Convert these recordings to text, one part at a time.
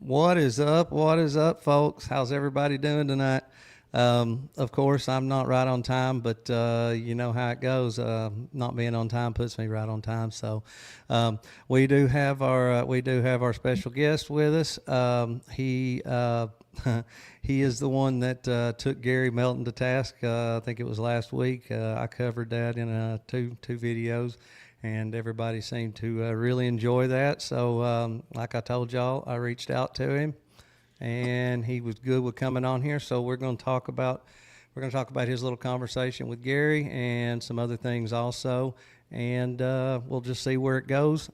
What is up? What is up, folks? How's everybody doing tonight? Of course, I'm not right on time, but you know how it goes. Not being on time puts me right on time. So we do have our special guest with us. He he is the one that took Gary Melton to task. I think it was last week. I covered that in two videos, and everybody seemed to really enjoy that. So like I told y'all, I reached out to him, and he was good with coming on here. So we're going to talk about his little conversation with Gary and some other things also, and we'll just see where it goes.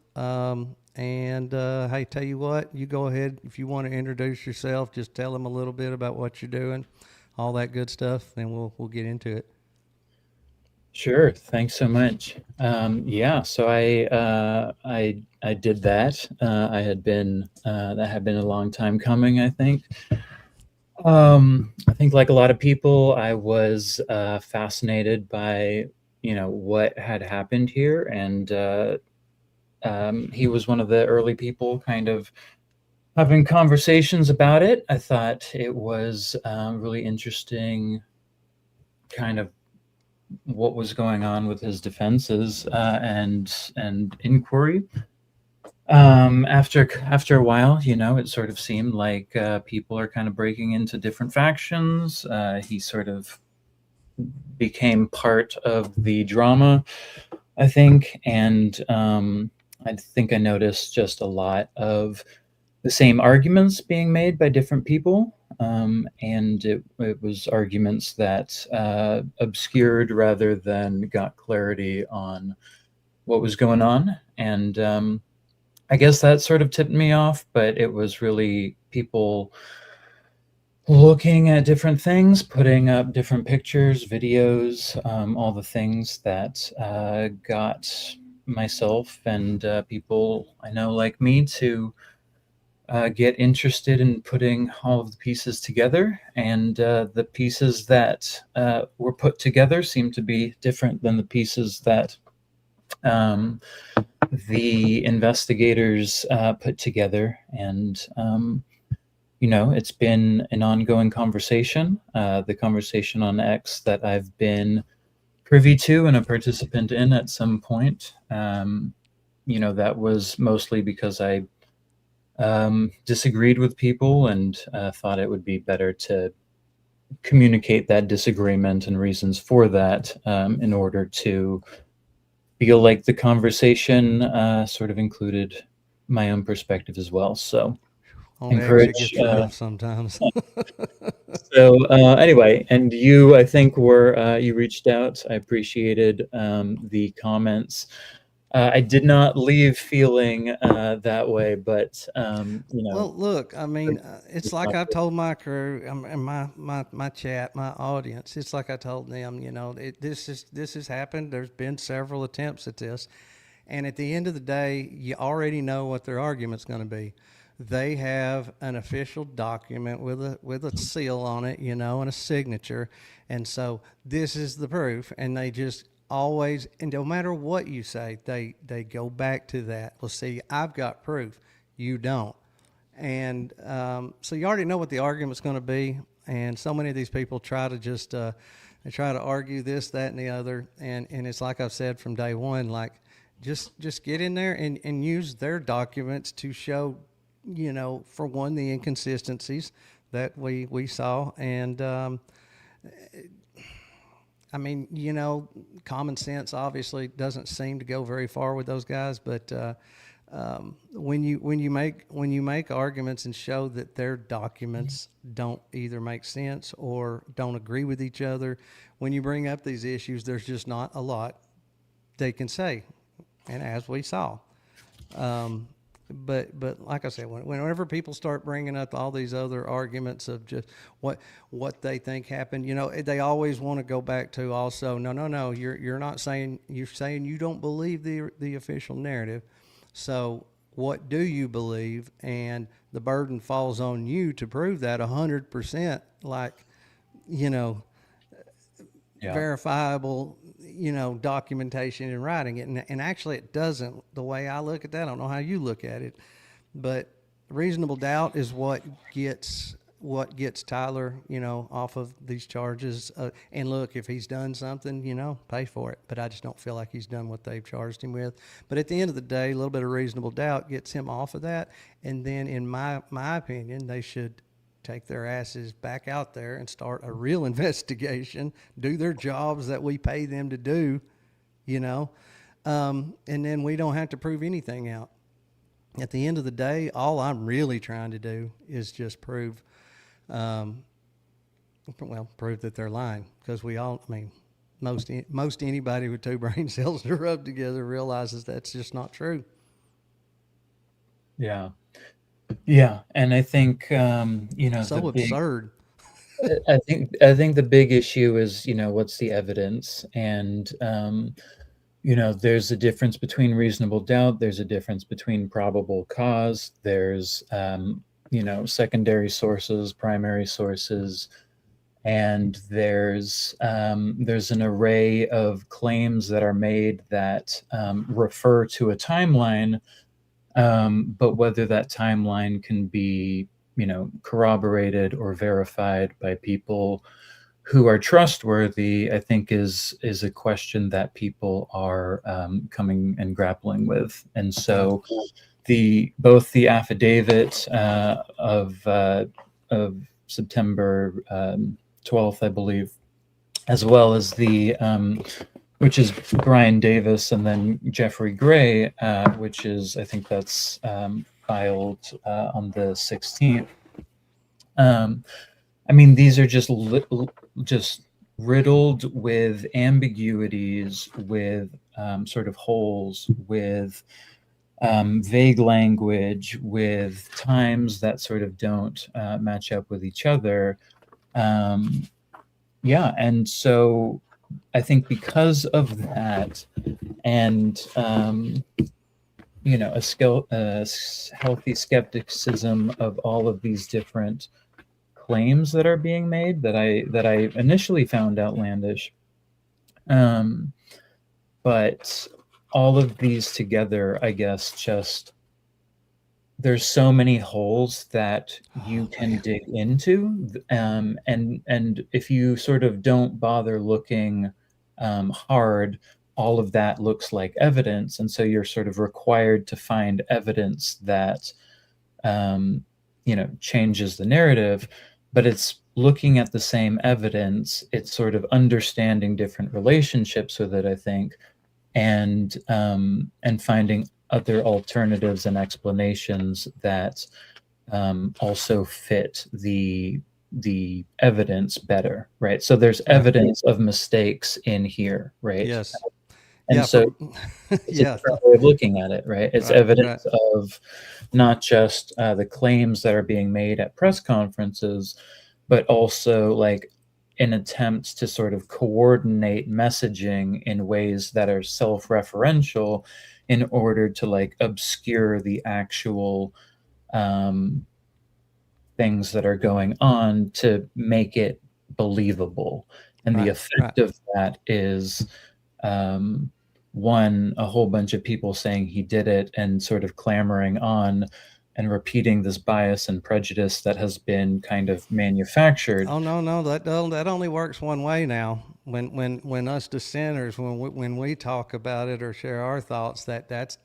Hey, tell you what, you go ahead if you want to introduce yourself. Just tell them a little bit about what you're doing, all that good stuff, and we'll get into it. Sure. Thanks so much. Yeah. So I did that. I had been that had been a long time coming, I think. I think like a lot of people, I was fascinated by what had happened here, and he was one of the early people kind of having conversations about it. I thought it was really interesting, kind of what was going on with his defenses and inquiry. After a while, it sort of seemed like people are kind of breaking into different factions. He sort of became part of the drama, I think, and I think I noticed just a lot of the same arguments being made by different people. And it was arguments that obscured rather than got clarity on what was going on. And I guess that sort of tipped me off, but it was really people looking at different things, putting up different pictures, videos, all the things that got myself and people I know like me to get interested in putting all of the pieces together. And the pieces that were put together seem to be different than the pieces that the investigators put together. And, it's been an ongoing conversation, the conversation on X that I've been privy to and a participant in at some point. That was mostly because I disagreed with people and thought it would be better to communicate that disagreement and reasons for that in order to feel like the conversation sort of included my own perspective as well. So Only actually encourage. gets rough sometimes. Anyway, and you, I think, were you reached out. I appreciated the comments. I did not leave feeling that way, but Well, look, I mean, it's like I've told my crew and my chat, my audience. It's like I told them, this has happened. There's been several attempts at this, and at the end of the day, you already know what their argument's going to be. They have an official document with a seal on it, and a signature, and so this is the proof. And they just always, and no matter what you say, they go back to that. Well, see, I've got proof. You don't. And so you already know what the argument's going to be. And so many of these people try to just they try to argue this, that, and the other. And it's like I've said from day one, like, just get in there and use their documents to show, for one, the inconsistencies that we saw. And I mean, common sense obviously doesn't seem to go very far with those guys, but when you make arguments and show that their documents don't either make sense or don't agree with each other, when you bring up these issues, there's just not a lot they can say, and as we saw. Um, but like I said, whenever people start bringing up all these other arguments of just what they think happened, they always want to go back to also, no, no, no, you're not saying, you're saying you don't believe the official narrative. So what do you believe? And the burden falls on you to prove that 100%, like, you know, Yeah. verifiable, documentation in writing it. And actually, it doesn't. The way I look at that, I don't know how you look at it, but reasonable doubt is what gets Tyler, off of these charges. And look, if he's done something, pay for it. But I just don't feel like he's done what they've charged him with. But at the end of the day, a little bit of reasonable doubt gets him off of that. And then, in my opinion, they should take their asses back out there and start a real investigation, do their jobs that we pay them to do, you know, and then we don't have to prove anything out. At the end of the day, all I'm really trying to do is just um, prove that they're lying, because I mean, most anybody with two brain cells to rub together realizes that's just not true. Yeah. Yeah. And I think, the So big, absurd. I think the big issue is, what's the evidence? And, there's a difference between reasonable doubt. There's a difference between probable cause. There's, secondary sources, primary sources, and there's an array of claims that are made that refer to a timeline, but whether that timeline can be, corroborated or verified by people who are trustworthy, I think is a question that people are coming and grappling with. And Yeah. so the both the affidavit of September 12th, I believe, as well as the which is Brian Davis and then Jeffrey Gray, which is, I think that's filed on the 16th. I mean, these are just riddled with ambiguities, with sort of holes, with vague language, with times that sort of don't match up with each other. Um, yeah, and so I think because of that, and healthy skepticism of all of these different claims that are being made that I initially found outlandish, um, but all of these together, I guess, just there's so many holes that you Oh can man. dig into, and if you sort of don't bother looking hard, all of that looks like evidence, and so you're sort of required to find evidence that changes the narrative. But it's looking at the same evidence, it's sort of understanding different relationships with it, I think, and finding other alternatives and explanations that also fit the evidence better, right? So there's Right. evidence of mistakes in here, right? Yes. And Yeah. so it's a Yeah. different way of looking at it, right? It's Right. Right. evidence of not just the claims that are being made at press conferences, but also like an attempt to sort of coordinate messaging in ways that are self-referential in order to like obscure the actual um, things that are going on to make it believable. And the Right. Right. effect of that is one, a whole bunch of people saying he did it and sort of clamoring on, repeating this bias and prejudice that has been kind of manufactured. Oh no, no, that only works one way now. When us dissenters, when we talk about it or share our thoughts, that's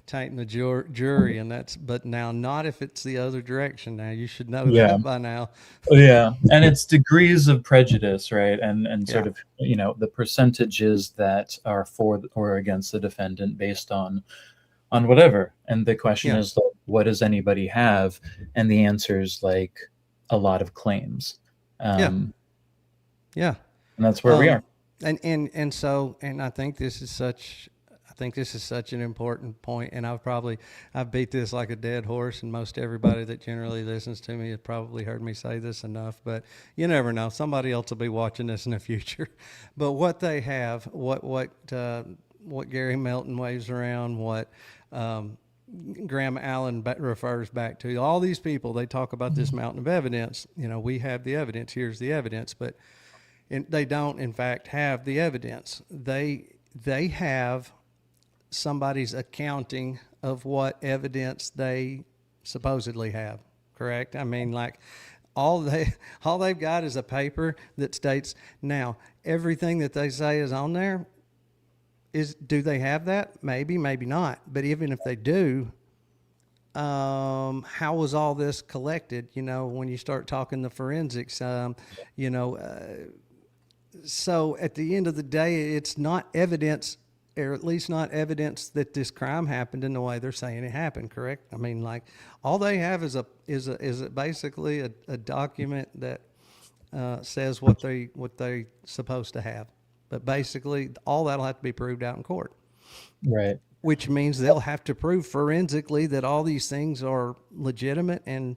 tainting the jury, and that's, but now not if it's the other direction. Now you should know Yeah. that by now. Yeah, and it's degrees of prejudice, right? And Yeah, sort of, the percentages that are for or against the defendant based on whatever. And the question yeah, is, like, what does anybody have? And the answer is like a lot of claims. yeah, Um, yeah. and that's where we Um, are. and so, and I think this is such an important point, and I've beat this like a dead horse, and most everybody that generally listens to me has probably heard me say this enough, but you never know. Somebody else will be watching this in the future. But what they have, what Gary Melton waves around, what um, Graham Allen refers back to, all these people, they talk about this mountain of evidence. We have the evidence. Here's the evidence, but they don't in fact have the evidence. They have somebody's accounting of what evidence they supposedly have. Correct? I mean, like, all they all they've got is a paper that states, now everything that they say is on there. Do they have that? Maybe, maybe not. But even if they do, how was all this collected? When you start talking the forensics, you know, so at the end of the day, it's not evidence, or at least not evidence that this crime happened in the way they're saying it happened. Correct? I mean, like, all they have is basically a document that says what they supposed to have. But basically, all that'll have to be proved out in court, Right. which means they'll have to prove forensically that all these things are legitimate and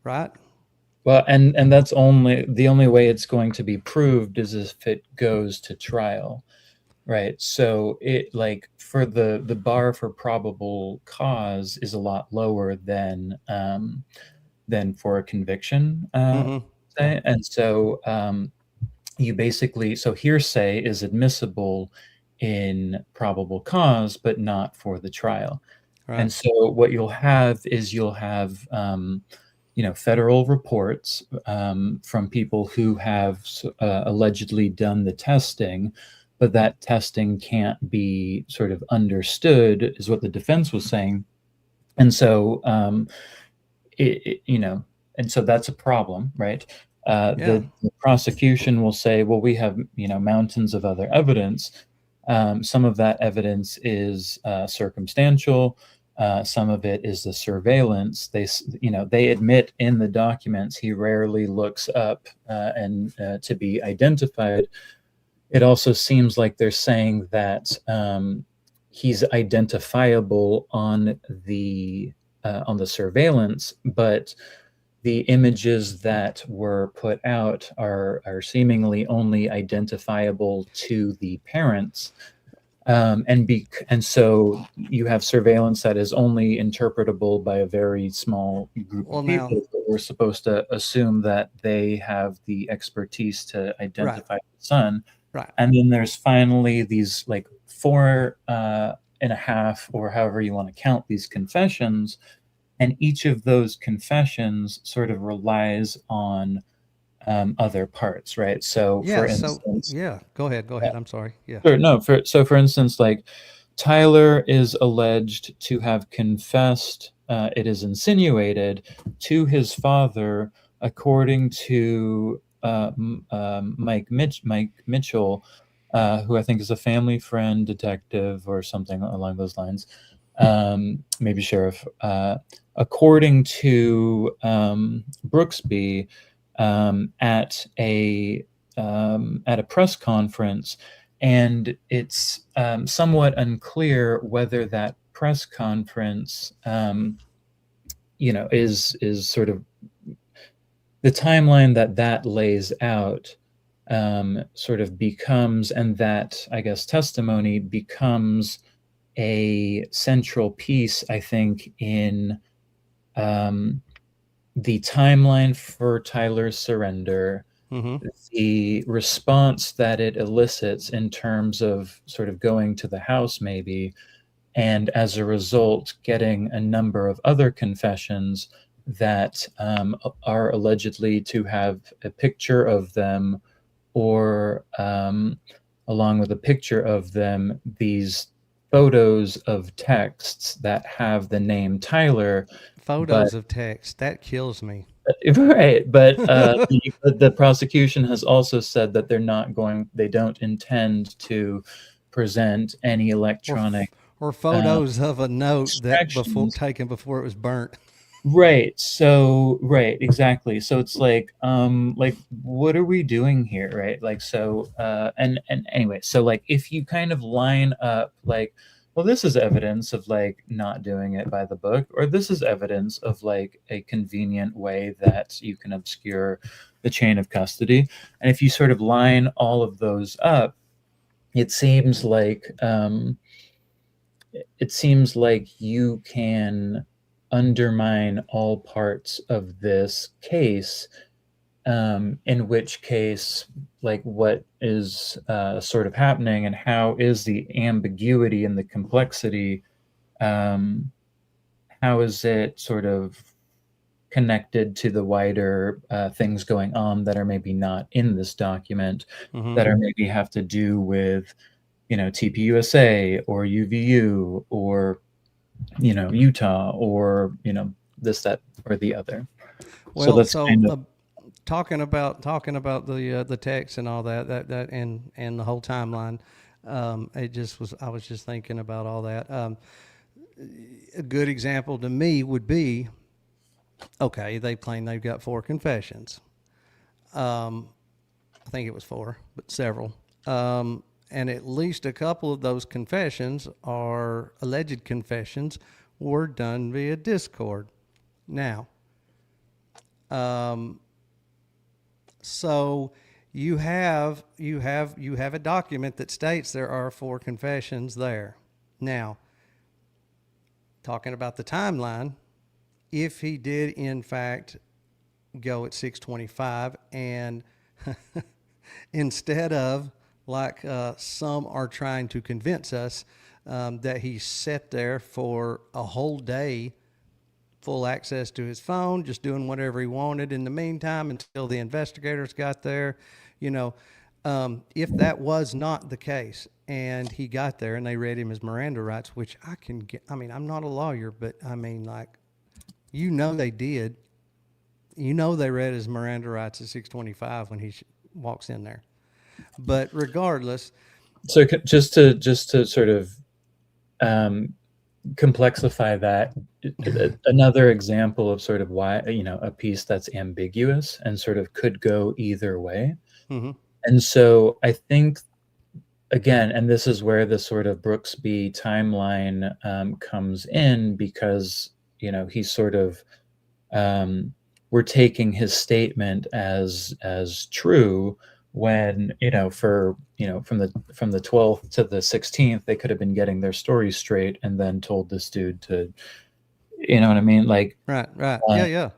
right. Well, and that's only the only way it's going to be proved is if it goes to trial. Right. So it, like, for the bar for probable cause is a lot lower than for a conviction, Mm-hmm. Yeah. say. And so you basically, so hearsay is admissible in probable cause, but not for the trial. Right. And so what you'll have federal reports from people who have allegedly done the testing, but that testing can't be sort of understood, is what the defense was saying. And so, it, it- you know, and so that's a problem, right? Yeah. The prosecution will say, well, we have, mountains of other evidence. Some of that evidence is circumstantial. Some of it is the surveillance. They admit in the documents he rarely looks up and to be identified. It also seems like they're saying that he's identifiable on the surveillance, but the images that were put out are seemingly only identifiable to the parents, and so you have surveillance that is only interpretable by a very small group of Well, now, people. But we're supposed to assume that they have the expertise to right. identify the son. Right. And then there's finally these, like, four and a half, or however you want to count these confessions, and each of those confessions sort of relies on other parts, right? So, Yeah. for So instance, yeah. Go ahead. Go yeah, ahead. I'm sorry. Yeah. sure, no, for instance, like, Tyler is alleged to have confessed. It is insinuated to his father, according to Mike Mitchell, who I think is a family friend, detective, or something along those lines, maybe sheriff. According to Brooksby, at a press conference, and it's somewhat unclear whether that press conference, is sort of the timeline that lays out, sort of becomes, and that, I guess, testimony becomes a central piece, I think, in um, the timeline for Tyler's surrender, Mm-hmm. the response that it elicits in terms of sort of going to the house, maybe, and as a result, getting a number of other confessions that are allegedly to have a picture of them, or along with a picture of them, these photos of texts that have the name Tyler, but Photos of text, that kills me. right, but the prosecution has also said that they don't intend to present any or electronic or um, photos of a note that before extractions. taken before it was burnt. Right. So, right, exactly. So it's like what are we doing here, right? Like so and anyway, so like if you kind of line up like, well, this is evidence of like not doing it by the book, or this is evidence of like a convenient way that you can obscure the chain of custody. And if you sort of line all of those up, it seems like you can undermine all parts of this case, in which case, like, what is sort of happening, and how is the ambiguity and the complexity, um, how is it sort of connected to the wider things going on that are maybe not in this document, Hmm. that are maybe have to do with, TPUSA or UVU, or Utah, or this, that, or the other. So Well, that's so kind of talking about the text and all that and the whole timeline. It just was. I was just thinking about all that. A good example to me would be, okay, they claim they've got 4 confessions. I think it was 4, but several. And at least a couple of those confessions, are alleged confessions, were done via Discord. Now, so you have a document that states there are 4 confessions there. Now, talking about the timeline, if he did in fact go at 6:25, and instead of, like some are trying to convince us, that he sat there for a whole day, full access to his phone, just doing whatever he wanted in the meantime until the investigators got there. You know, if that was not the case, and he got there and they read him his Miranda rights, which I can get. I mean, I'm not a lawyer, but I mean, like, they did. They read his Miranda rights at 6:25 when he walks in there. But regardless, so just to sort of um, complexify that. Another example of sort of why, a piece that's ambiguous and sort of could go either way. mm-hmm, And so I think, again, and this is where the sort of Brooksby timeline comes in, because he's sort of, we're taking his statement as true, when from the 12th to the 16th they could have been getting their story straight, and then told this dude to, you know what I mean, like, right, right, uh, yeah, yeah.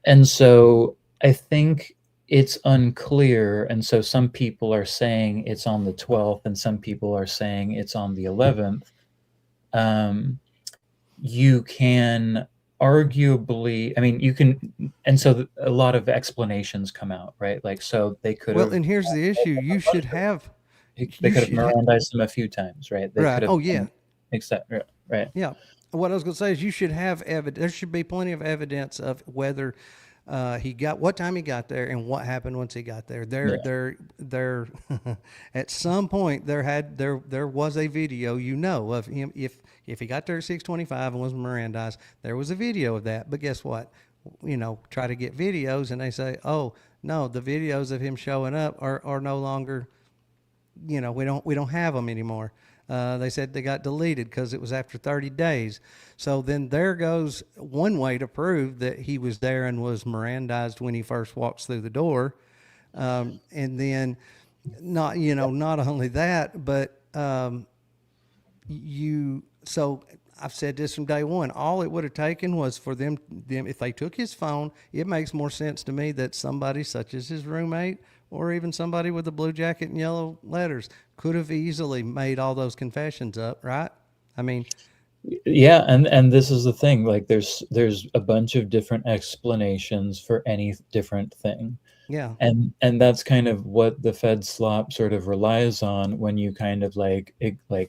and so I think it's unclear, and so some people are saying it's on the 12th, and some people are saying it's on the 11th. um, you can arguably, I mean, you can, and so a lot of explanations come out, right? Like, so they could Well, have and here's the issue: a bunch of, they you could have should have, Mirandized him a few times, right? They right. could have Oh yeah, done, except, right. yeah. What I was going to say is you should have evidence. There should be plenty of evidence of whether he got what time he got there and what happened once he got there. Yeah, There. At some point there was a video, of him, if he got there at 6:25 and was Mirandized. There was a video of that. But guess what? Try to get videos and they say, oh no, the videos of him showing up are no longer. We don't have them anymore. They said they got deleted because it was after 30 days. So then there goes one way to prove that he was there and was Mirandized when he first walks through the door. And then not only that, but so I've said this from day one. All it would have taken was for them if they took his phone. It makes more sense to me that somebody such as his roommate, or even somebody with a blue jacket and yellow letters, could have easily made all those confessions up, right? I mean, Yeah, and this is the thing, like there's a bunch of different explanations for any different thing. yeah. And that's kind of what the Fed slop sort of relies on when you kind of like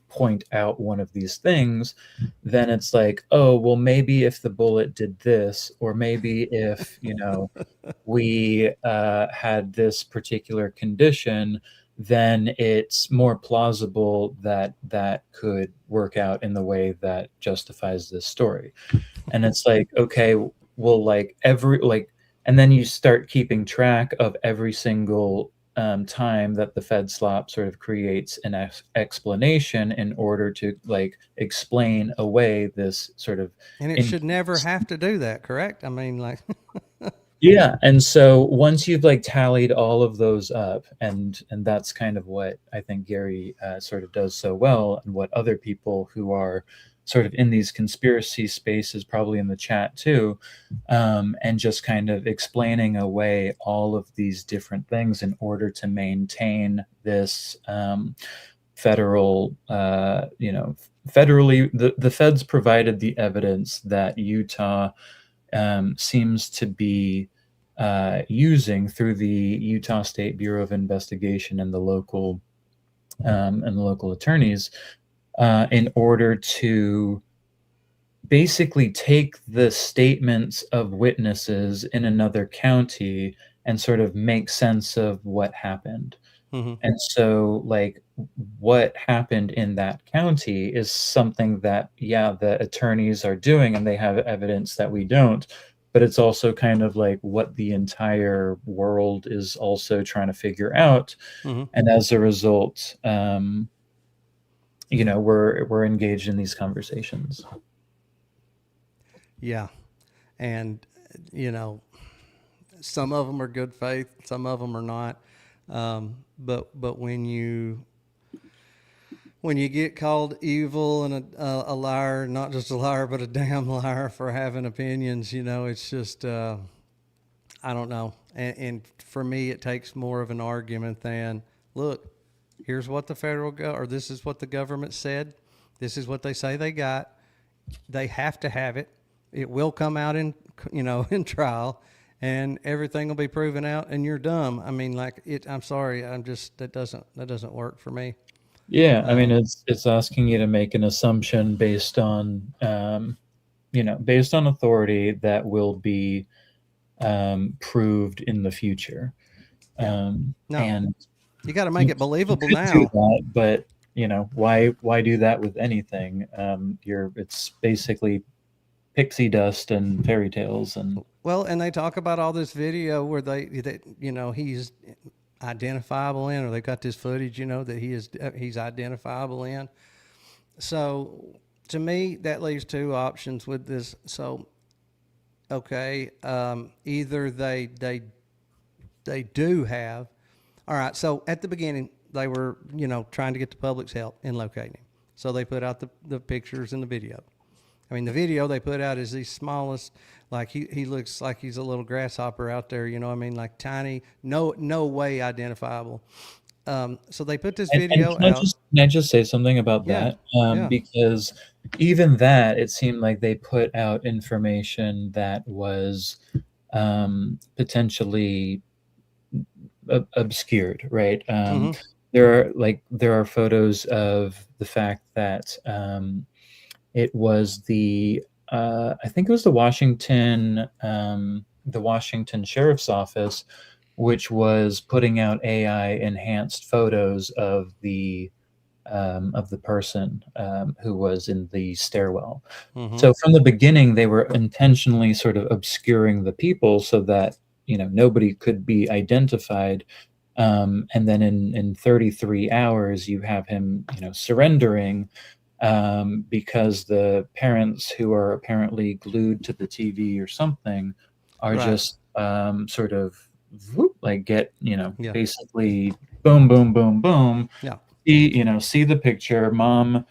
point out one of these things, then it's like, oh, well, maybe if the bullet did this, or maybe if, we had this particular condition, then it's more plausible that that could work out in the way that justifies this story. And it's like, okay, well, like every like, and then you start keeping track of every single time that the Fed slop sort of creates an explanation in order to like explain away this sort of And it should never have inconsistency. to do that, correct? I mean, like, Yeah, and so once you've like tallied all of those up, and that's kind of what I think Gary sort of does so well, and what other people who are sort of in these conspiracy spaces, probably in the chat too, and just kind of explaining away all of these different things in order to maintain this federal, federally, the feds provided the evidence that Utah seems to be using through the Utah State Bureau of Investigation and the local attorneys in order to basically take the statements of witnesses in another county and sort of make sense of what happened. hmm And so, like, what happened in that county is something that, yeah, the attorneys are doing, and they have evidence that we don't. But it's also kind of like what the entire world is also trying to figure out. hmm And as a result, we're engaged in these conversations. yeah. And, you know, some of them are good faith, some of them are not. But when you get called evil and a liar, not just a liar, but a damn liar for having opinions, it's just, I don't know. And for me, it takes more of an argument than, look, here's what the or this is what the government said. This is what they say they got. They have to have it. It will come out in, in trial, and everything will be proven out, and you're dumb. I mean, like it. I'm sorry. I'm just that doesn't work for me. Yeah, I mean, Um, it's asking you to make an assumption based on authority that will be proved in the future. yeah. No, And you got to make you, it you believable could do now. that, but why do that with anything? It's basically pixie dust and fairy tales, and Well, and they talk about all this video where he's identifiable in, or they've got this footage, that he's identifiable in. So to me, that leaves two options with this. So okay, either they do have. All right. So at the beginning, they were trying to get the public's help in locating him. So they put out the pictures and the video. I mean, the video they put out is the smallest. Like he looks like he's a little grasshopper out there. You know what I mean? Like tiny, no way identifiable. So they put this and video out. can I just say something about Yeah, that? yeah. Because even that, it seemed like they put out information that was potentially obscured, right? Mm-hmm. There are photos of the fact that it was I think it was the Washington Sheriff's Office, which was putting out AI enhanced photos of the person who was in the stairwell. Mm-hmm. So from the beginning, they were intentionally sort of obscuring the people so that nobody could be identified. And then in 33 hours, you have him surrendering because the parents who are apparently glued to the TV or something are Right. just sort of whoop, like get Yeah. basically boom boom boom boom, Yeah. see the picture, mom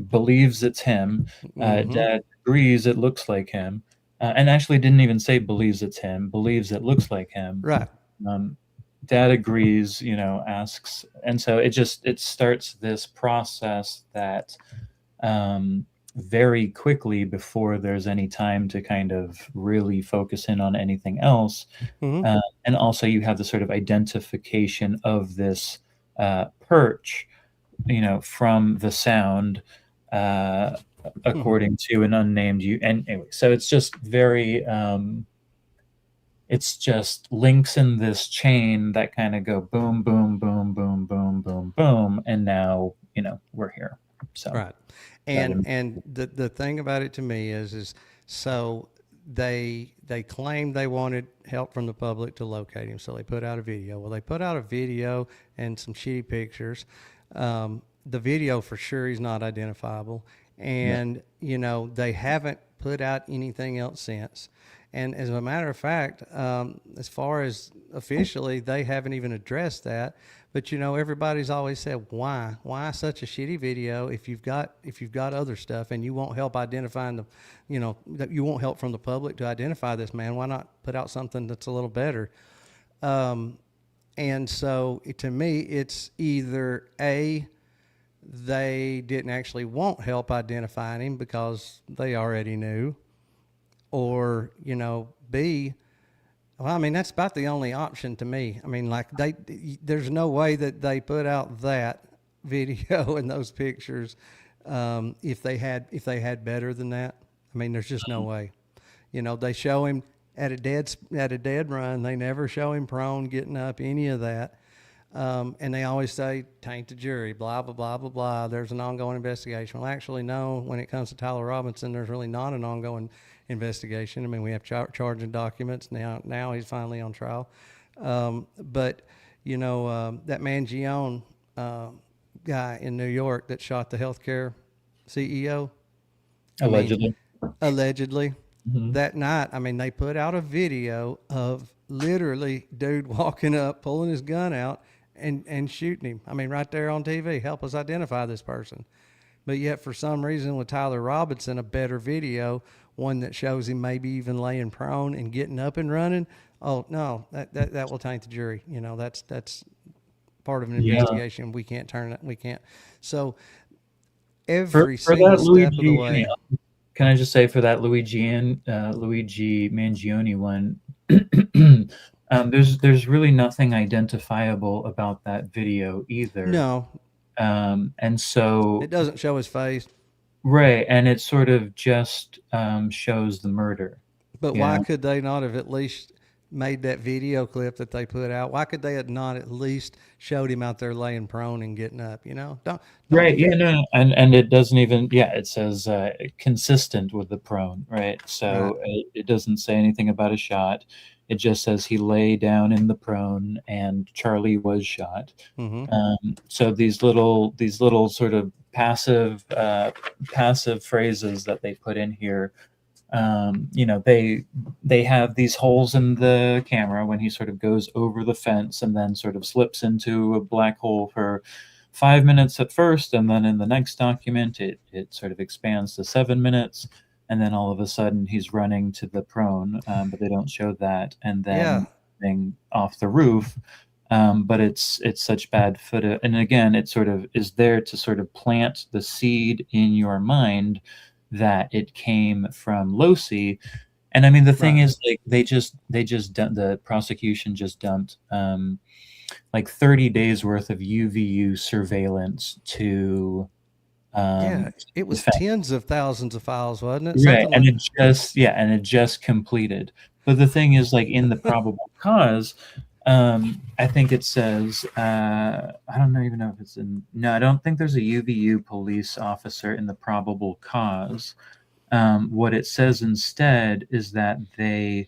believes it's him, Mm-hmm. dad agrees it looks like him, and actually didn't even say believes it's him, believes it looks like him. Right. um, dad agrees, asks, and so it starts this process that um, very quickly, before there's any time to kind of really focus in on anything else. Mm-hmm. And also, you have the sort of identification of this perch, from the sound, uh, according to an unnamed you. And anyway, so it's just very, it's just links in this chain that kind of go boom, boom, boom, boom, boom, boom, boom, and now we're here. So Right. that And the thing about it to me is so they claimed they wanted help from the public to locate him, so they put out a video. Well, they put out a video and some shitty pictures. The video for sure he's not identifiable, yeah. and they haven't put out anything else since. And as a matter of fact, as far as officially, they haven't even addressed that. But everybody's always said, why such a shitty video if you've got other stuff and you won't help identifying that you won't help from the public to identify this man. Why not put out something that's a little better? And so to me, it's either they didn't actually want help identifying him because they already knew, or B, well, I mean, that's about the only option to me. I mean, like there's no way that they put out that video and those pictures if they had better than that. I mean, there's just no way. They show him at a dead run. They never show him prone, getting up, any of that. And they always say, taint the jury, blah, blah, blah, blah, blah. There's an ongoing investigation. Well, actually, no, when it comes to Tyler Robinson, there's really not an ongoing investigation. I mean, we have charging documents. Now he's finally on trial. But, that Mangione guy in New York that shot the healthcare CEO, I mean, Allegedly. allegedly, Mhm. that night, I mean, they put out a video of literally dude walking up, pulling his gun out, and shooting him. I mean, right there on TV. Help us identify this person. But yet, for some reason, with Tyler Robinson, a better video, one that shows him maybe even laying prone and getting up and running. Oh no, that will taint the jury. That's part of an Yeah. investigation. We can't turn it. We can't. So For every for single that step of the Luigi, way. can I just say for that Luigi Mangione one, there's really nothing identifiable about that video either. No, And so it doesn't show his face. right, and it sort of just shows the murder. But why Yeah. could they not have at least made that video clip that they put out? Why could they have not at least showed him out there laying prone and getting up? Don't Right. you? Yeah. No. No. And it doesn't even. Yeah. It says consistent with the prone. Right. Right. So it doesn't say anything about a shot. It just says he lay down in the prone and Charlie was shot. Mm-hmm. So these little sort of passive phrases that they put in here, they have these holes in the camera when he sort of goes over the fence and then sort of slips into a black hole for 5 minutes at first, and then in the next document it sort of expands to 7 minutes, and then all of a sudden he's running to the prone, but they don't show that, and Yeah. then thing off the roof. But it's such bad footage, and again, it sort of is there to sort of plant the seed in your mind that it came from Losi. And I mean, the thing Right. is, like, the prosecution just dumped like 30 days worth of UVU surveillance to Yeah. It was defend. tens of thousands of files, wasn't it? Right, Something and like. it just completed. But the thing is, like, in the probable cause, I think it says, I don't know even know if it's in. No, I don't think there's a UVU police officer in the probable cause. What it says instead is that they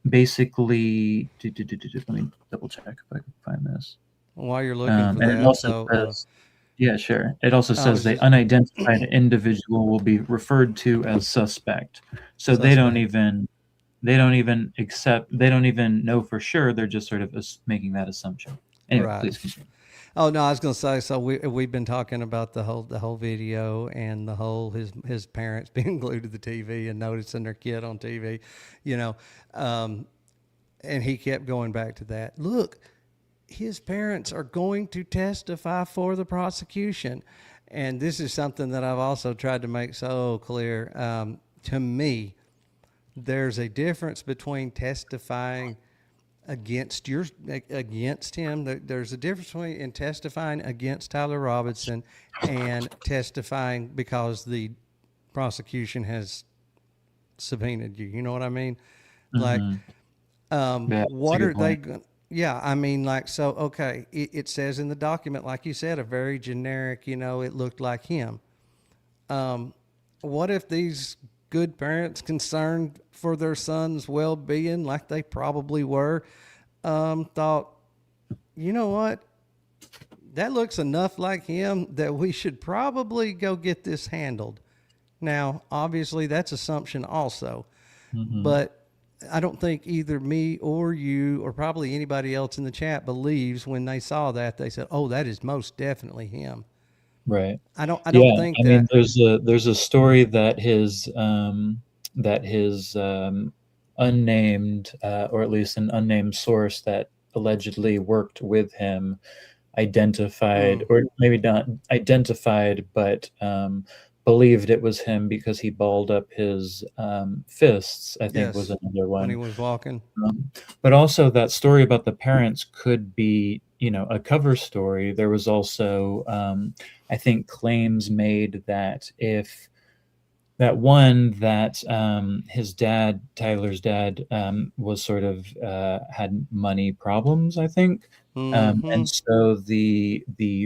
basically. Let me double check if I can find this. While you're looking for And it that, also so says, yeah, sure. It also I says was the just unidentified individual will be referred to as suspect. So suspect. they don't even know for sure. They're just sort of making that assumption. Anyway, Right. please continue. Oh no, I was gonna say. So we've been talking about the whole video and the whole his parents being glued to the TV and noticing their kid on TV. You know, um, And he kept going back to that. Look, his parents are going to testify for the prosecution. And this is something that I've also tried to make so clear. To me, there's a difference between testifying against him. There's a difference between in testifying against Tyler Robinson and testifying because the prosecution has subpoenaed you. You know what I mean? Like, Mm-hmm. Yeah, that's a what good are they point. going? Yeah, I mean, like, so okay, it says in the document, like you said, a very generic. It looked like him. What if these good parents concerned for their son's well-being, like they probably were, thought, you know what? That looks enough like him that we should probably go get this handled. Now, obviously, that's assumption also, Mm-hmm. but I don't think either me or you or probably anybody else in the chat believes when they saw that they said, "Oh, that is most definitely him." Right. I don't Yeah, think I mean, that. there's a story that his unnamed or at least an unnamed source that allegedly worked with him identified, Mm, or maybe not identified, but believed it was him because he balled up his fists, I think was yes, another when he one. was walking. But also that story about the parents could be, a cover story. There was also, I think, claims made that if that his dad, Tyler's dad, was sort of had money problems, I think. Mm-hmm. And so the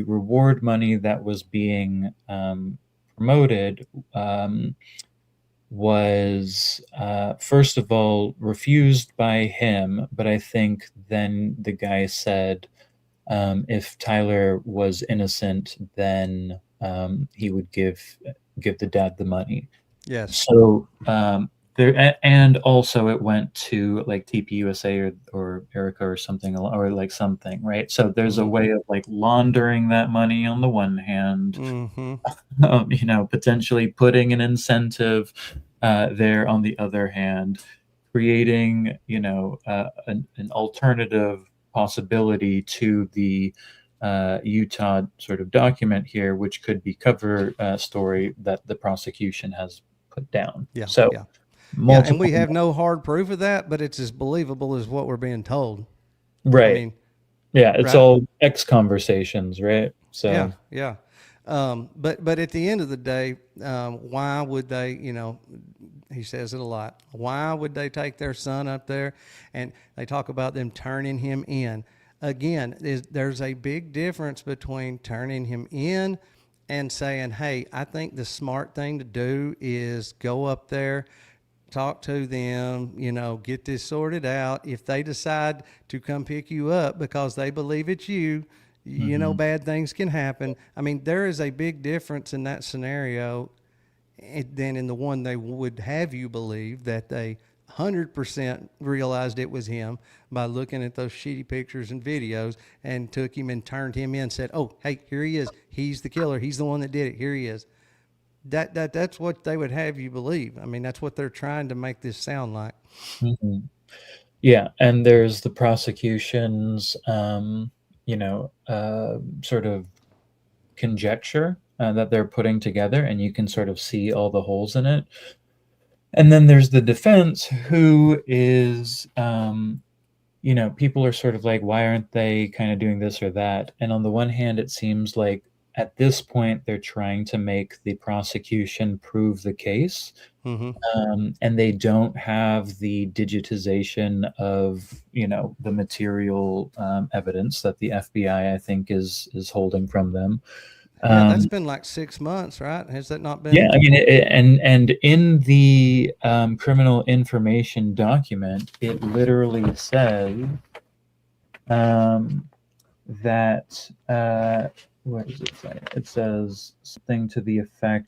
reward money that was being promoted was first of all refused by him, but I think then the guy said if Tyler was innocent, then he would give the dad the money. Yes. So and also it went to like TPUSA or Erica or something, or like something, right? So there's a Mm-hmm. way of like laundering that money on the one hand, Mm-hmm. potentially putting an incentive there on the other hand, creating, an alternative possibility to the Utah sort of document here, which could be cover story that the prosecution has put down. Yeah. So Yeah. Yeah. And we multiple, have no hard proof of that, but it's as believable as what we're being told. I right? mean, Yeah, it's right? all X conversations, right? Yeah. So Yeah. But at the end of the day, why would they? He says it a lot. Why would they take their son up there? And they talk about them turning him in. Again, there's a big difference between turning him in and saying, "Hey, I think the smart thing to do is go up there, talk to them, get this sorted out. If they decide to come pick you up because they believe it's you, mhm. bad things can happen." I mean, there is a big difference in that scenario than in the one they would have you believe that they 100% realized it was him by looking at those shitty pictures and videos and took him and turned him in and said, "Oh, hey, here he is. He's the killer. He's the one that did it. Here he is." That's what they would have you believe. I mean, that's what they're trying to make this sound like. Mhm. Yeah, and there's the prosecution's, sort of conjecture that they're putting together, and you can sort of see all the holes in it. And then there's the defense, who is, people are sort of like, why aren't they kind of doing this or that? And on the one hand, it seems like at this point, they're trying to make the prosecution prove the case. Mm-hmm. And they don't have the digitization of the material evidence that the FBI, I think, is holding from them. Yeah, that's Um, been like 6 months, right? Has that not yeah, been? I mean, and in the criminal information document, it literally says that what does it say? It says something to the effect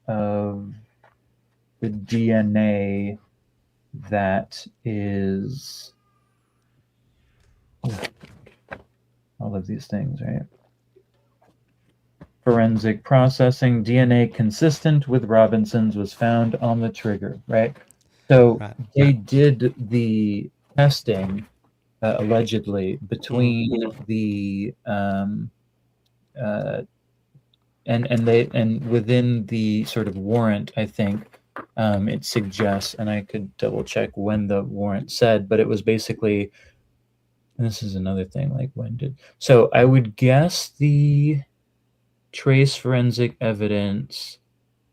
of the DNA that is all of these things, right? Forensic processing, DNA consistent with Robinson's was found on the trigger, right? So Right. they did the testing allegedly Mm. between the uh, and within the sort of warrant, I think it suggests, and I could double check when the warrant said, but it was basically, and this is another thing, like when did, so I would guess the trace forensic evidence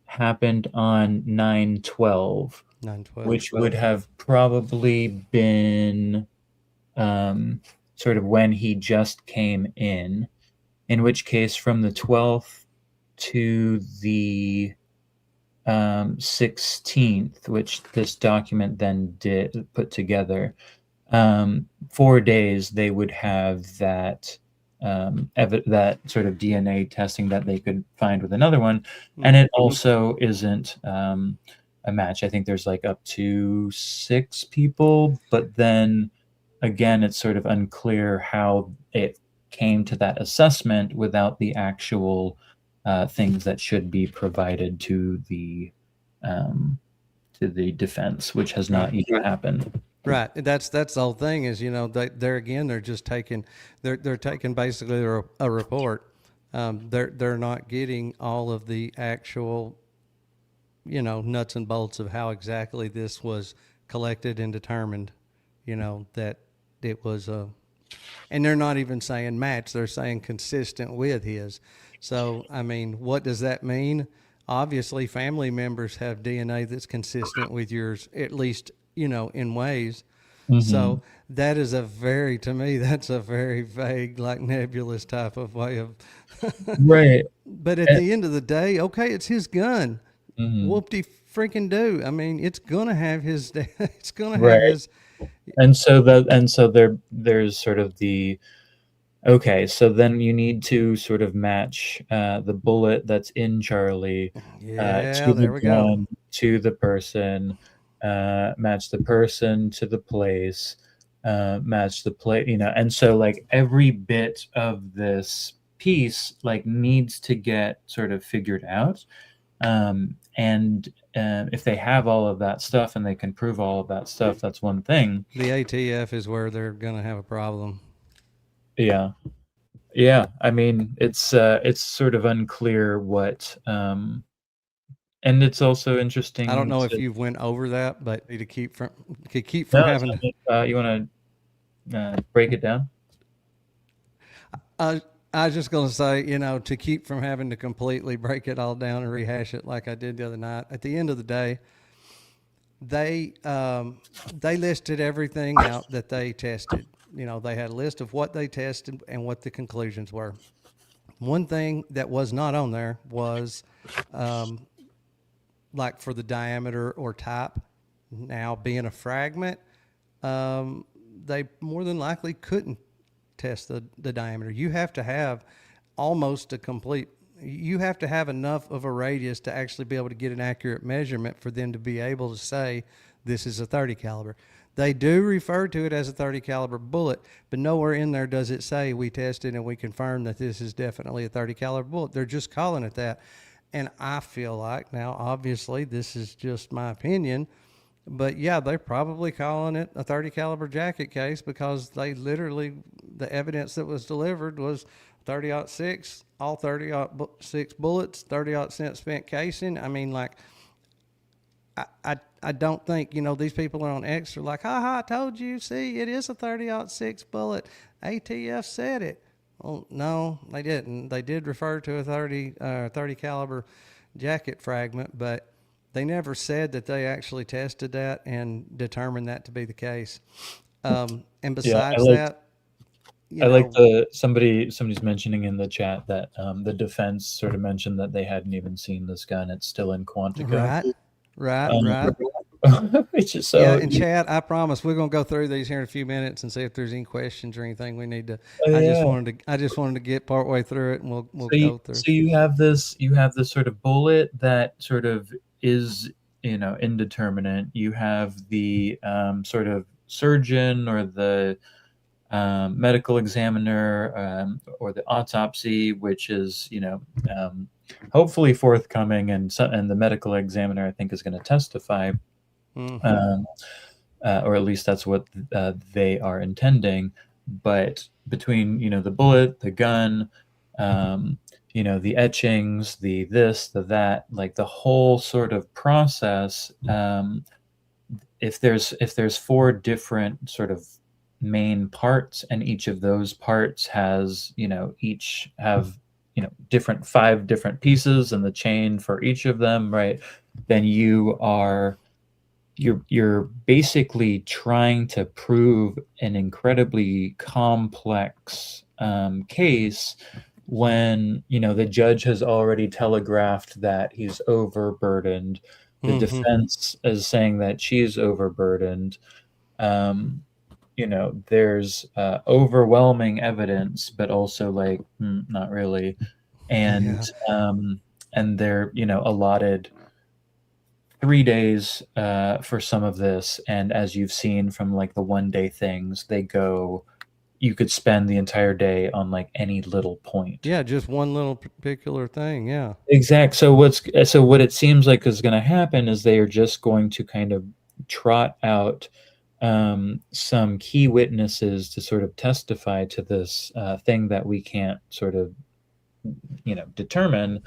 happened on 9/12, 9/12. which would have probably been sort of when he just came in which case from the 12th to the 16th, which this document then did put together, 4 days they would have that that sort of DNA testing that they could find with another one, and Mm. it also isn't a match. I think there's like up to 6 people, but then again, it's sort of unclear how it came to that assessment without the actual things that should be provided um, to the defense, which has Right. not yet happened. Right. That's the whole thing is, they're again, they're just taking, they're taking basically a report. They're not getting all of the actual, nuts and bolts of how exactly this was collected and determined, that it was and they're not even saying match, they're saying consistent with his. So, I mean, what does that mean? Obviously, family members have DNA that's consistent with yours, at least, in ways. Hmm. So that is to me, that's a very vague, like nebulous type of way of. Right. But at the end of the day, okay, it's his gun. Mhm. Whoop de freaking do. I mean, it's gonna have his. It's gonna have Right. his. And so there's sort of the okay, so then you need to sort of match the bullet that's in Charlie Yeah, to the there we go. gun, to the person, match the person to the place, match the place, and so like every bit of this piece like needs to get sort of figured out. And if they have all of that stuff and they can prove all of that stuff, that's one thing. The ATF is where they're gonna have a problem. Yeah. Yeah, I mean, it's sort of unclear what, and it's also I don't interesting know if to you've went over that, but to keep no, from having tell me, you wanna, break it down? I was just going to say, to keep from having to completely break it all down and rehash it like I did the other night. At the end of the day, they listed everything out that they tested. They had a list of what they tested and what the conclusions were. One thing that was not on there was like for the diameter or type. Now being a fragment, they more than likely couldn't test the diameter. You have to have almost a complete, you have to have enough of a radius to actually be able to get an accurate measurement for them to be able to say this is a 30 caliber. They do refer to it as a 30 caliber bullet, but nowhere in there does it say we tested and we confirmed that this is definitely a 30 caliber bullet. They're just calling it that. And I feel like, now obviously this is just my opinion, but yeah, they're probably calling it a 30 caliber jacket case because they literally, the evidence that was delivered was 30-06, all 30-06 bullets, 30-cent spent casing. I mean, like, I don't think, these people are on X are like, ha ha, I told you, see, it is a 30-06 bullet. ATF said it. Well, no, they didn't. They did refer to a 30 caliber jacket fragment, but they never said that they actually tested that and determined that to be the case. And Yeah, besides that, I like the somebody's mentioning in the chat that, the defense sort of mentioned that they hadn't even seen this gun, it's still in Quantico. right, right, right. Um, which is Yeah, so and Chad, I promise we're gonna go through these here in a few minutes and see if there's any questions or anything we need to. yeah. I just wanted to get part way through it, and we'll So you go through. so you have this sort of bullet that sort of is, indeterminate. You have the, sort of surgeon or the, medical examiner, or the autopsy, which is, hopefully forthcoming, and the medical examiner, I think, is gonna testify. Mm-hmm. Um, or at least that's what they are intending. But between the bullet, the gun, um, the etchings, the this, the that, like the whole sort of process. If there's four different sort of main parts, and each of those parts has each have different five different pieces and the chain for each of them, right? Then you're basically trying to prove an incredibly complex case when the judge has already telegraphed that he's overburdened. The Mm-hmm. defense is saying that she's overburdened. um, there's overwhelming evidence, but also like not really. and Yeah. um, and they're allotted 3 days for some of this, and as you've seen from like the 1 day things, you could spend the entire day on like any little point. Yeah, just one little particular thing. Yeah. So what it seems like is going to happen is they are just going to kind of trot out some key witnesses to sort of testify to this thing that we can't sort of determine,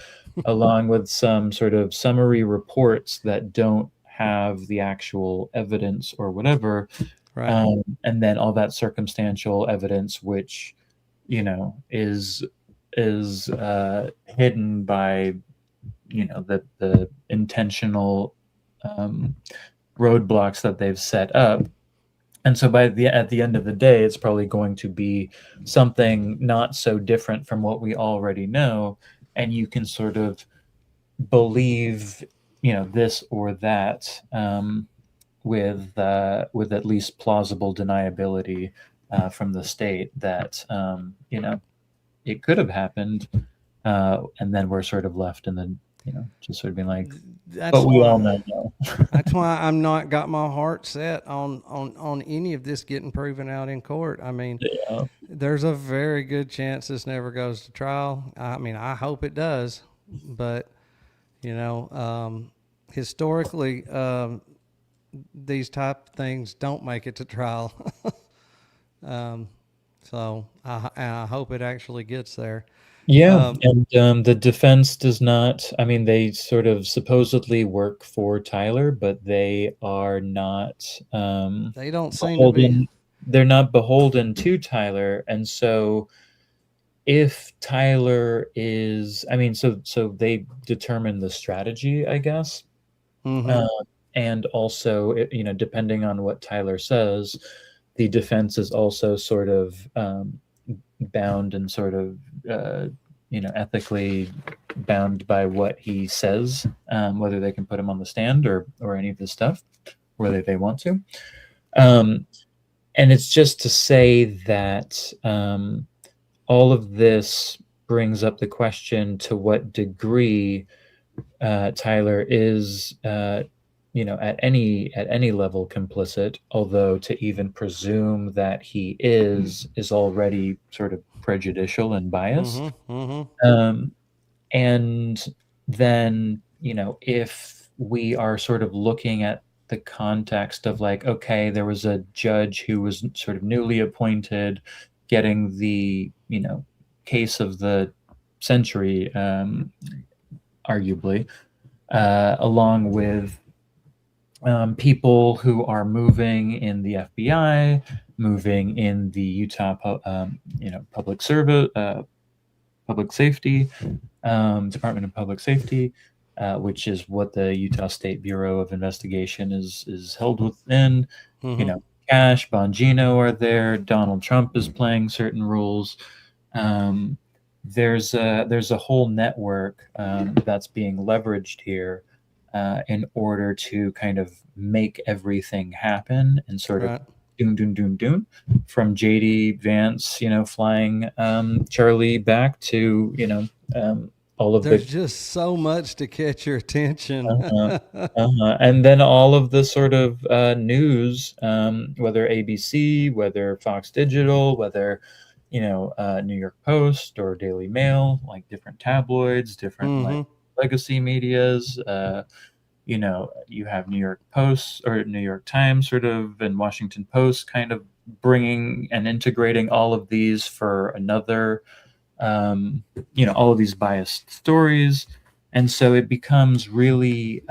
along with some sort of summary reports that don't have the actual evidence or whatever. Right. And then all that circumstantial evidence, which is hidden by the intentional um, roadblocks that they've set up. And so at the end of the day, it's probably going to be something not so different from what we already know, and you can sort of believe this or that, with at least plausible deniability from the state that it could have happened, and then we're sort of left in the just sort of being like, That's but we all why. know no. That's why I'm not got my heart set on any of this getting proven out in court. I mean, Yeah. there's a very good chance this never goes to trial. I mean, I hope it does, but you know, historically, these type of things don't make it to trial. um, so I hope it actually gets there. Yeah, Um, and the defense does not. I mean, they sort of supposedly work for Tyler, but they are not they don't seem to be. beholden. They're not beholden to Tyler, and so if Tyler is, I mean, so they determine the strategy, I guess, Mm-hmm. uh, and also, depending on what Tyler says, the defense is also sort of bound and sort of ethically bound by what he says, whether they can put him on the stand or any of this stuff, whether they want to. Um, and it's just to say that all of this brings up the question to what degree Tyler is, at any level complicit. Although to even presume that he is already sort of prejudicial and biased. Mm-hmm. Mm-hmm. Um, and then, if we are sort of looking at the context of like, okay, there was a judge who was sort of newly appointed, getting the case of the century, arguably, along with people who are moving in the FBI, moving in the Utah, public safety, Department of Public Safety, which is what the Utah State Bureau of Investigation is held within. You Mm-hmm. know, Cash, Bongino are there. Donald Trump is playing certain roles. Um, there's a whole network that's being leveraged here in order to kind of make everything happen and sort of Right. doom doom doom doom, from JD Vance, flying Charlie back to all of There's the just so much to catch your attention. uh, and then all of the sort of news, whether ABC, whether Fox Digital, whether New York Post or Daily Mail, like different tabloids, different like Mm-hmm. legacy medias. you have New York Post or New York Times sort of and Washington Post kind of bringing and integrating all of these for another, um, all of these biased stories. And so it becomes really,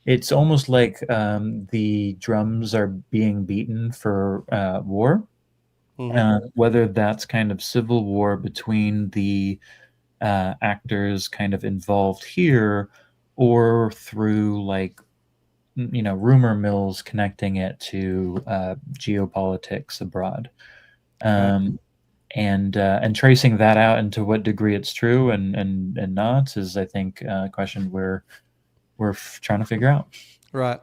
it's almost like the drums are being beaten for war, Mm-hmm. whether that's kind of civil war between the actors kind of involved here or through like rumor mills connecting it to geopolitics abroad, Right. um, and tracing that out into what degree it's true and not is, I think, a question we're trying to figure out. Right.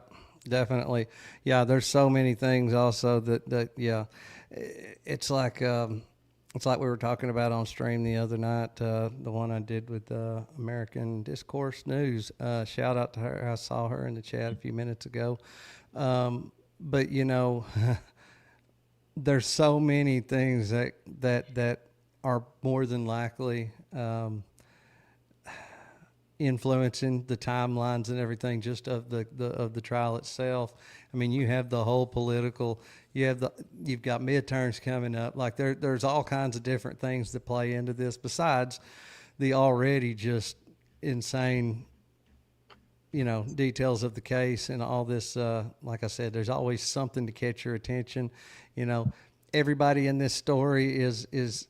Definitely. Yeah. There's so many things also that yeah, it's like it's like we were talking about on stream the other night. The one I did with American Discourse News. Shout out to her. I saw her in the chat a few minutes ago. But there's so many things that are more than likely influencing the timelines and everything just of the trial itself. I mean, you have the whole political. You've got midterms coming up. Like there's all kinds of different things that play into this besides the already just insane details of the case and all this. Like I said, there's always something to catch your attention. You know, everybody in this story is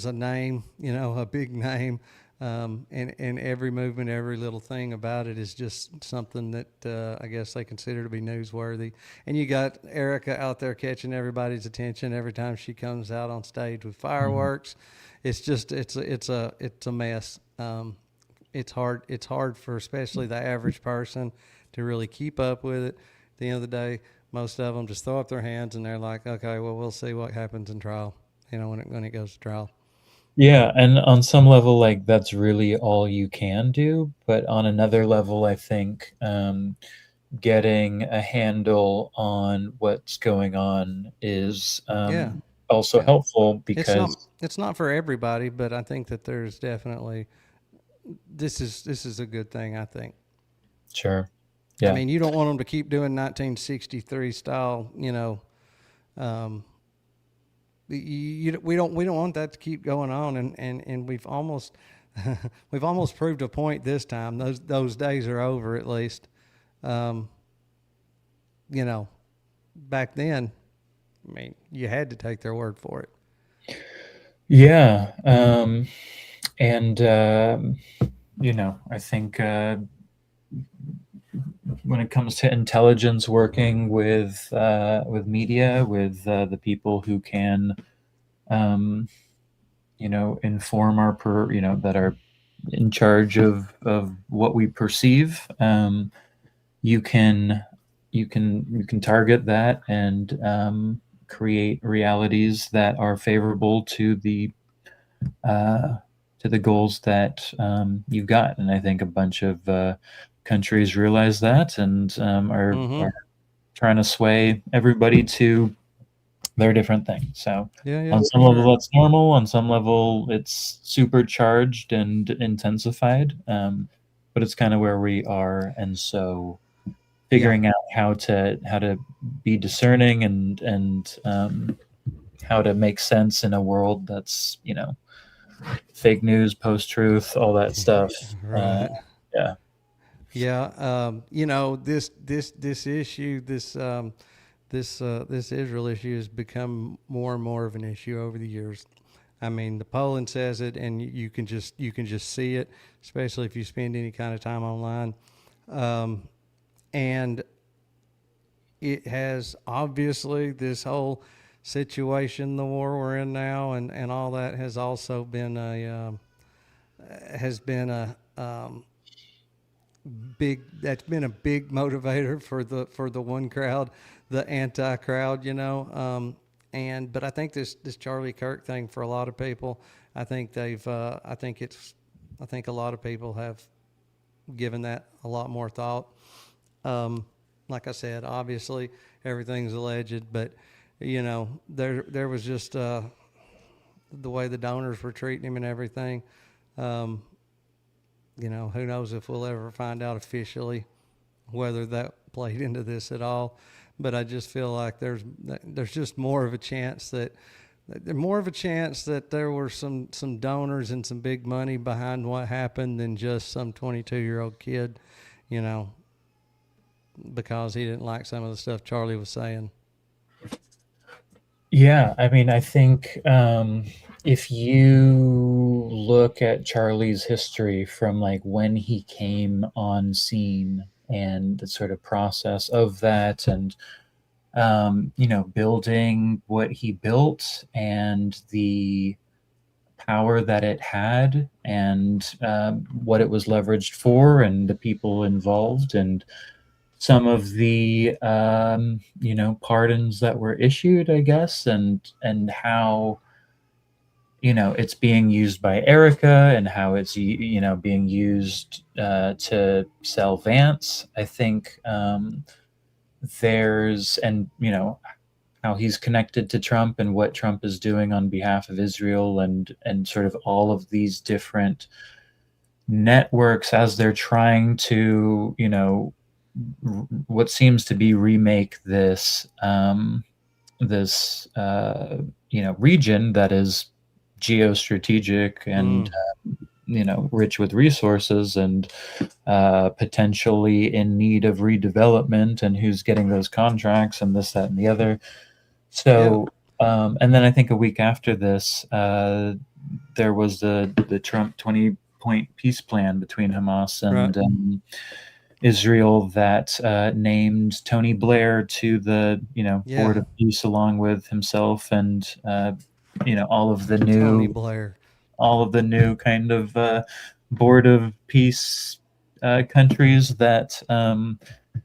a name. A big name. And every movement, every little thing about it is just something that I guess they consider to be newsworthy. And you got Erica out there catching everybody's attention every time she comes out on stage with Mhm. fireworks. It's just it's a mess. It's hard for especially the average person to really keep up with it. At the end of the day, most of them just throw up their hands and they're like, okay, well, we'll see what happens in trial. When it goes to trial. Yeah, and on some level, like that's really all you can do. But on another level, I think getting a handle on what's going on is Yeah, also yeah. helpful It's not because, it's not for everybody, but I think that there's definitely this is a good thing. I think. sure, I yeah, mean, you don't want them to keep doing 1963 style. Um, we don't want that to keep going on, and we've almost we've almost proved a point this time. Those days are over at least. Um, you know, back then, I mean, you had to take their word for it. yeah, and I think when it comes to intelligence working with media, with the people who can um, inform that are in charge of what we perceive. You can you can target that and create realities that are favorable uh, to the goals that you've got. And I think a bunch of countries realize that and Mm-hmm. are trying to sway everybody to they're different things. So Yeah, yeah, on for some level, sure. that's normal. On some level, it's supercharged and intensified. But it's kind of where we are, and so Yeah, figuring out how to be discerning and how to make sense in a world that's fake news, post truth, all that stuff. Uh, right. yeah. Yeah, this issue, this Israel issue has become more and more of an issue over the years. I mean, the polling says it, and you can just see it, especially if you spend any kind of time online. Um, and it has obviously this whole situation, the war we're in now, and all that has also been a big that's been a big motivator for the one crowd, the anti crowd, and but I think this Charlie Kirk thing for a lot of people, I think a lot of people have given that a lot more thought. um, like I said, obviously everything's alleged, but there was just the way the donors were treating him and everything. um, Who knows if we'll ever find out officially whether that played into this at all. But I just feel like there's just more of a chance that there were some donors and some big money behind what happened than just some 22-year-old kid, you know, because he didn't like some of the stuff Charlie was saying. Yeah, I mean, I think if you look at Charlie's history from like when he came on scene and the sort of process of that, and building what he built and the power that it had, and what it was leveraged for, and the people involved, and some of the pardons that were issued, I guess, and how it's being used by Erica, and how it's being used to sell Vance. I think there's and how he's connected to Trump and what Trump is doing on behalf of Israel, and sort of all of these different networks as they're trying to what seems to be remake this region that is geostrategic and Mm, rich with resources, and potentially in need of redevelopment, and who's getting those contracts, and this, that, and the other. yeah, So, and then I think a week after this, there was the Trump 20-point peace plan between Hamas right, and Israel that named Tony Blair to the yeah, board of peace, along with himself and all of the Tony new Blair, kind of board of peace countries that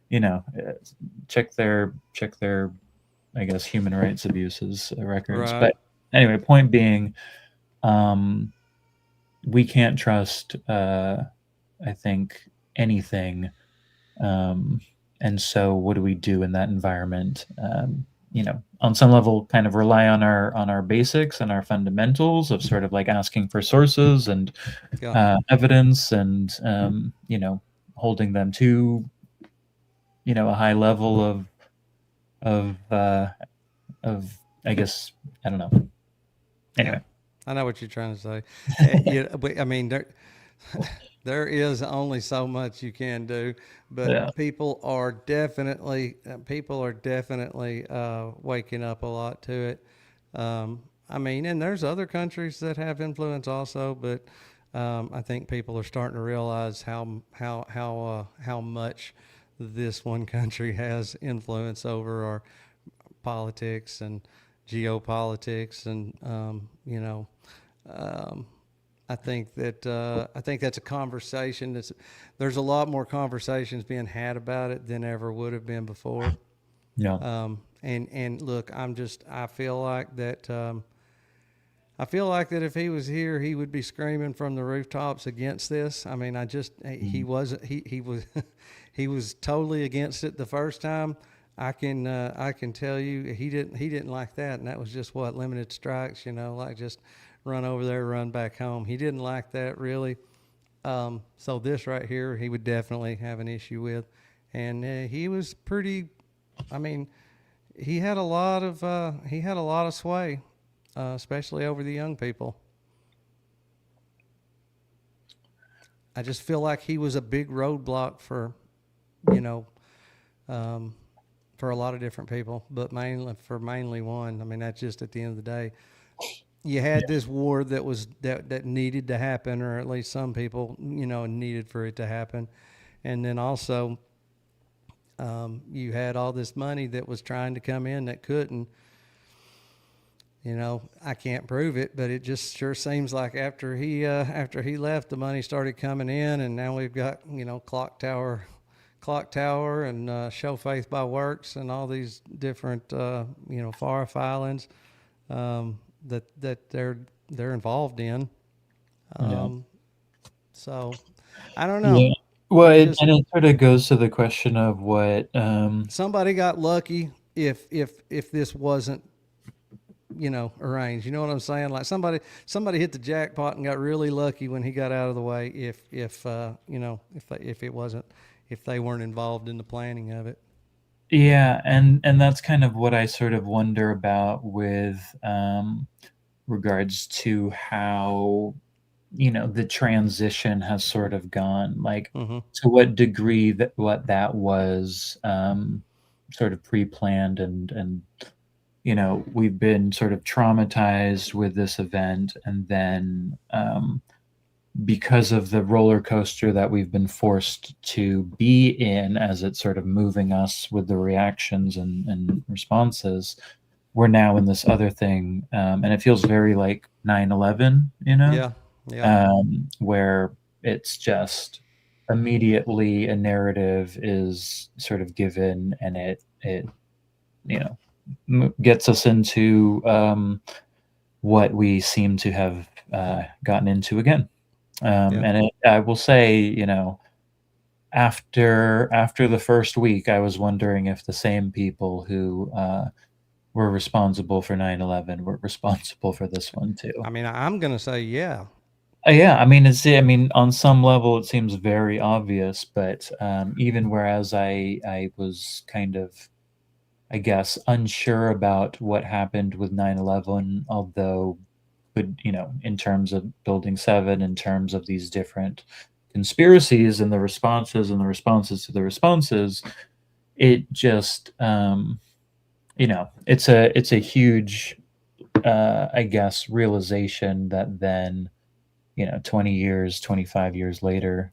you know uh, check their I guess human rights abuses records. right, But anyway, point being, um, we can't trust I think anything. Um, and so, what do we do in that environment? On some level, kind of rely on our basics and our fundamentals of sort of like asking for sources and yeah, evidence, and holding them to a high level of of I guess, I don't know. yeah. Anyway, I know what you're trying to say. Yeah, but I mean, there is only so much you can do, yeah, but people are definitely waking up a lot to it. I mean, and there's other countries that have influence also, but I think people are starting to realize how much this one country has influence over our politics and geopolitics, and um, I think that's a conversation. There's a lot more conversations being had about it than ever would have been before. yeah, And look, I feel like that if he was here, he would be screaming from the rooftops against this. I mean, he mm, was he was he was totally against it the first time. I can tell you he didn't like that, and that was just what limited strikes, like just run over there, run back home. He didn't like that really. So this right here, he would definitely have an issue with, and he was pretty. I mean, he had a lot of sway, especially over the young people. I just feel like he was a big roadblock you know um, for a lot of different people, but mainly one. I mean, that's just at the end of the day. You yeah, had this war that needed to happen, or at least some people needed for it to happen, and then also you had all this money that was trying to come in that couldn't. I can't prove it, but it just sure seems like after he left, the money started coming in, and now we've got clock tower, and show faith by works, and all these different FAR filings that they're involved in. yeah. Um, so I don't know. Yeah. Well, It it, just and it sort of goes to the question of what, somebody got lucky if this wasn't arranged. You know what I'm saying? Like somebody hit the jackpot and got really lucky when he got out of the way. If it wasn't, if they weren't involved in the planning of it. Yeah, and that's kind of what I sort of wonder about with regards to how the transition has sort of gone, like Mm-hmm. to what degree that what that was sort of pre-planned, and we've been sort of traumatized with this event, and then because of the roller coaster that we've been forced to be in as it's sort of moving us with the reactions and responses, we're now in this other thing, and it feels very like 9/11, Yeah. Yeah. where it's just immediately a narrative is sort of given, and it you know gets us into what we seem to have gotten into again. Yeah. I will say, after the first week, I was wondering if the same people who were responsible for 9/11 were responsible for this one too. I mean, I'm gonna say yeah. Yeah, I mean, on some level, it seems very obvious, but even whereas I was kind of, I guess, unsure about what happened with 9/11, although, in terms of Building 7, in terms of these different conspiracies and the responses to the responses, it just, it's a huge, I guess, realization that then, 20 years, 25 years later,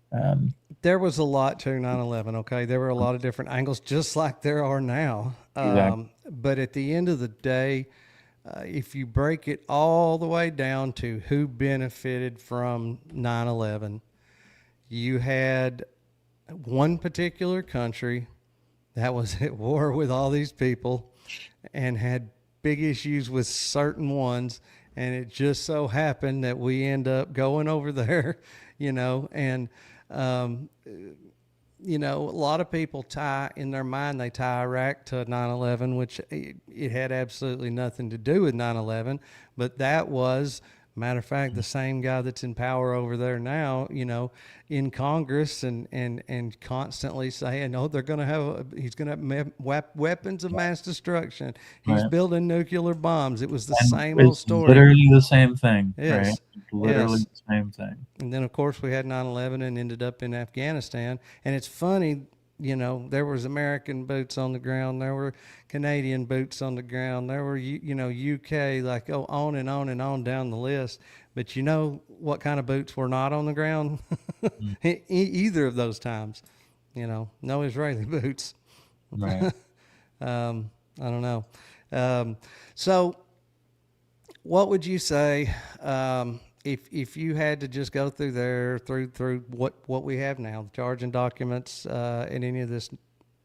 There was a lot to 9/11. Okay, there were a lot of different angles, just like there are now. exactly, But at the end of the day, if you break it all the way down to who benefited from 9/11, you had one particular country that was at war with all these people and had big issues with certain ones. And it just so happened that we end up going over there, and um, a lot of people tie in their mind, they tie Iraq to 9/11, which it had absolutely nothing to do with 9/11. But that was, matter of fact, the same guy that's in power over there now, in Congress and constantly saying, oh, they're going to have, he's going to have weapons of mass destruction. He's right? building nuclear bombs. It was the And same old it's story. literally the same thing, right? Yes. It's literally Yes. the same thing. And then, of course, we had 9/11 and ended up in Afghanistan. And it's funny, there was American boots on the ground. There were Canadian boots on the ground. There were, UK, like, oh, on and on and on down the list. But you know what kind of boots were not on the ground? Mm, Either of those times. No Israeli boots. right. I don't know. Um, so what would you say, if you had to just go through there through what we have now, the charging documents, and any of this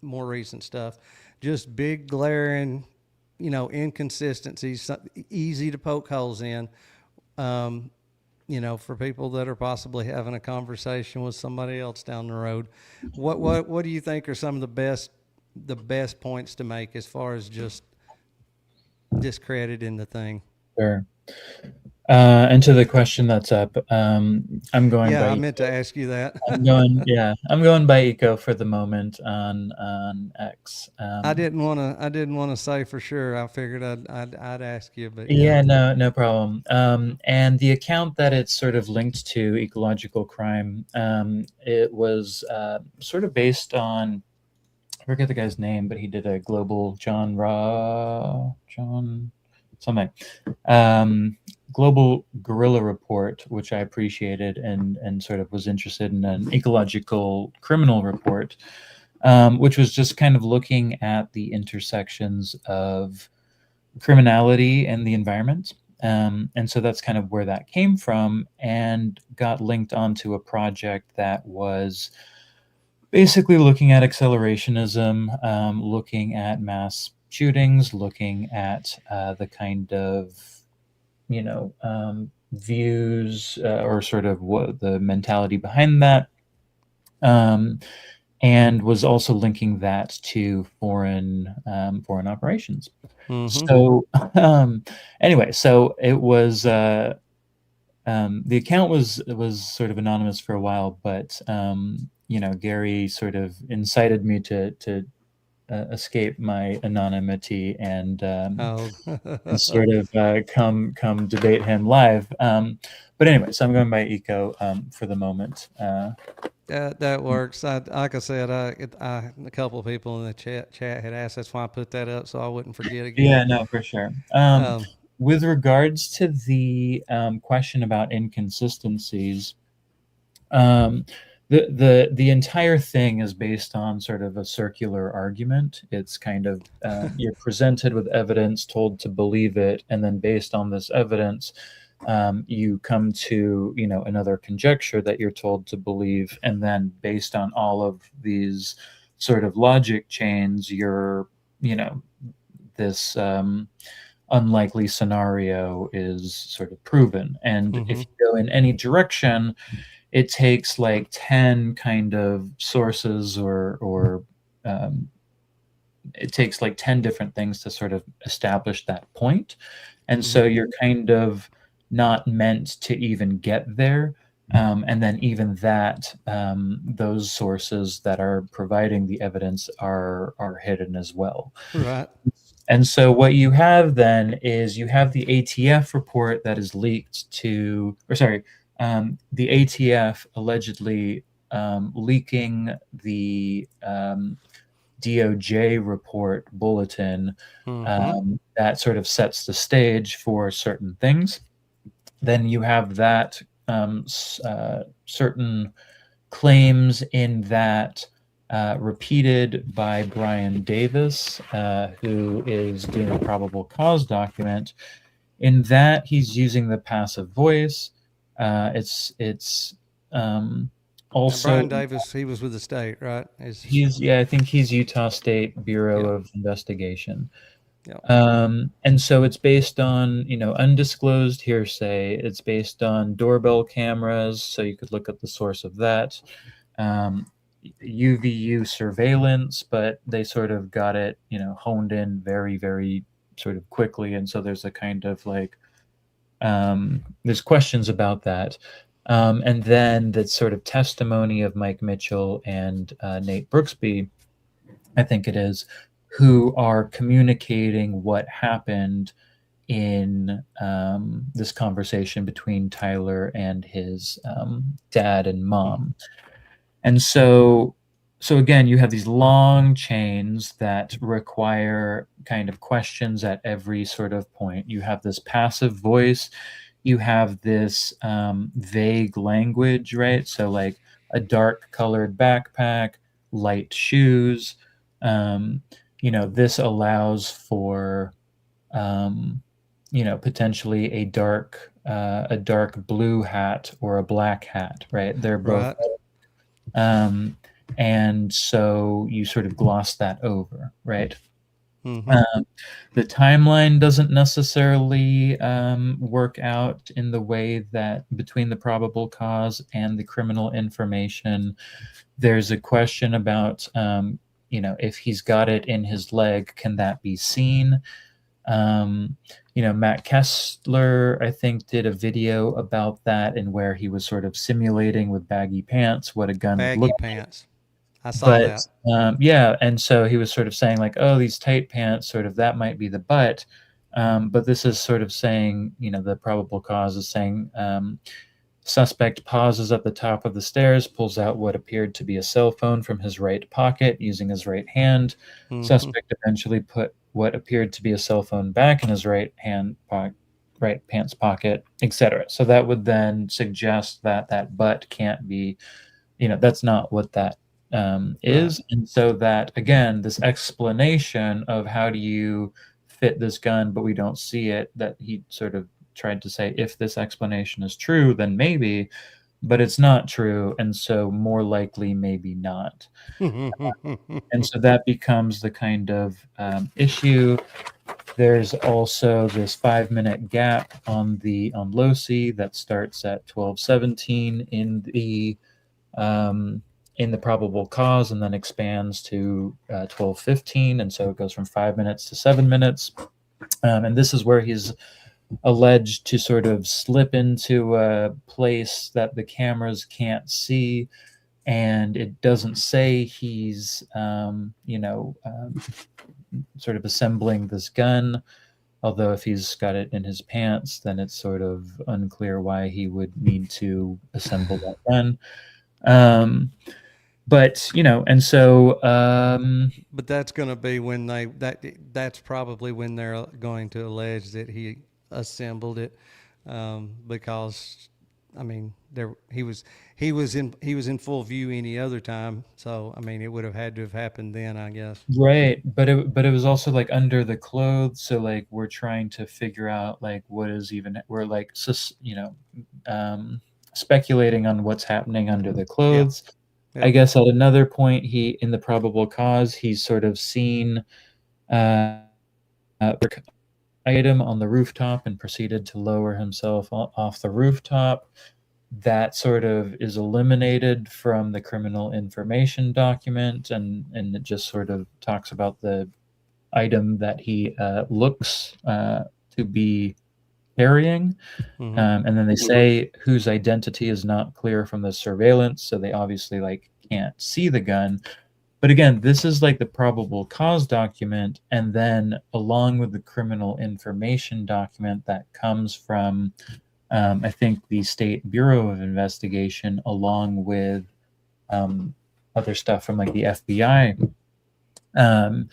more recent stuff, just big glaring, inconsistencies, easy to poke holes in, um, for people that are possibly having a conversation with somebody else down the road. What do you think are some of the best points to make as far as just discrediting the thing? Sure. And to the question that's up, I'm going Yeah, I by meant to ask you that. I'm going by eco for the moment on X. I didn't want to say for sure. I figured I'd ask you, but yeah. Yeah, no problem. And the account that it's sort of linked to, ecological crime, it was sort of based on, I forget the guy's name, but he did a global John something, um, global guerrilla report, which I appreciated, and sort of was interested in an ecological criminal report, which was just kind of looking at the intersections of criminality and the environment. And so that's kind of where that came from, and got linked onto a project that was basically looking at accelerationism, looking at mass shootings, looking at the kind of views, or sort of what the mentality behind that. Um, and was also linking that to foreign operations. Mm-hmm. So um, anyway, so it was the account was sort of anonymous for a while, but Gary sort of incited me to escape my anonymity Oh. and sort of come debate him live. But anyway, so I'm going by Eco for the moment. That works. Like I said, a couple of people in the chat had asked. That's why I put that up so I wouldn't forget again. Yeah, no, for sure. Um, With regards to the question about inconsistencies, um, the entire thing is based on sort of a circular argument. It's kind of you're presented with evidence, told to believe it, and then based on this evidence, you come to another conjecture that you're told to believe, and then based on all of these sort of logic chains, you know this unlikely scenario is sort of proven. And if mhm. you go in any direction, it takes like 10 kind of sources or um, it takes like 10 different things to sort of establish that point. And Mhm. so you're kind of not meant to even get there. And then even that, those sources that are providing the evidence are hidden as well. Right. And so what you have then is you have the ATF report that is leaked to, or sorry, the ATF allegedly leaking the DOJ report bulletin Mhm. that sort of sets the stage for certain things. Then you have that certain claims in that repeated by Brian Davis, who is doing a probable cause document. In that, he's using the passive voice. It's And also Brian Davis, he was with the state, right? Is I think he's Utah State Bureau yeah, of Investigation. yeah. And so it's based on, undisclosed hearsay. It's based on doorbell cameras, so you could look at the source of that. Um, UVU surveillance, but they sort of got it, honed in very, very sort of quickly. And so there's a kind of like, there's questions about that. And then the sort of testimony of Mike Mitchell and Nate Brooksby, I think it is, who are communicating what happened in this conversation between Tyler and his dad and Mm. mom. And so again, you have these long chains that require kind of questions at every sort of point. You have this passive voice, you have this vague language, right? So like a dark colored backpack, light shoes. Um, this allows for um, potentially a dark blue hat or a black hat, right? They're both Right. um, and so you sort of gloss that over, right? Mhm. Um, the timeline doesn't necessarily work out in the way that between the probable cause and the criminal information. There's a question about, if he's got it in his leg, can that be seen? Um, Matt Kessler, I think, did a video about that and where he was sort of simulating with baggy pants what a gun would Baggy look. pants. I saw But that. yeah, and so he was sort of saying like, oh, these tight pants, sort of that might be the butt. But this is sort of saying, the probable cause is saying suspect pauses at the top of the stairs, pulls out what appeared to be a cell phone from his right pocket using his right hand. Mhm. Suspect eventually put what appeared to be a cell phone back in his right pants pocket, etc. So that would then suggest that that butt can't be, that's not what that Right. is. And so that again, this explanation of how do you fit this gun, but we don't see it, that he sort of tried to say, if this explanation is true, then maybe, but it's not true. And so more likely, maybe not. And so that becomes the kind of issue. There's also this 5 minute gap on LOSI that starts at 12:17 um, in the probable cause, and then expands to 12:15, and so it goes from 5 minutes to 7 minutes. And this is where he's alleged to sort of slip into a place that the cameras can't see, and it doesn't say he's sort of assembling this gun. Although if he's got it in his pants, then it's sort of unclear why he would need to assemble that gun. But and so But that's going to be when that's probably when they're going to allege that he assembled it, because I mean he was in full view any other time, so I mean it would have had to have happened then, I guess. right, but it was also like under the clothes, so like we're trying to figure out like what is even we're like speculating on what's happening under the Yeah, clothes. I yeah. guess at another point, he in the probable cause, he's sort of seen uh, item on the rooftop and proceeded to lower himself off the rooftop. That sort of is eliminated from the criminal information document, and it just sort of talks about the item that he looks to be carrying. Mm-hmm. And then they say whose identity is not clear from the surveillance, so they obviously like can't see the gun. But again, this is like the probable cause document, and then along with the criminal information document that comes from, I think, the State Bureau of Investigation, along with other stuff from like the FBI. Um,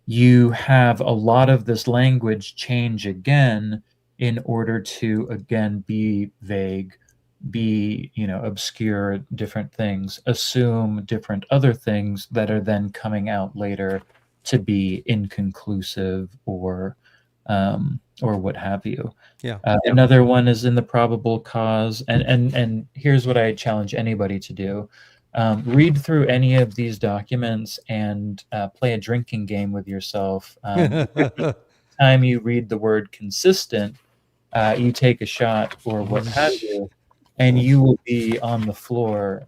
you have a lot of this language change again in order to again be vague, be obscure different things, assume different other things that are then coming out later to be inconclusive or what have you. Yeah. Another one is in the probable cause, and here's what I challenge anybody to do: read through any of these documents and play a drinking game with yourself. Time you read the word consistent, you take a shot or what have you, and you will be on the floor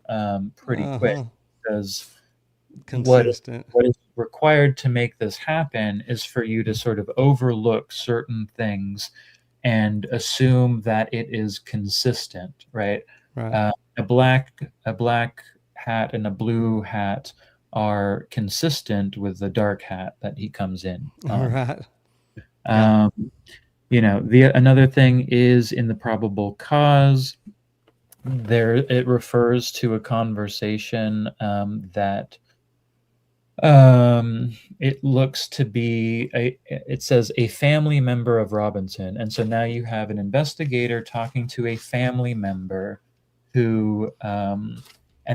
pretty quick, Uh-huh. because what Consistent. what is required to make this happen is for you to sort of overlook certain things and assume that it is consistent, right? Right. Uh, a black hat and a blue hat are consistent with the dark hat that he comes in on. Right. Yeah. Um, the another thing is in the probable cause, there it refers to a conversation that it looks to be it says a family member of Robinson. And so now you have an investigator talking to a family member who, and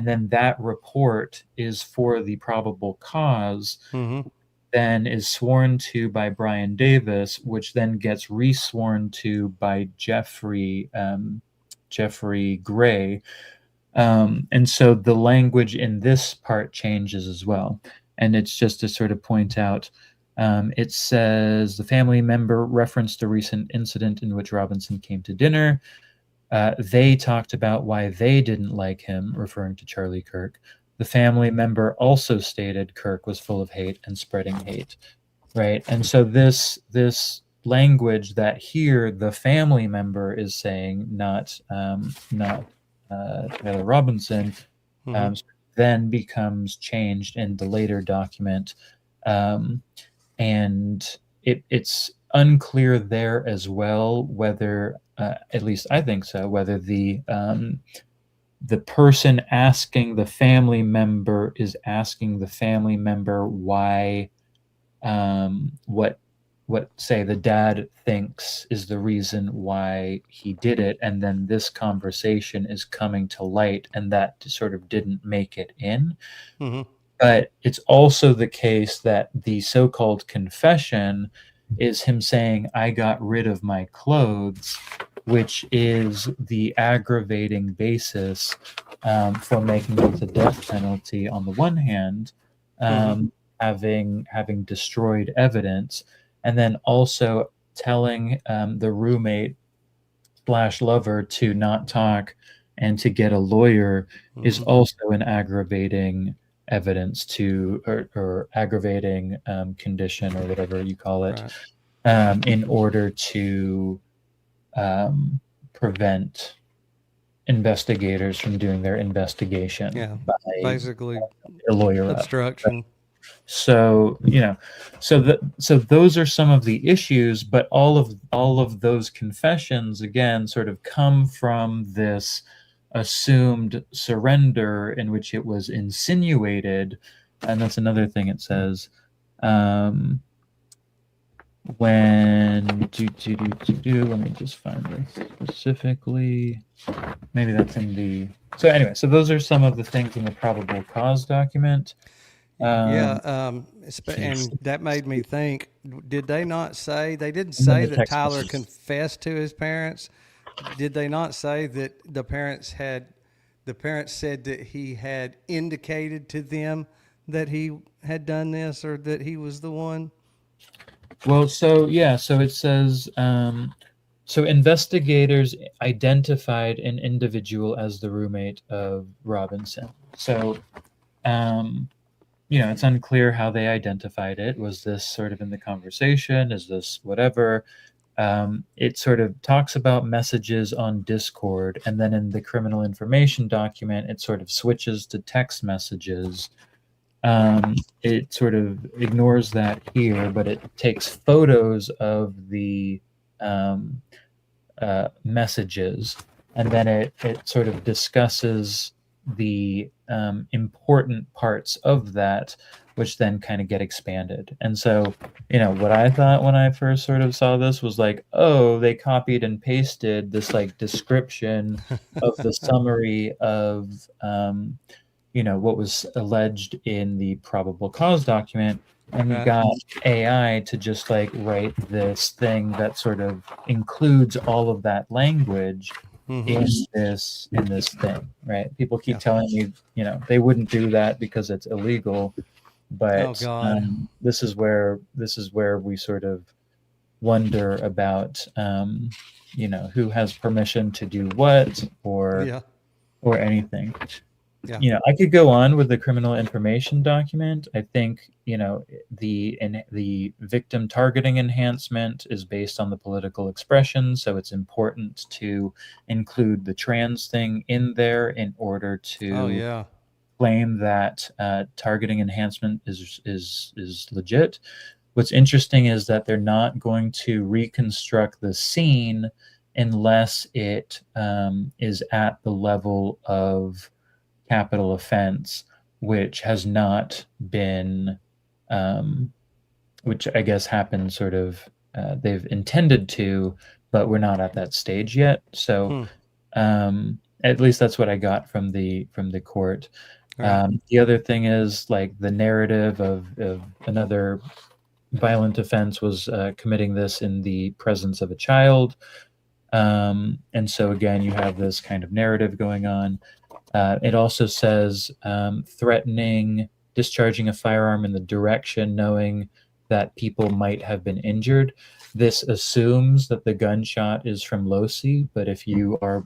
then that report is for the probable cause, Mm-hmm. then is sworn to by Brian Davis, which then gets resworn to by Jeffrey Gray. And so the language in this part changes as well. And it's just to sort of point out, it says the family member referenced a recent incident in which Robinson came to dinner. They talked about why they didn't like him, referring to Charlie Kirk. The family member also stated Kirk was full of hate and spreading hate, right? And so this language that here the family member is saying, not Taylor Robinson, Mm-hmm. then becomes changed in the later document, um, and it's unclear there as well whether, at least I think so, whether the person asking the family member is asking the family member why, what say the dad thinks is the reason why he did it, and then this conversation is coming to light, and that sort of didn't make it in. Mm-hmm. But it's also the case that the so-called confession is him saying, I got rid of my clothes, which is the aggravating basis for making it the death penalty on the one hand, Mm-hmm. having destroyed evidence, and then also telling the roommate slash lover to not talk and to get a lawyer is Mm-hmm. also an aggravating evidence to or aggravating condition or whatever you call it, Right. in order to um, prevent investigators from doing their investigation Yeah. by Basically, a lawyer up. obstruction. So so those are some of the issues, but all of those confessions again sort of come from this assumed surrender in which it was insinuated, and that's another thing it says. Um, when let me just find this specifically. Maybe that's in the. So anyway, so those are some of the things in the probable cause document. Yeah, Um, and that made me think. Did they not say they didn't and then say the that text Tyler messages. confessed to his parents? Did they not say that the parents said that he had indicated to them that he had done this or that he was the one? Well, so yeah, so it says so investigators identified an individual as the roommate of Robinson. So um, it's unclear how they identified it. Was this sort of in the conversation? Is this whatever? It sort of talks about messages on Discord, and then in the criminal information document, it sort of switches to text messages. It sort of ignores that here, but it takes photos of the um, messages, and then it sort of discusses the important parts of that, which then kind of get expanded. And so, what I thought when I first sort of saw this was like, oh, they copied and pasted this like description of the summary of what was alleged in the probable cause document, and Right. got AI to just like write this thing that sort of includes all of that language Mm-hmm. in this thing, right? People keep Yeah. telling me, they wouldn't do that because it's illegal, Oh but God. this is where we sort of wonder about, who has permission to do what, Yeah. or anything. Yeah. I could go on with the criminal information document. I think, the victim targeting enhancement is based on the political expression, so it's important to include the trans thing in there in order Oh to yeah. claim that targeting enhancement is legit. What's interesting is that they're not going to reconstruct the scene unless it is at the level of capital offense, which has not been, um, which I guess happened sort of, they've intended to, but we're not at that stage yet. So Hmm. at least that's what I got from the court. Right. The other thing is like the narrative of another violent offense was committing this in the presence of a child. And so again, you have this kind of narrative going on. It also says threatening, discharging a firearm in the direction knowing that people might have been injured. This assumes that the gunshot is from Losi, but if you are,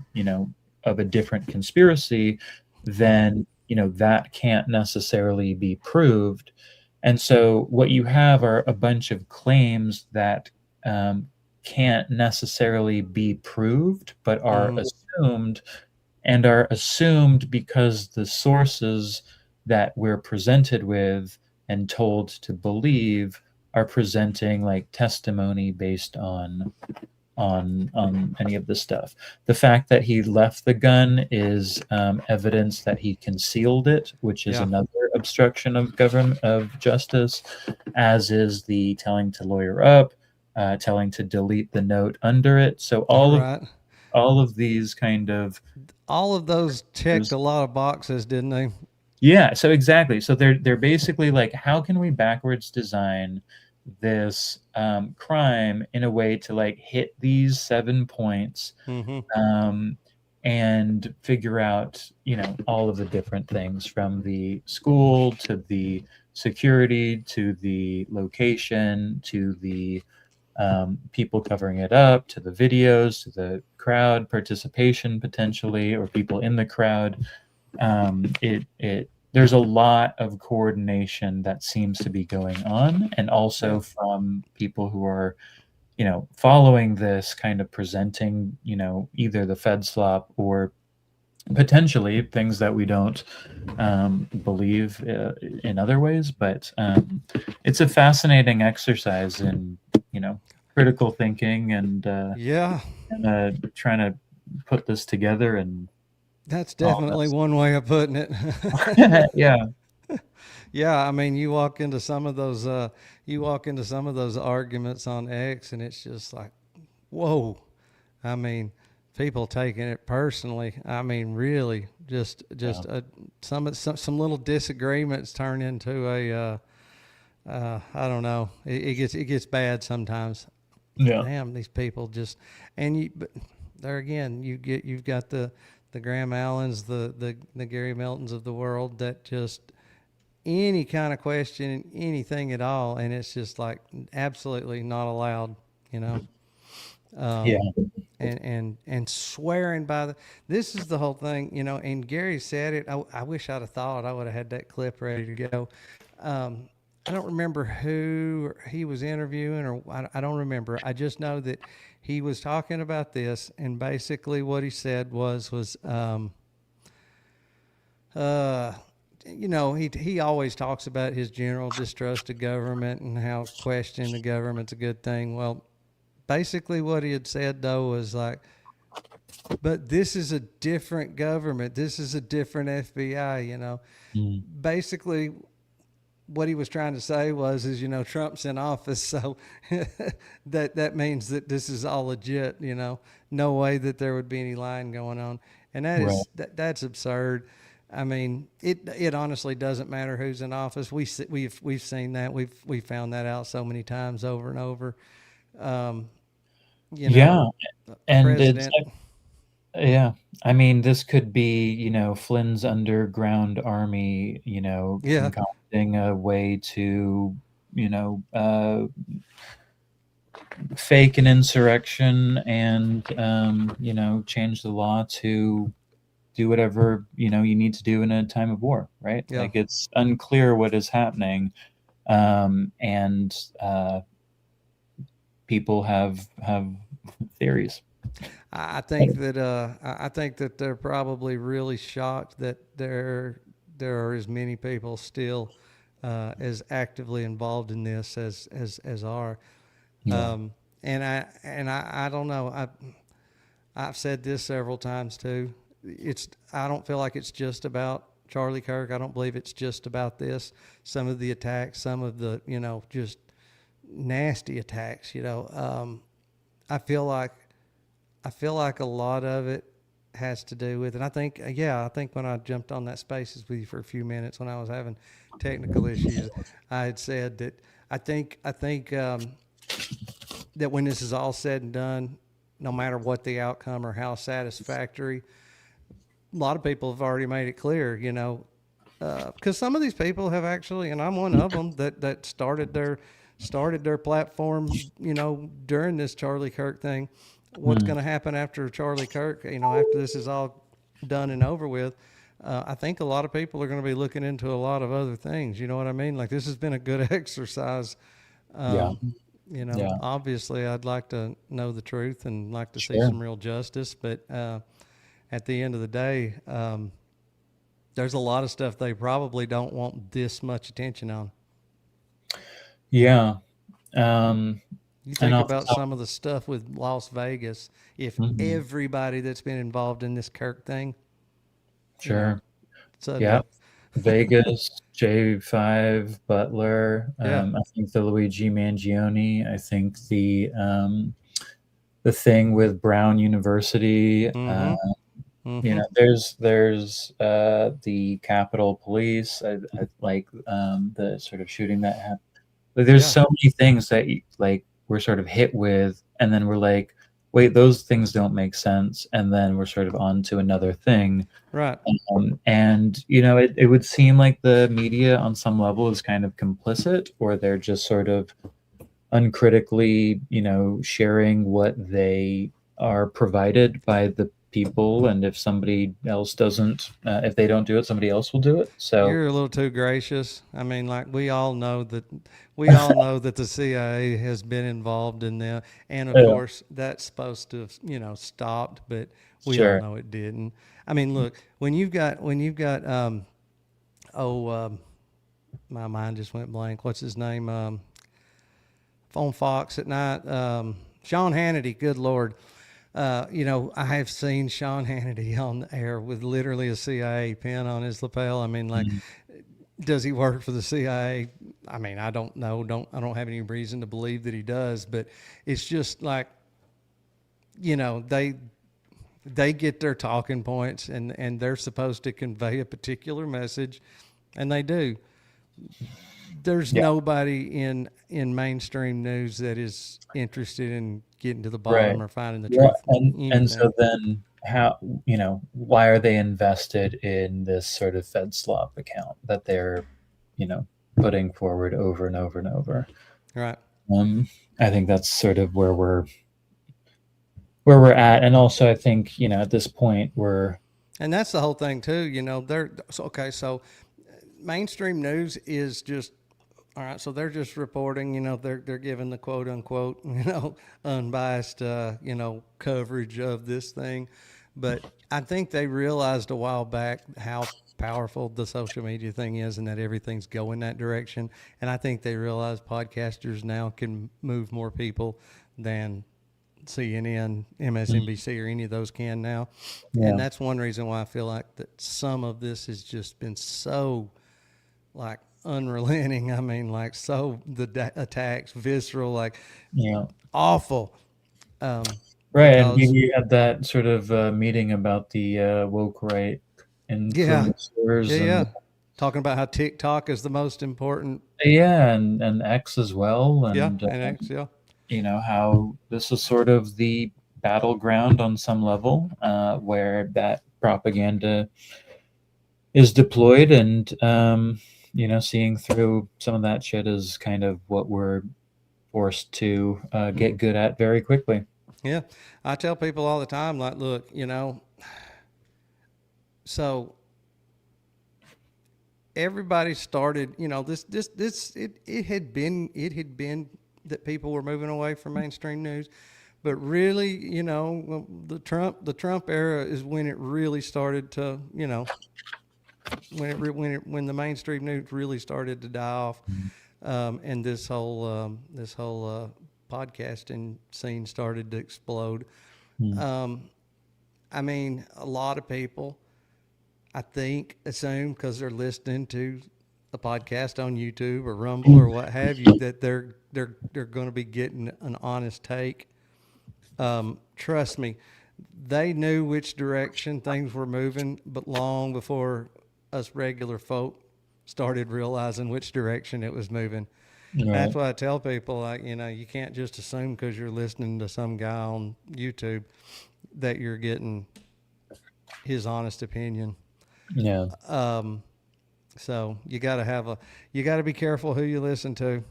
of a different conspiracy, Yeah. then, that can't necessarily be proved. And so what you have are a bunch of claims that can't necessarily be proved, but are Mm-hmm. assumed, and are assumed because the sources that we're presented with and told to believe are presenting like testimony based on any of this stuff. The fact that he left the gun is evidence that he concealed it, which is Yeah. another obstruction of government of justice, as is the telling to lawyer up, telling to delete the note under it. So Right. all of these kind of. All of those checked a lot of boxes, didn't they? Yeah, so exactly. So they're basically like, how can we backwards design this crime in a way to like hit these 7 points, Mm-hmm. um, and figure out, all of the different things from the school to the security to the location to the people covering it up, to the videos, to the crowd participation potentially, or people in the crowd. It there's a lot of coordination that seems to be going on, and Yeah. also from people who are, following this, kind of presenting, either the Fed slop or potentially things that we don't believe in other ways. But it's a fascinating exercise in, critical thinking and Yeah. trying to put this together and That's all definitely this. one way of putting it. Yeah. Yeah, I mean, you walk into some of those arguments on X, and it's just like, whoa. I mean, people taking it personally. I mean, really, Yeah. some little disagreements turn into I don't know. It gets bad sometimes. Yeah. Damn, these people just but there again, you've got the Graham Allens, the Gary Meltons of the world that just any kind of question, anything at all, and it's just like absolutely not allowed, you know. Yeah. Um, and swearing by this is the whole thing, you know. And Gary said it. I wish I'd have thought I would have had that clip ready to go. Um, I don't remember who he was interviewing, or I don't remember. I just know that he was talking about this, and basically what he said was uh, he always talks about his general distrust of government and how questioning the government's a good thing. Well, basically what he had said though was like, but this is a different government. This is a different FBI. Mm. Basically, what he was trying to say is Trump's in office, so that means that this is all legit. No way that there would be any lying going on, and Right. that's absurd. I mean, it honestly doesn't matter who's in office. We've seen that. We've found that out so many times over and over. Um, you know, Yeah. And it's president. yeah. I mean, this could be, Flynn's underground army, Yeah, concocting a way to, you know, uh, fake an insurrection and, change the law to do whatever, you need to do in a time of war, right? yeah. Like, it's unclear what is happening. And people have theories. I think that they're probably really shocked that there are as many people still as actively involved in this as are. Yeah. Um, I don't know. I've said this several times too. I don't feel like it's just about Charlie Kirk. I don't believe it's just about this. Some of the attacks, some of the just nasty attacks. I feel like I feel like a lot of it has to do with, and I think when I jumped on that Spaces with you for a few minutes when I was having technical issues, I had said that I think that when this is all said and done, no matter what the outcome or how satisfactory, a lot of people have already made it clear, because some of these people have actually, and I'm one of them that started their platform, during this Charlie Kirk thing. What's Mm. going to happen after Charlie Kirk? After this is all done and over with, I think a lot of people are going to be looking into a lot of other things. You know what I mean? Like this has been a good exercise. Yeah. Um, Yeah. obviously, I'd like to know the truth and like to see Sure. some real justice, but at the end of the day, there's a lot of stuff they probably don't want this much attention on. Yeah. Um, You and think off the about top, some of the stuff with Las Vegas. If mhm, everybody that's been involved in this Kirk thing, you know, sure. Yeah. suddenly, Vegas, J5, Butler. yeah, I think the Luigi Mangione. I think the thing with Brown University. mm-hmm, mm-hmm, There's the Capitol Police. I like the sort of shooting that happened. Like, there's yeah, so many things that like we're sort of hit with, and then we're like, wait, those things don't make sense, and then we're sort of on to another thing. right, And it would seem like the media on some level is kind of complicit, or they're just sort of uncritically, sharing what they are provided by the people, and if somebody else doesn't, if they don't do it, somebody else will do it. So You're a little too gracious. I mean, like we all know that the CIA has been involved in them, and of yeah, course that's supposed to have, stopped, but we all sure. know it didn't. I mean, look, when you've got oh my mind just went blank. What's his name? On Fox at night. Sean Hannity. Good Lord. I have seen Sean Hannity on the air with literally a CIA pin on his lapel. I mean, like, Mm, does he work for the CIA? I mean, I don't know. I don't have any reason to believe that he does, but it's just like, they get their talking points, and they're supposed to convey a particular message, and they do. There's yeah, nobody in mainstream news that is interested in getting to the right. bottom or finding the Well, truth in and so anything. then how, why are they invested in this sort of Fed slop account that they're, you know, putting forward over and over and over? Right. Um, I think that's sort of where we're at, and also I think at this point we're And that's the whole thing too. They're so okay. So mainstream news is just all right. So they're just reporting. They're giving the quote unquote unbiased coverage of this thing. But I think they realized a while back how powerful the social media thing is, and that everything's going that direction. And I think they realize podcasters now can move more people than CNN, MSNBC, or any of those can now. And yeah, that's one reason why I feel like that some of this has just been so like unrelenting. I mean, like so attacks, visceral, like yeah, awful. right. And Because you had that sort of meeting about the woke right yeah, yeah, influencers, and yeah, talking about how TikTok is the most important. yeah, and X as well, Yeah, and and X, yeah, how this is sort of the battleground on some level, where that propaganda is deployed, and seeing through some of that shit is kind of what we're forced to get good at very quickly. yeah. I tell people all the time, like, look, so everybody started, it had been that people were moving away from mainstream news, but really, the Trump era is when it really started to, when the mainstream news really started to die off, and this whole podcasting scene started to explode. Mm. I mean, a lot of people, I think, assume because they're listening to a podcast on YouTube or Rumble or what have you that they're going to be getting an honest take. Trust me, they knew which direction things were moving, but long before us regular folk started realizing which direction it was moving. That's Right. why I tell people, like, you can't just assume because you're listening to some guy on YouTube that you're getting his honest opinion. Yeah. So you got to be careful who you listen to.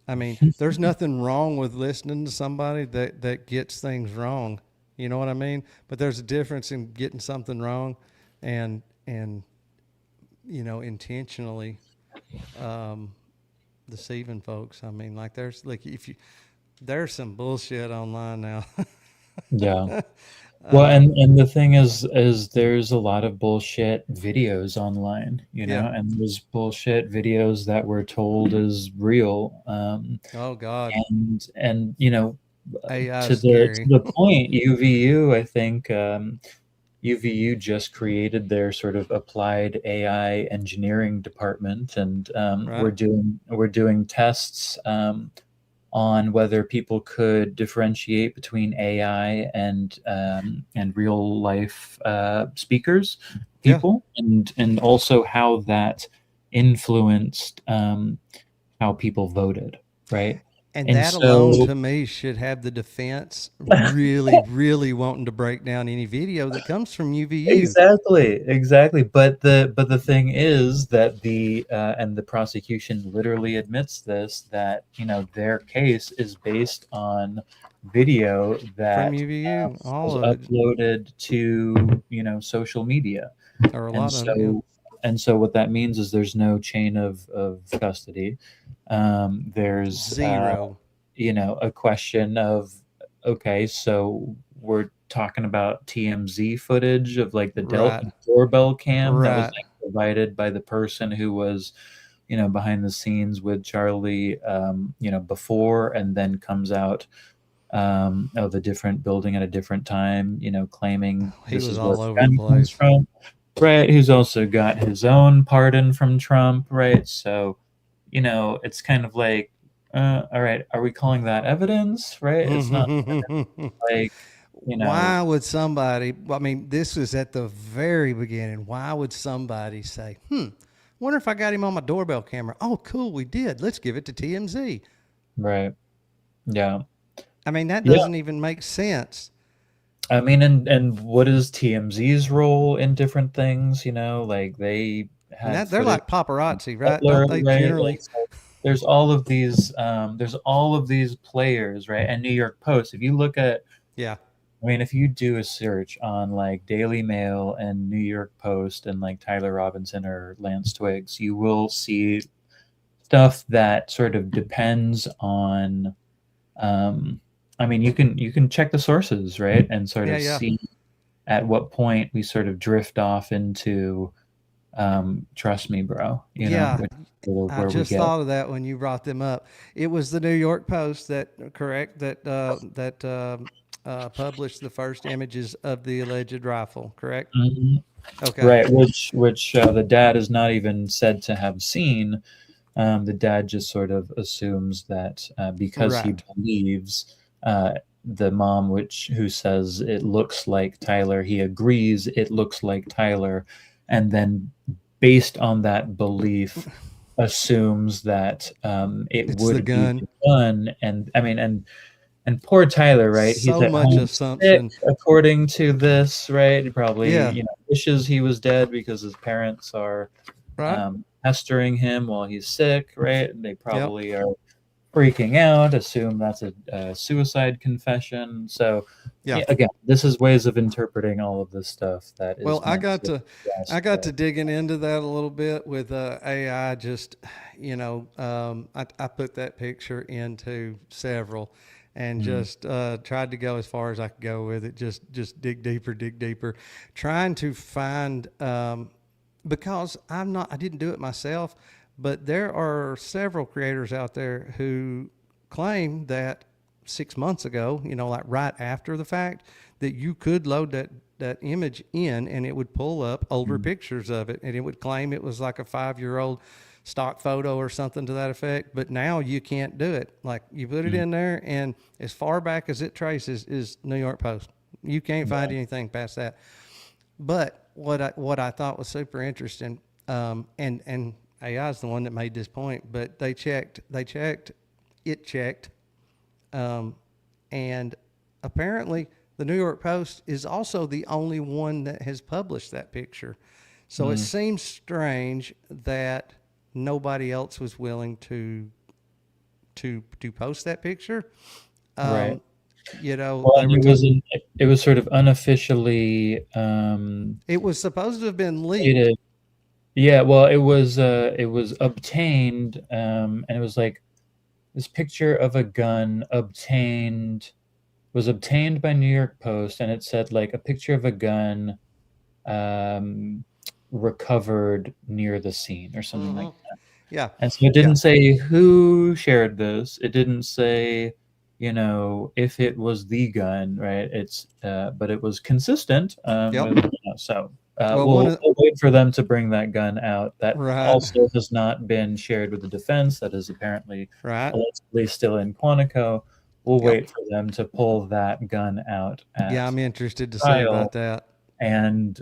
I mean, there's nothing wrong with listening to somebody that gets things wrong. You know what I mean? But there's a difference in getting something wrong and intentionally um, deceiving folks. I mean, like there's some bullshit online now. Yeah. Well, um, and the thing is there's a lot of bullshit videos online, yeah. and there's bullshit videos that we're told is real, Oh God, and AI to is the scary. point, UVU, I think, UVU just created their sort of applied AI engineering department, and Right? we're doing tests on whether people could differentiate between AI and real life speakers, Yeah. people, and also how that influenced how people voted, right? And And that alone so to me should have the defense really, really wanting to break down any video that comes from UVU. exactly. But the thing is that the prosecution literally admits this, that their case is based on video From that UVU, all was of it, uploaded to social media, or a and lot of it, yeah. so what that means is there's no chain of custody. There's Zero. a question of, okay, so we're talking about TMZ footage of like the Right. doorbell cam that was Right. like provided by the person who was behind the scenes with Charlie, before, and then comes out of a different building at a different time, claiming He this was is where all the over the gun comes place. from, right? Who's also got his own pardon from Trump, right? So it's kind of like, all right, are we calling that evidence, right? It's not like, you know, Why would somebody, I mean, this was at the very beginning. Why would somebody say, wonder if I got him on my doorbell camera? Oh, cool, we did. Let's give it to TMZ. right. Yeah. I mean, that Yeah. doesn't even make sense. I mean, and what is TMZ's role in different things? Like they And had that they're footage like from paparazzi, right? Butler, Don't they right? generally? Like, so there's all of these players, right? And New York Post, if you look at, Yeah. I mean, if you do a search on like Daily Mail and New York Post and like Tyler Robinson or Lance Twiggs, you will see stuff that sort of depends on. Um, I mean, you can check the sources, right, and sort Yeah, of yeah. see at what point we sort of drift off into, trust me, bro, Yeah. which is sort of I where we just get. thought of that when you brought them up. It was the New York Post that correct that published the first images of the alleged rifle. Correct. Mhm. Okay. Right, which the dad is not even said to have seen. The dad just sort of assumes that, because he Right. believes the mom, who says it looks like Tyler, he agrees it looks like Tyler, and then based on that belief, assumes that it It's the would be gun. the gun. And I mean, and poor Tyler, right? He's So at much home sick, assumption. according to this, right? He probably, Yeah. wishes he was dead because his parents are Right. pestering him while he's sick, right? They Yep. probably are freaking out, assume that's a suicide confession. So, Yeah. yeah, again, this is ways of interpreting all of this stuff that Well, is meant to I suggest got that. to digging into that a little bit with AI. Just I put that picture into several, and Mm, just tried to go as far as I could go with it. Just dig deeper, trying to find because I didn't do it myself, but there are several creators out there who claim that 6 months ago, like right after the fact, that you could load that image in and it would pull up older mm, pictures of it and it would claim it was like a 5 year old stock photo or something to that effect. But now you can't do it. Like you put it mm, in there and as far back as it traces is New York Post. You can't find right. anything past that. But what I thought was super interesting, and AI is the one that made this point, but it checked, um, and apparently the New York Post is also the only one that has published that picture. So it Mm, seems strange that nobody else was willing to post that picture. right. Um, Well, they and were it was sort of unofficially it was supposed to have been leaked. stated. Yeah, well, it was obtained, and it was like this picture of a gun was obtained by New York Post, and it said like a picture of a gun, um, recovered near the scene or something like Hmm. that. Yeah, And so it yeah, didn't say who shared this. It didn't say, if it was the gun, right? But it was consistent, yep. so Well, one we'll, of we'll wait for them to bring that gun out. That right, also has not been shared with the defense. That is apparently right. allegedly still in Quantico. We'll Yep. wait for them to pull that gun out Yeah, at I'm interested to see trial. about that. and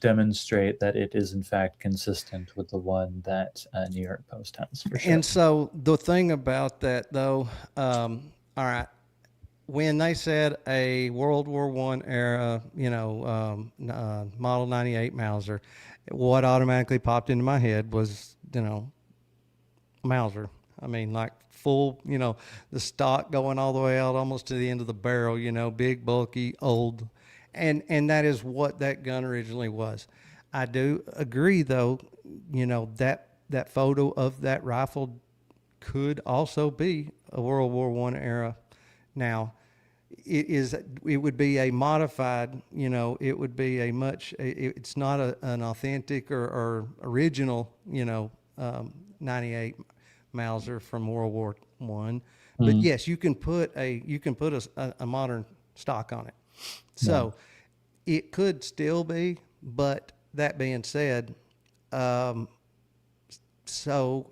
demonstrate that it is in fact consistent with the one that New York Post has for sure. And so the thing about that, though, all right, when they said a World War One era, Model 98 Mauser, what automatically popped into my head was, Mauser. I mean, like full, the stock going all the way out almost to the end of the barrel, big, bulky, old. And that is what that gun originally was. I do agree, though, that photo of that rifle could also be a World War One era. Now, it would be a modified, it would be a much, it's not an authentic or original, 98 Mauser from World War One. But Mm, yes, you can put a modern stock on it. yeah. So it could still be, but that being said, um, so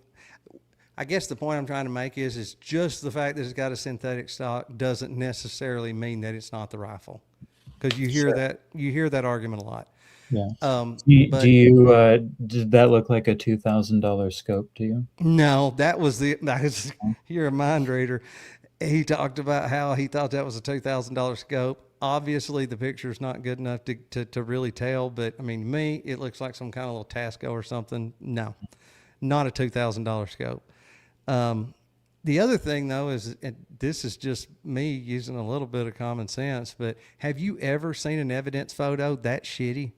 I guess the point I'm trying to make is just the fact that it's got a synthetic stock doesn't necessarily mean that it's not the rifle, because Sure. you hear that argument a lot. Yeah. Do But you did that look like a $2,000 scope to you? no, that was you're a mind reader. He talked about how he thought that was a $2,000 scope. Obviously, the picture's not good enough to really tell, but I mean, me, it looks like some kind of little Tasco or something. No, not a $2,000 scope. Um, the other thing, though, is and this is just me using a little bit of common sense, but have you ever seen an evidence photo that shitty?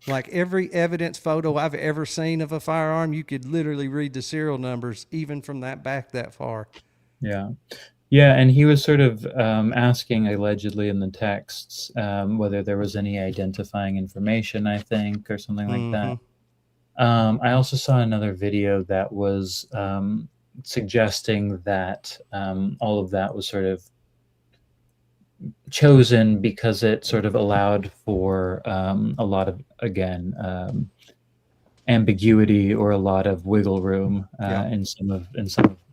Like every evidence photo I've ever seen of a firearm, you could literally read the serial numbers even from that back that far. Yeah. Yeah, and he was sort of asking allegedly in the texts whether there was any identifying information, I think, or something like that. Mm-hmm. I also saw another video that was suggesting that all of that was sort of chosen because it sort of allowed for a lot of, again, ambiguity or a lot of wiggle room Yeah. in some of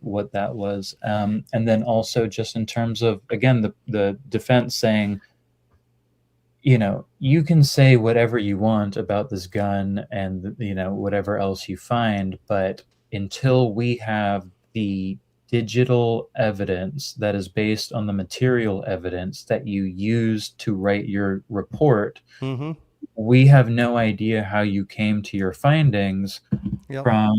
what that was, and then also just in terms of, again, the defense saying, you can say whatever you want about this gun and whatever else you find, but until we have the digital evidence that is based on the material evidence that you used to write your report, Mm-hmm. we have no idea how you came to your findings Yep. from,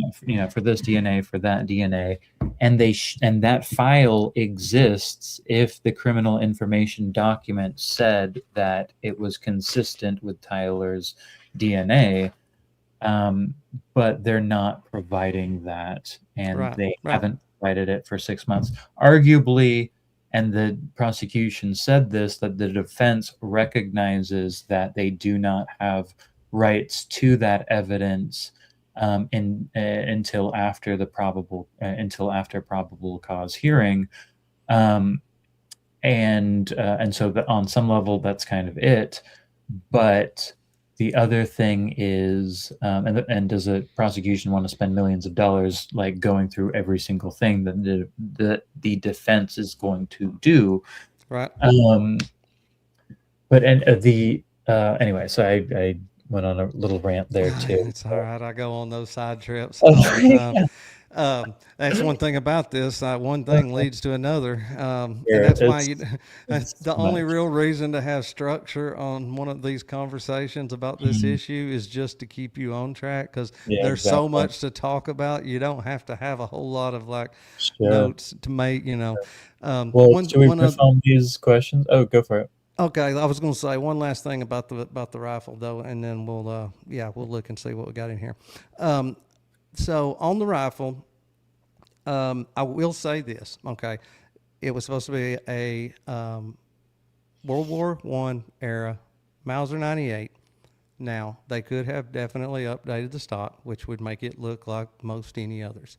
for this DNA, for that DNA, and and that file exists if the criminal information document said that it was consistent with Tyler's DNA, um, but they're not providing that, and Right. they Right. haven't provided it for 6 months. Arguably, and the prosecution said this, that the defense recognizes that they do not have rights to that evidence until after probable cause hearing, um, and so that on some level that's kind of it, but the other thing is, and does the prosecution want to spend millions of dollars like going through every single thing that the defense is going to do? Right. Um, but and the anyway, so I went on a little rant there too. It's all right. I go on those side trips all the Oh, time. That's one thing about this. One thing leads to another, and here, that's why that's it's the only much. real reason to have structure on one of these conversations about this Mhm. issue is just to keep you on track, because Yeah, there's so exactly. much to talk about. You don't have to have a whole lot of like Sure. notes to make. Well, One should we one riff other. on these questions? Oh, go for it. Okay, I was going to say one last thing about the rifle though, and then we'll look and see what we got in here. Um, so on the rifle, I will say this. Okay, it was supposed to be a World War One era Mauser 98. Now they could have definitely updated the stock, which would make it look like most any others.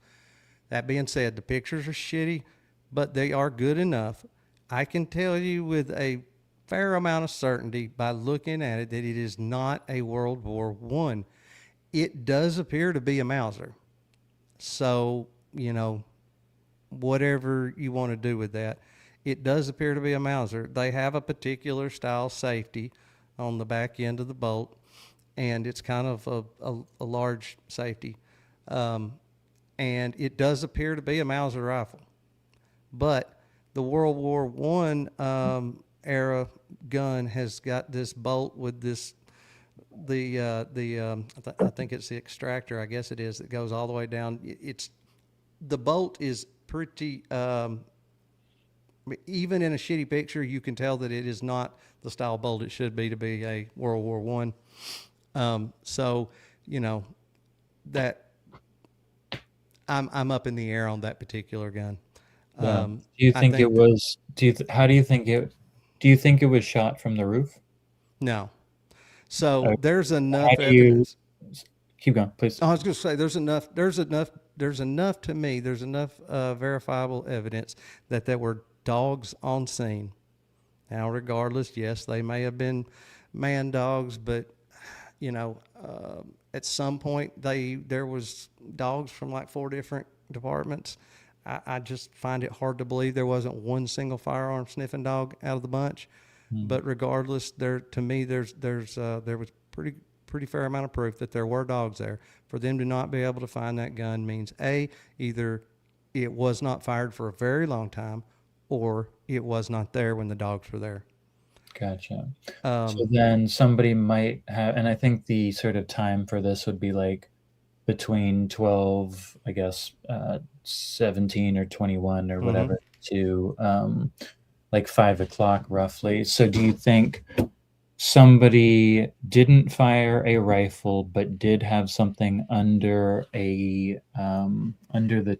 That being said, the pictures are shitty, but they are good enough. I can tell you with a fair amount of certainty by looking at it that it is not a World War One. It does appear to be a Mauser. So, whatever you want to do with that, it does appear to be a Mauser. They have a particular style safety on the back end of the bolt, and it's kind of a large safety. Um, and it does appear to be a Mauser rifle, but the World War I era gun has got this bolt with this I think it's the extractor, I guess it is, that goes all the way down. It's the bolt is pretty even in a shitty picture, you can tell that it is not the style bolt it should be to be a World War I. So, you know, that I'm up in the air on that particular gun. Yeah. Do you I think it think that was? How do you think it? Do you think it was shot from the roof? no. So Uh, there's how enough do you evidence. keep going, please? I was going to say there's enough to me. There's enough verifiable evidence that there were dogs on scene. Now, regardless, yes, they may have been man dogs, but you know, at some point there was dogs from like 4 different departments. I just find it hard to believe there wasn't one single firearm sniffing dog out of the bunch. Hmm. But regardless, there to me there was pretty fair amount of proof that there were dogs there. For them to not be able to find that gun means a either it was not fired for a very long time, or it was not there when the dogs were there. Gotcha. So Um, then somebody might have, and I think the sort of time for this would be like between 12, I guess, 17 or 21 or mm-hmm. whatever to like 5 o'clock roughly. So do you think somebody didn't fire a rifle but did have something under the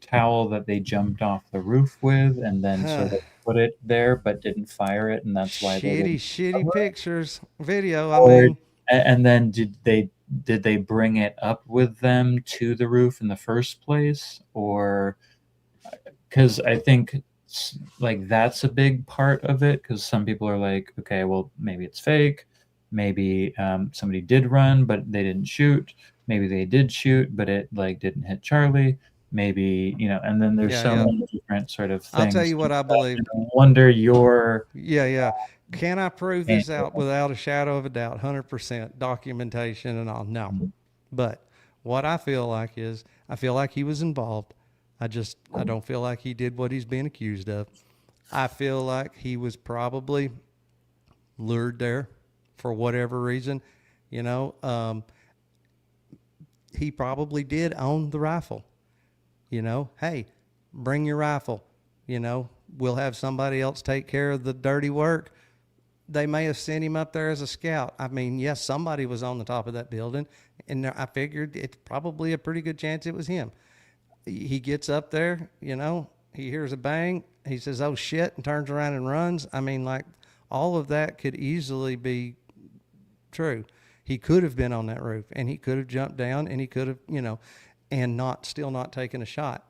towel that they jumped off the roof with and then sort of put it there but didn't fire it and that's why they didn't Shitty cover it? pictures, video. I Or mean, and then did they bring it up with them to the roof in the first place? Or because I think like that's a big part of it. Because some people are like, okay, well maybe it's fake, maybe somebody did run but they didn't shoot, maybe they did shoot but it like didn't hit Charlie, maybe and then there's yeah, so yeah. many different sort of I'll tell things. you what I And believe. I wonder your Yeah, yeah. Can I prove this out angle. without a shadow of a doubt? 100% documentation and all? No. But what I feel like is I feel like he was involved. I don't feel like he did what he's being accused of. I feel like he was probably lured there for whatever reason. You know, he probably did own the rifle. Hey, bring your rifle. We'll have somebody else take care of the dirty work. They may have sent him up there as a scout. I mean, yes, somebody was on the top of that building, and I figured it's probably a pretty good chance it was him. He gets up there, he hears a bang, he says, "Oh shit," and turns around and runs. I mean, like, all of that could easily be true. He could have been on that roof, and he could have jumped down, and he could have, and not taken a shot.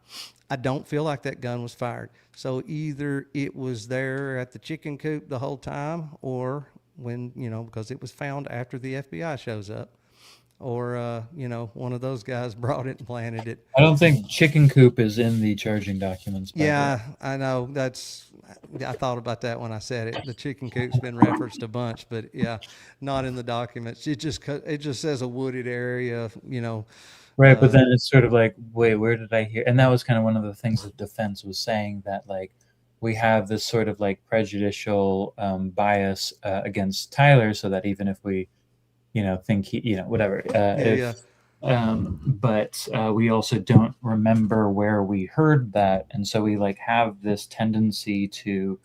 I don't feel like that gun was fired. So either it was there at the chicken coop the whole time, or when, because it was found after the FBI shows up, or, one of those guys brought it and planted it. I don't think chicken coop is in the charging documents, by the way. Yeah, I know. I thought about that when I said it. The chicken coop's been referenced a bunch, but yeah, not in the documents. It just says a wooded area, Right, but uh, then it's sort of like, wait, where did I hear? And that was kind of one of the things the defense was saying, that like we have this sort of like prejudicial bias against Tyler, so that even if we, think he, whatever, yeah, yeah. if, but we also don't remember where we heard that, and so we like have this tendency to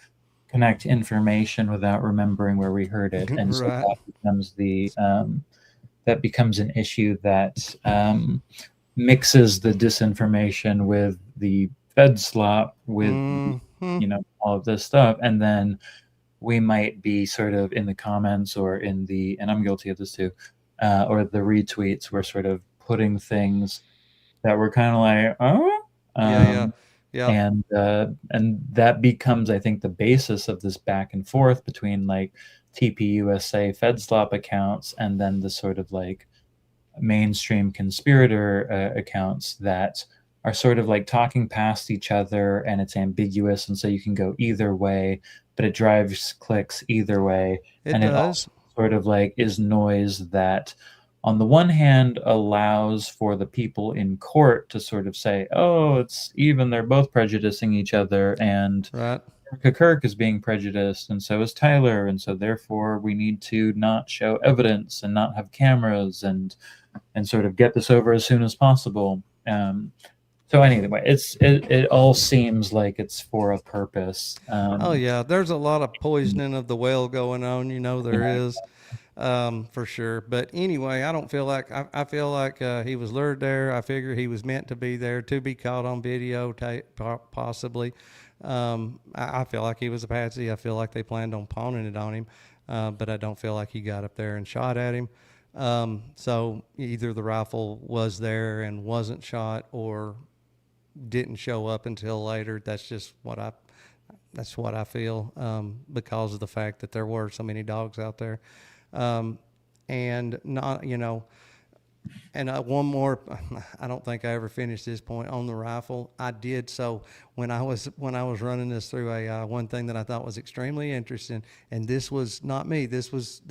connect information without remembering where we heard it, and so Right. that becomes an issue that mixes the disinformation with the Fed slop with Hmm. all of this stuff, and then we might be sort of in the comments or in the, and I'm guilty of this too, or the retweets, we're sort of putting things that we're kind of like, oh, Yeah, yeah, um, yeah. and that becomes, I think, the basis of this back and forth between like TPUSA FedSlop accounts and then the sort of like mainstream conspirator accounts that are sort of like talking past each other, and it's ambiguous, and so you can go either way, but it drives clicks either way, It and it also does. sort of like is noise that on the one hand allows for the people in court to sort of say, oh, it's even, they're both prejudicing each other, and Right. Erica Kirk is being prejudiced, and so is Tyler, and so therefore we need to not show evidence and not have cameras and sort of get this over as soon as possible. So anyway, it all seems like it's for a purpose. Oh yeah, there's a lot of poisoning of the well going on. There Yeah, is, for sure. But anyway, I don't feel like I feel like he was lured there. I figure he was meant to be there to be caught on videotape, possibly. I feel like he was a patsy. I feel like they planned on pawning it on him, but I don't feel like he got up there and shot at him. So either the rifle was there and wasn't shot, or didn't show up until later. That's what I feel, because of the fact that there were so many dogs out there. Um, and not, and one more, I don't think I ever finished this point on the rifle. I did. So when I was running this through AI, one thing that I thought was extremely interesting, and this was not me. This was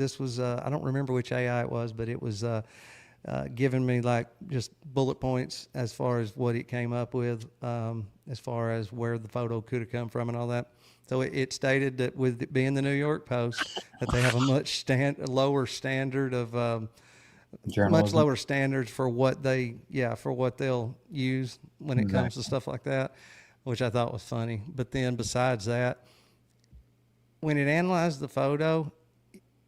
I don't remember which AI it was, but it was giving me like just bullet points as far as what it came up with, as far as where the photo could have come from and all that. So it stated that with it being the New York Post, that they have a lower standard of, much journalism. lower standards for what they'll use when it comes to Exactly. stuff like that, which I thought was funny. But then besides that, when it analyzed the photo,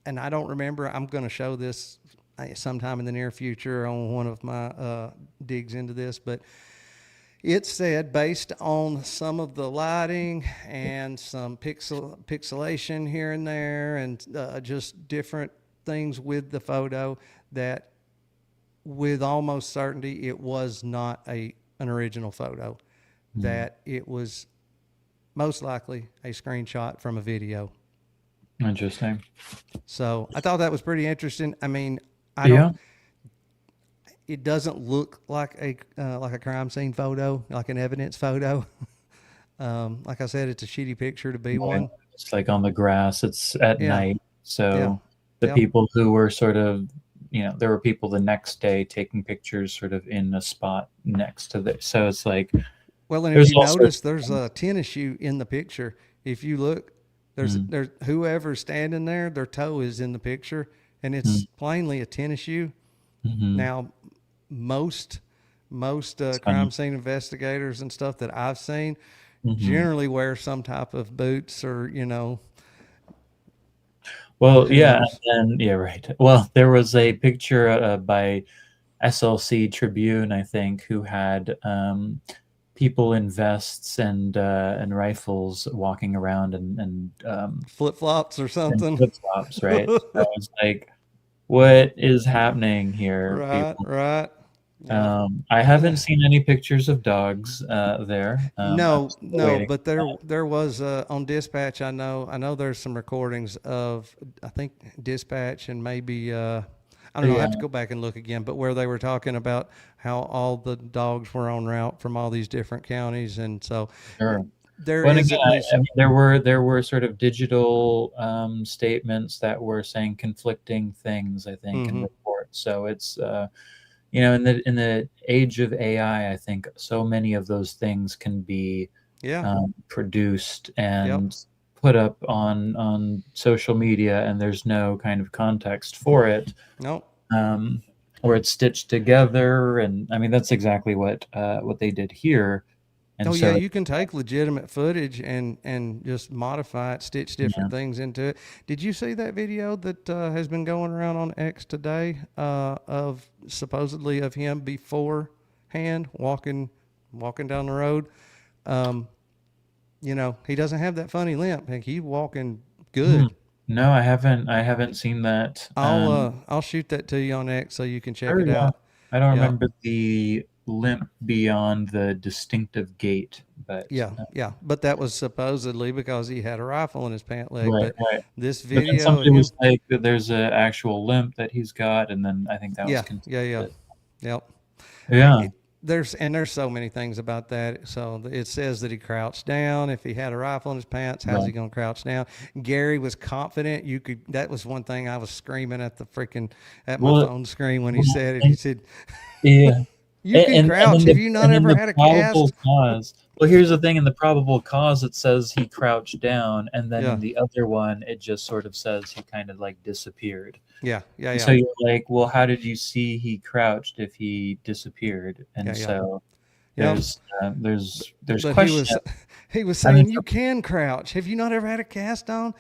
and I don't remember, I'm going to show this sometime in the near future on one of my digs into this, but it said, based on some of the lighting and some pixelation here and there, and just different things with the photo, that with almost certainty it was not an original photo, Mm. that it was most likely a screenshot from a video. Interesting. So I thought that was pretty interesting. I mean, I don't. Yeah. It doesn't look like a crime scene photo, like an evidence photo. Like I said, it's a shitty picture to be Right. one. It's like on the grass. It's at Yeah, night. yeah, So the yep. people who were sort of, there were people the next day taking pictures sort of in a spot next to the. So it's like Well, and if there's you all sorts notice, of there's things. a tennis shoe in the picture. If you look, Mm, there's whoever's standing there, their toe is in the picture, and mm, it's plainly a tennis shoe. mhm. Now, most It's crime funny. scene investigators and stuff that I've seen Mhm. generally wear some type of boots, or Well, who yeah, knows. and yeah, right. Well, there was a picture by SLC Tribune, I think, who had people in vests and rifles walking around Flip flops or and something. flip flops, right? So it's like, what is happening here, Right, people? right. Yep. I haven't seen any pictures of dogs there. I'm No, still no, waiting but for there was on dispatch. I know there's some recordings of, I think, dispatch, and maybe I don't that. know. I Yeah, have to go back and look again. But where they were talking about how all the dogs were en route from all these different counties, and so sure. there Well, and is again, at least. I mean, there were sort of digital statements that were saying conflicting things, I think, in Mm-hmm. reports. So it's in the age of AI, I think so many of those things can be Yeah. produced Yep. and put up on social media, and there's no kind of context for it, Nope. um, or it's stitched together. And I mean, that's exactly what they did here. And Oh yeah, so, you can take legitimate footage and just modify it, stitch different yeah, things into it. Did you see that video that has been going around on X today, of supposedly of him beforehand walking down the road? Um, he doesn't have that funny limp. Like, he's walking hmm. good. No, I haven't seen that. I'll shoot that to you on X so you can check Sure, it yeah. out. I don't Yeah. remember the limp beyond the distinctive gait, but Yeah, yeah, but that was supposedly because he had a rifle in his pant leg. right, But right. this But then video of somebody him, was like, "There's a actual limp that he's got," and then I think that was yeah, yeah, yeah, contested. yep. Yeah. there's so many things about that. So it says that he crouched down. If he had a rifle in his pants, how's he Right. going to crouch down? Gary was confident. You could. That was one thing I was screaming at the freaking at my Well, phone screen when he well, said it. He and, said, yeah, "You can and crouch. Have you not in ever the had a probable cast?" cause. Well, here's the thing: in the probable cause, it says he crouched down, and then Yeah, in the other one, it just sort of says he kind of like disappeared. yeah, yeah, And so yeah, you're like, well, how did you see he crouched if he disappeared? yeah, And yeah, so yeah. there's But question. he was I mean, saying you can crouch. Have you not ever had a cast on?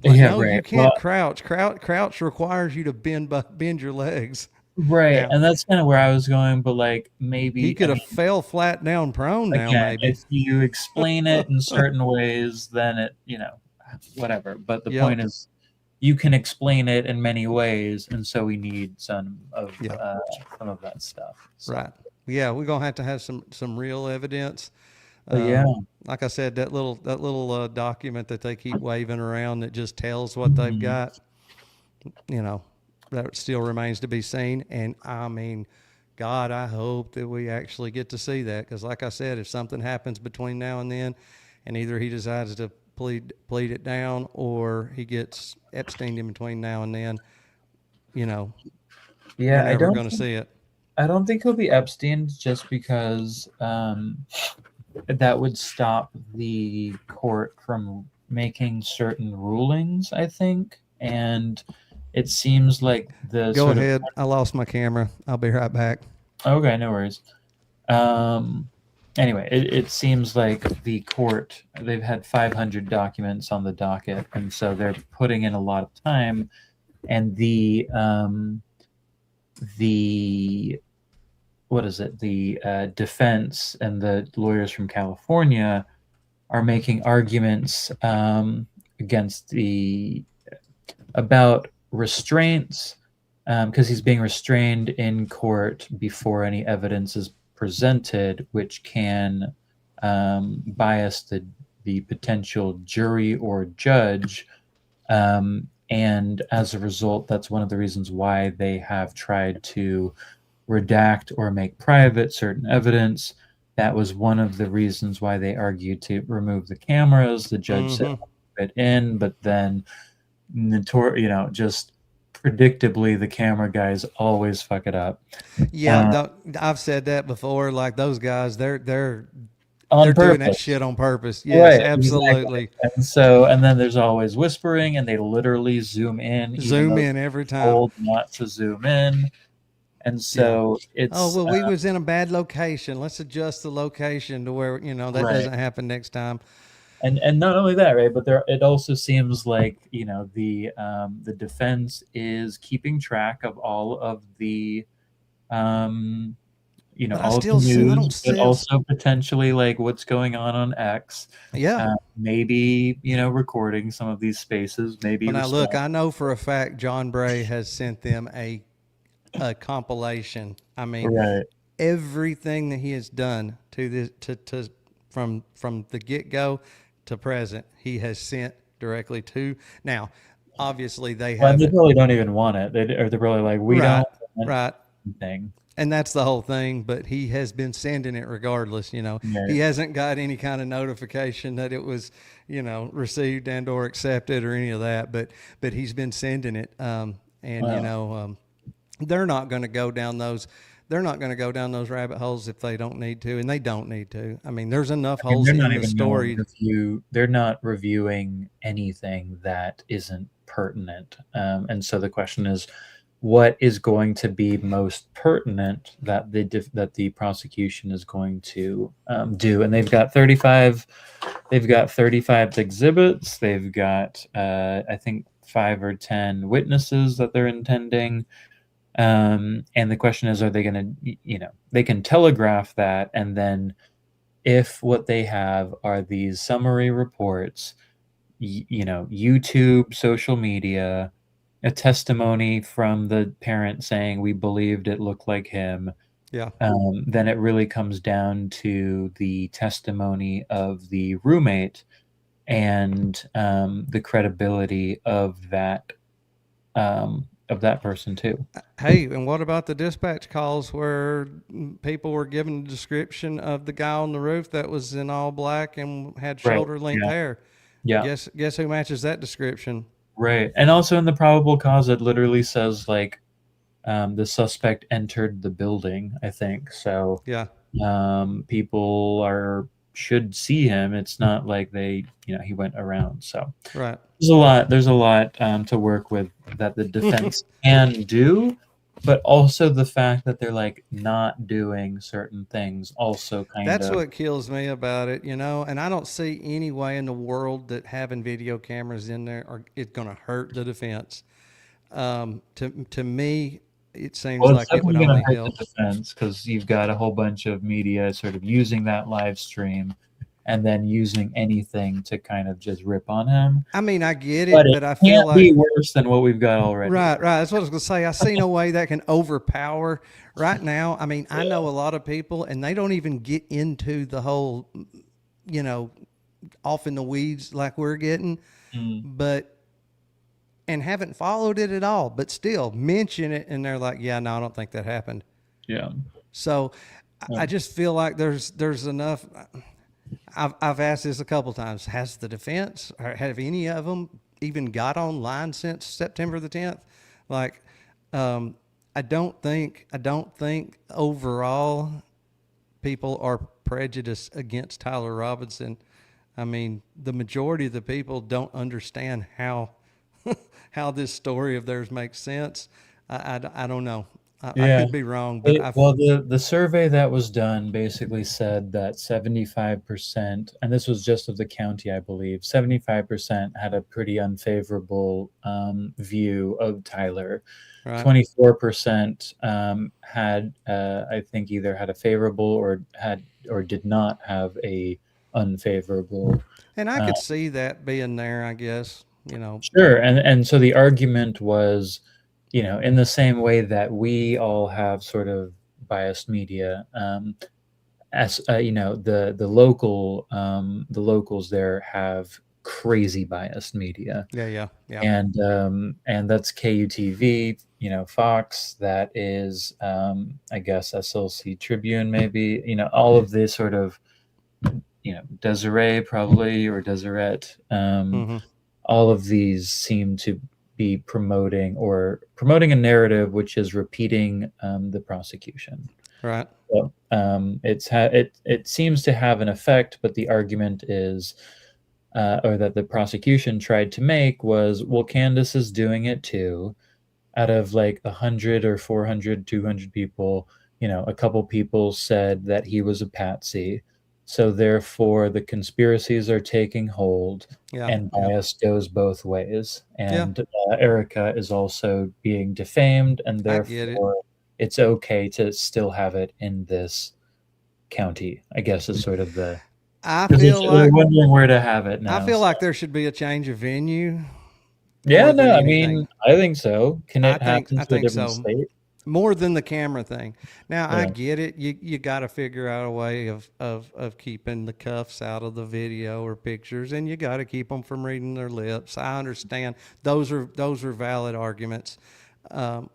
Like, yeah, no, you right. Well, can't crouch. Crouch requires you to bend your legs. right, Now and that's kind of where I was going. But like, he maybe, I could have mean, fell flat down prone. Now again, maybe. if you explain it in certain ways, then it, whatever. But the point Yep. is, you can explain it in many ways, and so we need Yeah. some of that stuff. So, Right. Yeah, we're gonna have to have some real evidence. but yeah. Like I said, that little document that they keep waving around that just tells what they've Mhm. got. You know, that still remains to be seen. And I mean, God, I hope that we actually get to see that because, like I said, if something happens between now and then, and either he decides to plead it down or he gets Epstein in between now and then, you know, we're Yeah, never going to see it. I don't think he'll be Epstein just because that would stop the court from making certain rulings, I think. And it seems like the Go sort of ahead. I lost my camera. I'll be right back. okay, no worries. Um, anyway, it seems like the court, they've had 500 documents on the docket, and so they're putting in a lot of time. And the what is it? The defense and the lawyers from California are making arguments against the about restraints because he's being restrained in court before any evidence is presented, which can bias the potential jury or judge. And as a result, that's one of the reasons why they have tried to redact or make private certain evidence. That was one of the reasons why they argued to remove the cameras. The judge said Mm-hmm. it in, but then just predictably, the camera guys always fuck it up Yeah, uh, I've said that before. Like those guys, they're on doing that purpose. shit on purpose. Yes, Right, exactly. absolutely. And then there's always whispering, and they literally zoom in, even Zoom though in every they're time. told not to zoom in. And Yeah. so Oh it's well, we was in a bad location. Let's adjust the location to where that right. doesn't happen next time. And not only that, right, but there it also seems like the defense is keeping track of all of the um, But I all of the still see. I news, don't but see. also potentially like what's going on X. Yeah. Maybe recording some of these spaces, maybe Well, now look, respond. I know for a fact John Bray has sent them a compilation. I mean, Right. everything that he has done to this to from the get go to present, he has sent directly to. Now, obviously, they Well, and they haven't. probably don't even want it. They're probably like, we don't Right, want right. anything. And that's the whole thing, but he has been sending it regardless. Right. He hasn't got any kind of notification that it was, received and or accepted or any of that. But he's been sending it, and Wow. they're not going to go down those. They're not going to go down those rabbit holes if they don't need to, and they don't need to. I mean, there's enough I mean, holes they're not in the even going to story. review. They're not reviewing anything that isn't pertinent. And so the question is, what is going to be most pertinent that the prosecution is going to do? And they've got 35. They've got 35 exhibits. They've got I think 5 or 10 witnesses that they're intending. And the question is, are they going to, they can telegraph that, and then if what they have are these summary reports, YouTube, social media, a testimony from the parent saying we believed it looked like him, Yeah, then it really comes down to the testimony of the roommate and the credibility of that of that person too. Hey, and what about the dispatch calls where people were given a description of the guy on the roof that was in all black and had Right. shoulder length Yeah. hair? Yeah. Guess who matches that description? Right. And also in the probable cause, it literally says like the suspect entered the building, I think. So Yeah, people are should see him. It's not like he went around. So right. there's a lot to work with that the defense can do, but also the fact that they're like not doing certain things also kind That's of. what kills me about it, you know. And I don't see any way in the world that having video cameras in there are it's going to hurt the defense. To me, it seems Well, it's like it would definitely going to only hurt the help. defense because you've got a whole bunch of media sort of using that live stream and then using anything to kind of just rip on him. I mean, I get But it, it but I feel can't be like worse than what we've got already. right, right. That's what I was going to say. I see no way that can overpower right now. I mean, I know a lot of people, and they don't even get into the whole, you know, off in the weeds like we're getting, Mm, but and haven't followed it at all, but still mention it, and they're like, "Yeah, no, I don't think that happened." yeah. So Yeah. I just feel like there's enough. I've asked this a couple times. Has the defense, or have any of them even got online since September the 10th? Like, um, I don't think overall people are prejudiced against Tyler Robinson. I mean, the majority of the people don't understand how this story of theirs makes sense. I don't know. I Yeah. could be wrong, but Well, the survey that was done basically said that 75%, and this was just of the county, I believe, 75% had a pretty unfavorable view of Tyler. right. 24% had, I think, either had a favorable or did not have a unfavorable. And I Uh, could see that being there, I guess, you know. Sure, and so the argument was, in the same way that we all have sort of biased media, as the locals there have crazy biased media, Yeah, yeah, yeah. and that's KUTV, Fox, that is, I guess SLC Tribune, maybe, all of this sort of, Deseret probably or Deseret. Mm-hmm. All of these seem to be promoting a narrative which is repeating the prosecution. Right. So, it seems to have an effect, but the argument is, or that the prosecution tried to make was, well, Candace is doing it too. Out of like 100 or 400, 200 people, a couple people said that he was a patsy. So therefore, the conspiracies are taking hold Yeah, and yeah, bias goes both ways. yeah. And Erica is also being defamed, and I get it. therefore, it's okay to still have it in this county, I guess is sort of the. I Because feel they're like wondering where to have it I now. feel So. like there should be a change of venue Yeah, more than no, I anything. mean, I think so. Can I it think happen I to a think different so. state? More than the camera thing. Now I Yeah. get it. You got to figure out a way of keeping the cuffs out of the video or pictures, and you got to keep them from reading their lips. I understand those are valid arguments.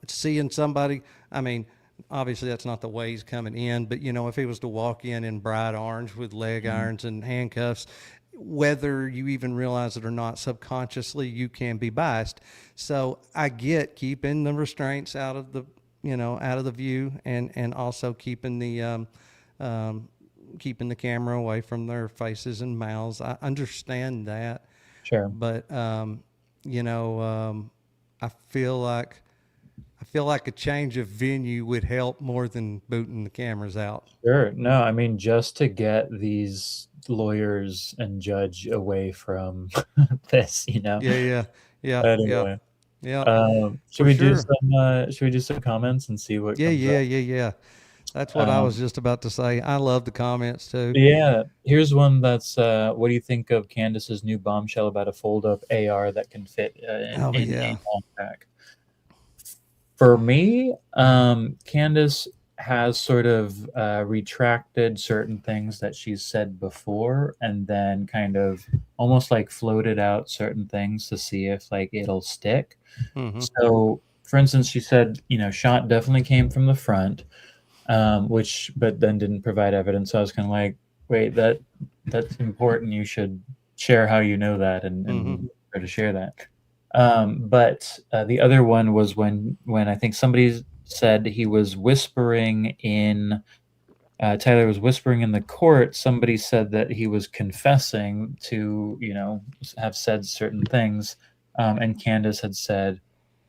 Seeing somebody, I mean, obviously that's not the way he's coming in, but you know, if he was to walk in bright orange with leg Mhm. irons and handcuffs, whether you even realize it or not, subconsciously you can be biased. So I get keeping the restraints out of the, out of the view, and also um, keeping the camera away from their faces and mouths. I understand that, Sure. but you know, I feel like a change of venue would help more than booting the cameras out. Sure. No, I mean, just to get these lawyers and judge away from this, Yeah, yeah, yeah, yeah, Anyway, yeah, should for we do sure. some comments and see what Yeah, comes up? yeah, yeah, yeah. That's what I was Um, just about to say. I love the comments too. yeah, here's one that's, what do you think of Candace's new bombshell about a fold-up AR that can fit Oh in yeah. a backpack? For me, Candace has sort of retracted certain things that she's said before, and then kind of almost like floated out certain things to see if like it'll stick. Mm-hmm. So for instance, she said, shot definitely came from the front, which, but then didn't provide evidence. So I was kind of like, wait, that's important. You should share how you know that, Mm-hmm. and try to share that. But the other one was when I think somebody said he was whispering in Tyler was whispering in the court. Somebody said that he was confessing to, have said certain things, and Candace had said,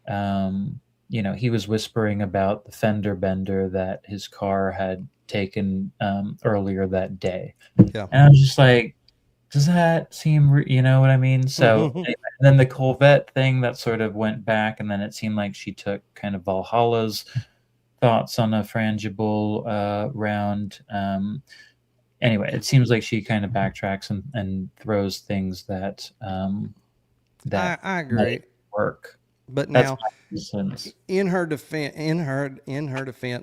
he was whispering about the fender bender that his car had taken earlier that day. Yeah. And I was just like, does that seem, you know what I mean? So anyway, and then the Corvette thing that sort of went back, and then it seemed like she took kind of Valhalla's thoughts on a frangible round. Anyway, it seems like she kind of backtracks and throws things that I might agree. work. But That's now, my sense. in her defense,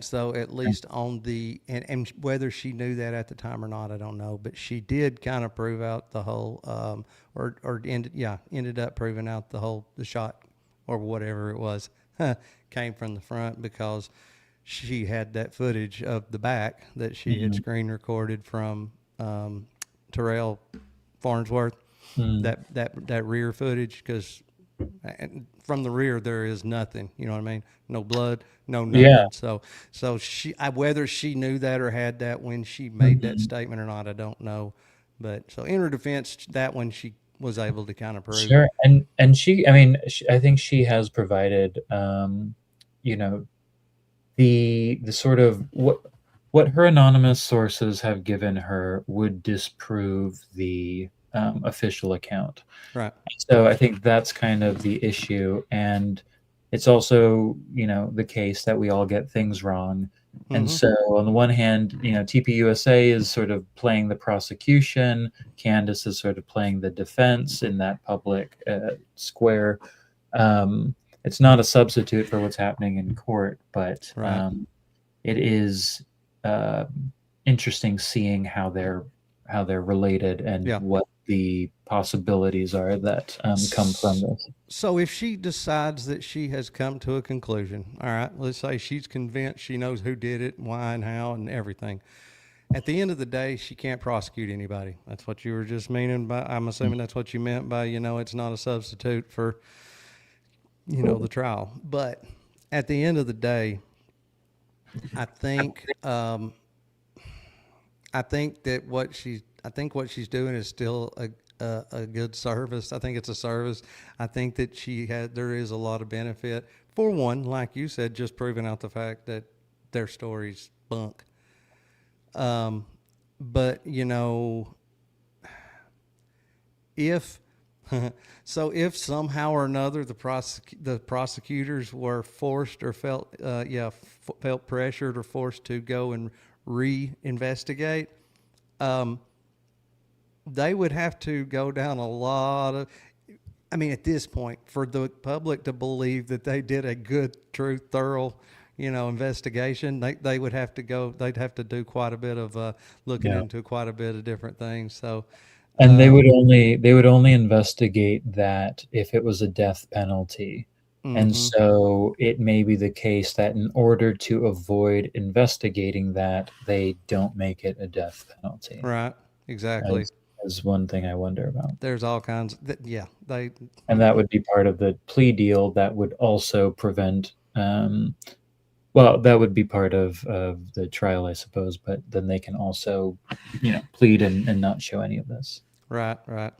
though, at least on and whether she knew that at the time or not, I don't know. But she did kind of prove out the whole, ended up proving out the shot or whatever it was came from the front because she had that footage of the back that she had Mhm. screen recorded from Terrell Farnsworth, Mm. that rear footage because from the rear there is nothing. You know what I mean? No blood, no Yeah. nothing. So whether she knew that or had that when she made that Mhm. statement or not, I don't know. But so in her defense, that one she was able to kind of prove. Sure. And she, I mean, I think she has provided, you know, the sort of what her anonymous sources have given her would disprove the official account. Right. So I think that's kind of the issue, and it's also, the case that we all get things wrong. And Mm-hmm. so on the one hand, TPUSA is sort of playing the prosecution, Candace is sort of playing the defense in that public square. Um, it's not a substitute for what's happening in court, but Right. it is uh, interesting seeing how they're related and Yeah. what the possibilities are that come from this. So if she decides that she has come to a conclusion, all right, let's say she's convinced she knows who did it, why and how and everything. At the end of the day, she can't prosecute anybody. That's what you were just meaning by, I'm assuming that's what you meant by, it's not a substitute for, the trial. But at the end of the day, I think, I think that what she's doing is still a good service. I think it's a service. I think that there is a lot of benefit for one, like you said, just proving out the fact that their story's bunk. Um, but if if somehow or another the prosecutors were forced or felt pressured or forced to go and re-investigate, um, they would have to go down a lot of. I mean, at this point, for the public to believe that they did a good, true, thorough, investigation, they would have to go. They'd have to do quite a bit of looking Yeah. into quite a bit of different things. So, And they would um, only they would only investigate that if it was a death penalty. And mm-hmm, so it may be the case that in order to avoid investigating that, they don't make it a death penalty. right, exactly. As one thing I wonder about. There's all kinds. Yeah, they. And that would be part of the plea deal that would also prevent, well, that would be part of the trial, I suppose, but then they can also, plead and not show any of this. Right, right.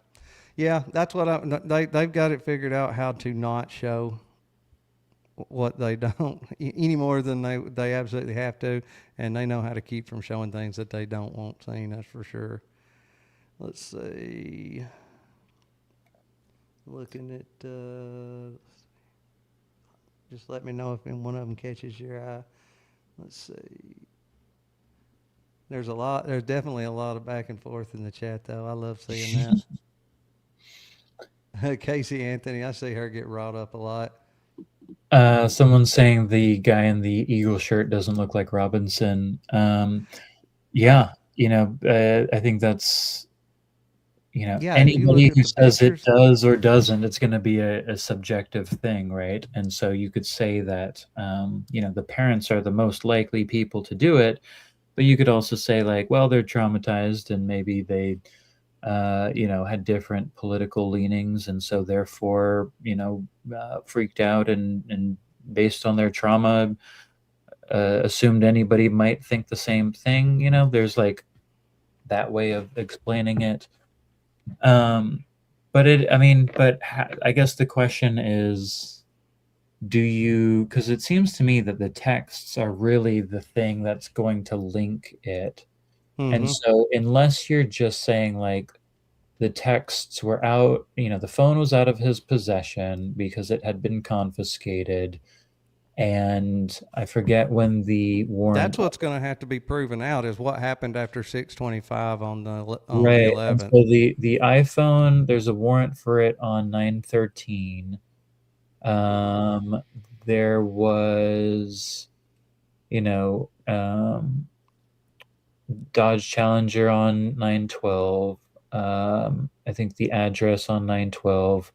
Yeah, that's what they've got it figured out how to not show what they don't any more than they absolutely have to, and they know how to keep from showing things that they don't want seen. That's for sure. Let's see. Looking at, just let me know if one of them catches your eye. Let's see. There's a lot. There's definitely a lot of back and forth in the chat, though. I love seeing that. Casey Anthony, I see her get wrought up a lot. Someone's saying the guy in the eagle shirt doesn't look like Robinson. Yeah, I think that's, Yeah, if you look anybody at who the says it pictures. does or doesn't, it's going to be a subjective thing, right? And so you could say that, the parents are the most likely people to do it, but you could also say, like, well, they're traumatized and maybe they, had different political leanings, and so therefore, freaked out and based on their trauma, assumed anybody might think the same thing. There's like that way of explaining it. Um, I guess the question is, because it seems to me that the texts are really the thing that's going to link it. And Mm-hmm. so, unless you're just saying, like, the texts were out, the phone was out of his possession because it had been confiscated, and I forget when the warrant. That's what's going to have to be proven out is what happened after 6:25 on the Right, and 11th. so the iPhone, there's a warrant for it on 9/13. Um, there was, you know, Dodge Challenger on 9/12. I think the address on 9/12.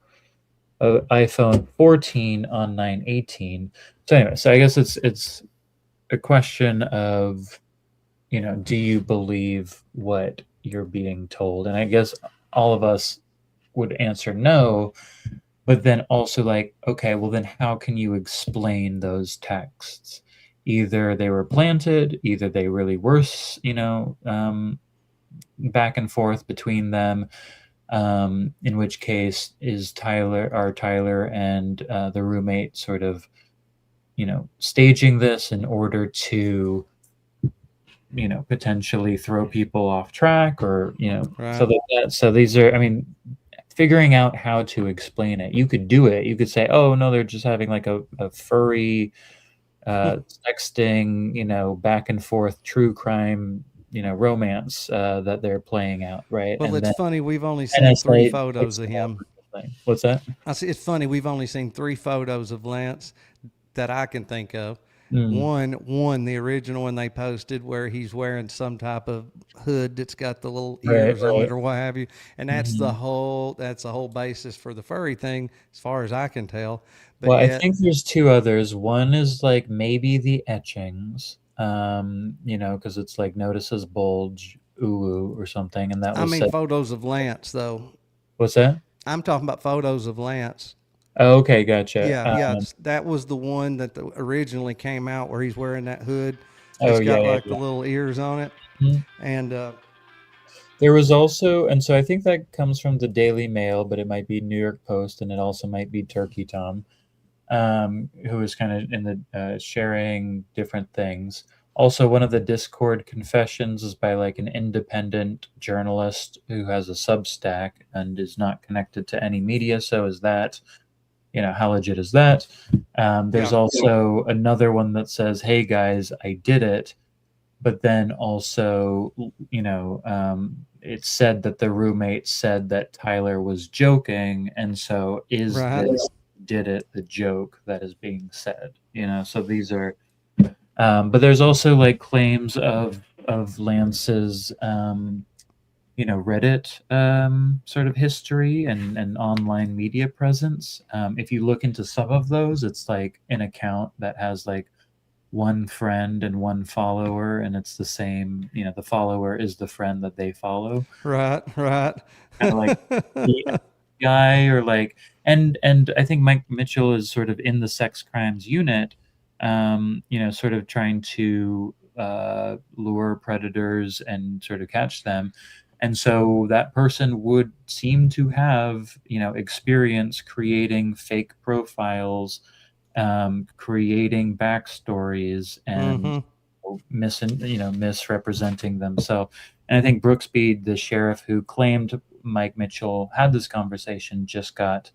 iPhone 14 on 9/18. So anyway, so I guess it's a question of, do you believe what you're being told? And I guess all of us would answer no, but then also, like, okay, well, then how can you explain those texts? Either they were planted, either they really were, back and forth between them. In which case, are Tyler and the roommate sort of, staging this in order to, potentially throw people off track, or, so Right. so these are, I mean, figuring out how to explain it. You could do it. You could say, oh, no, they're just having like a furry sexting, back and forth true crime, romance that they're playing out, right? Well, And it's then funny. We've only seen three NSA photos picks of them up him. or something. What's that? I see. It's funny. We've only seen three photos of Lance that I can think of. Mm, One, the original one they posted where he's wearing some type of hood that's got the little right, ears on it right. or what have you, and Mhm. that's the whole basis for the furry thing, as far as I can tell. But Well, I yet, think there's two others. One is like maybe the etchings, because it's like notices bulge, ooh, or something, and that I was mean, said. photos of Lance though. What's that? I'm talking about photos of Lance. Oh, okay, gotcha. Yeah, yeah, that was the one that originally came out where he's wearing that hood Oh, that's yeah, got yeah, like the yeah. little ears on it, Mhm. and There was also, and so I think that comes from the Daily Mail, but it might be New York Post, and it also might be Turkey Tom, who is kind of in the sharing different things. Also, one of the Discord confessions is by like an independent journalist who has a Substack and is not connected to any media. So is that, how legit is that? There's yeah, also another one that says, "Hey guys, I did it," but then also, it's said that the roommate said that Tyler was joking, and so is right. this did it the joke that is being said? So these are, but there's also like claims of Lance's, Reddit sort of history and online media presence. If you look into some of those, it's like an account that has like one friend and one follower, and it's the same. The follower is the friend that they follow, Right, right. kind of like the guy, or like, and I think Mike Mitchell is sort of in the sex crimes unit, sort of trying to lure predators and sort of catch them. And so that person would seem to have, experience creating fake profiles, creating backstories, and Mm-hmm. misrepresenting themselves. And I think Brooksby, the sheriff who claimed Mike Mitchell had this conversation, just got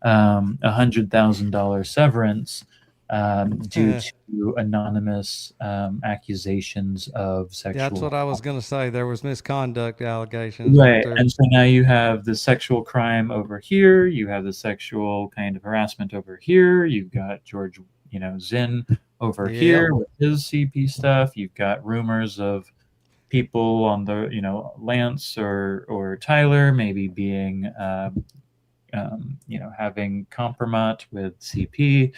$100,000 severance, due to anonymous accusations of That's what sexual. I was going to say. There was misconduct allegations, weren't Right, there? and so now you have the sexual crime over here, you have the sexual kind of harassment over here, you've got George, Zinn over Yep. here with his CP stuff, you've got rumors of, people on the, Lance or Tyler maybe being, having compromat with CP.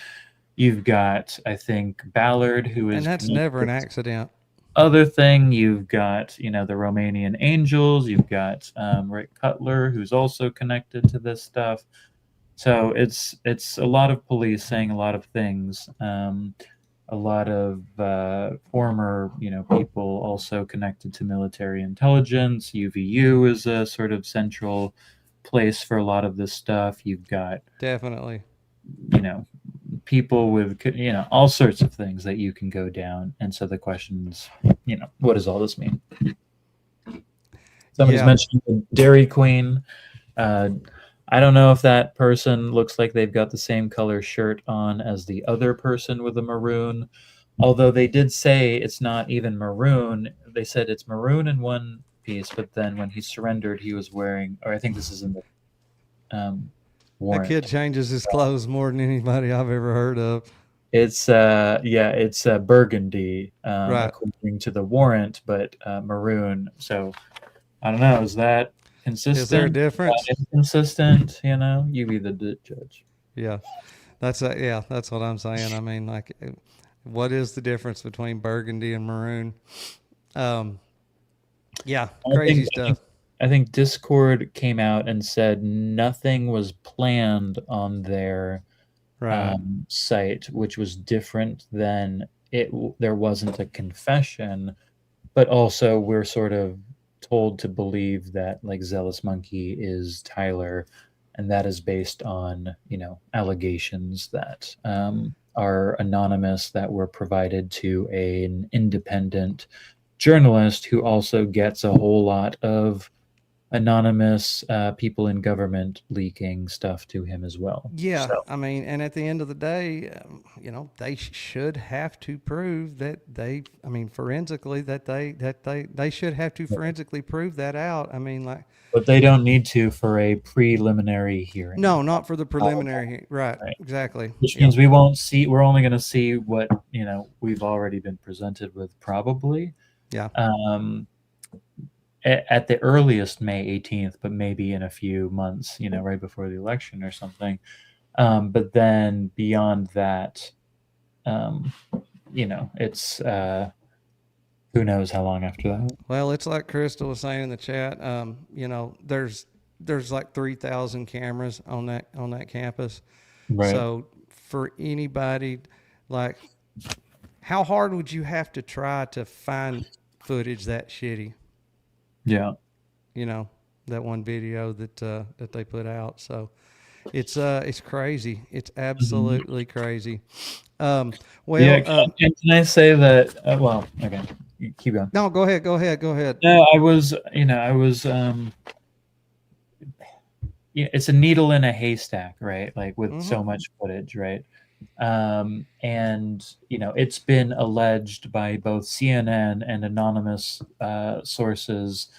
You've got, I think, Ballard, who And is that's never connected an accident. other thing. You've got, the Romanian Angels. You've got Rick Cutler, who's also connected to this stuff. So it's a lot of police saying a lot of things. A lot of former, people also connected to military intelligence. UVU is a sort of central place for a lot of this stuff. You've got, Definitely. you know, people with, all sorts of things that you can go down. And so the question is, what does all this mean? Somebody's Yeah. mentioned the Dairy Queen. Uh, I don't know if that person looks like they've got the same color shirt on as the other person with the maroon. Although they did say it's not even maroon. They said it's maroon in one piece, but then when he surrendered, he was wearing, or I think this is in the um, That kid warrant. changes his clothes more than anybody I've ever heard of. It's it's burgundy Right. according to the warrant, but maroon. So I don't know. Is that Is there a consistent? Is difference? that inconsistent? You be the judge. Yeah. Yeah, that's what I'm saying. I mean, like, what is the difference between burgundy and maroon? Um, yeah, I crazy think I think stuff. I think Discord came out and said nothing was planned on their Right. site, which was different than there wasn't a confession, but also we're sort of told to believe that like Zealous Monkey is Tyler, and that is based on allegations that are anonymous that were provided to an independent journalist who also gets a whole lot of anonymous people in government leaking stuff to him as well. Yeah, So I mean, and at the end of the day, they should have to prove that I mean, forensically, they should have to forensically prove that out. I mean, like, but they don't need to for a preliminary hearing. no, not for the preliminary. Right, Right. exactly. Which Yep. means we won't see. We're only going to see what we've already been presented with, probably Yeah. um, at the earliest May 18th, but maybe in a few months, right before the election or something. But then beyond that, um, it's who knows how long after that. Well, it's like Crystal was saying in the chat. There's like 3,000 cameras on that campus. Right. So for anybody, like, how hard would you have to try to find footage that shitty? Yeah. You know, that one video that they put out. So it's crazy. It's Mhm. absolutely crazy. Um, Yeah. well, Can I say that? Well, okay. You keep going. no, go ahead, go ahead, go ahead. No, I was yeah, it's a needle in a haystack, right? Like with Mm-hmm. so much footage, right? And it's been alleged by both CNN and anonymous sources,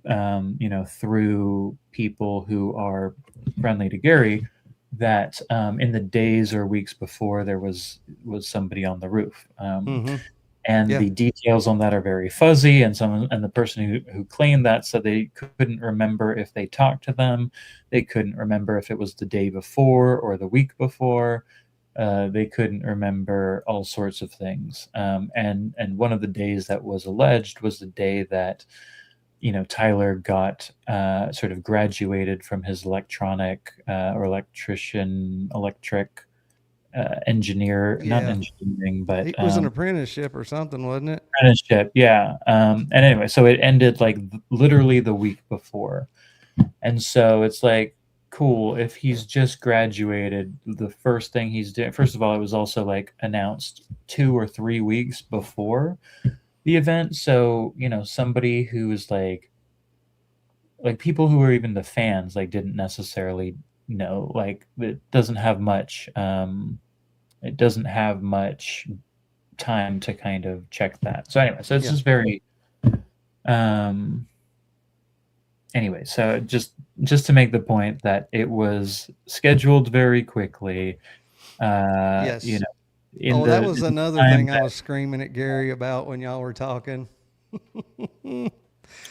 through people who are friendly to Gary, that in the days or weeks before there was somebody on the roof. Mm-hmm. And Yeah. the details on that are very fuzzy, and the person who claimed that said they couldn't remember if they talked to them, they couldn't remember if it was the day before or the week before, they couldn't remember all sorts of things, and one of the days that was alleged was the day that Tyler got sort of graduated from his electronic or electric engineer, not Yeah. engineering, but It was an apprenticeship or something, wasn't it? apprenticeship. Yeah. And anyway, so it ended like literally the week before. And so it's like, cool. If he's just graduated, the first thing he's doing, first of all, it was also like announced 2 or 3 weeks before the event. So, somebody who is like people who are even the fans, like didn't necessarily know, like it doesn't have much time to kind of check that. So anyway, so it's Yeah. just very um anyway, so just to make the point that it was scheduled very quickly, Yes. in Oh, that the was in the another time thing I that was screaming at Gary about when y'all were talking.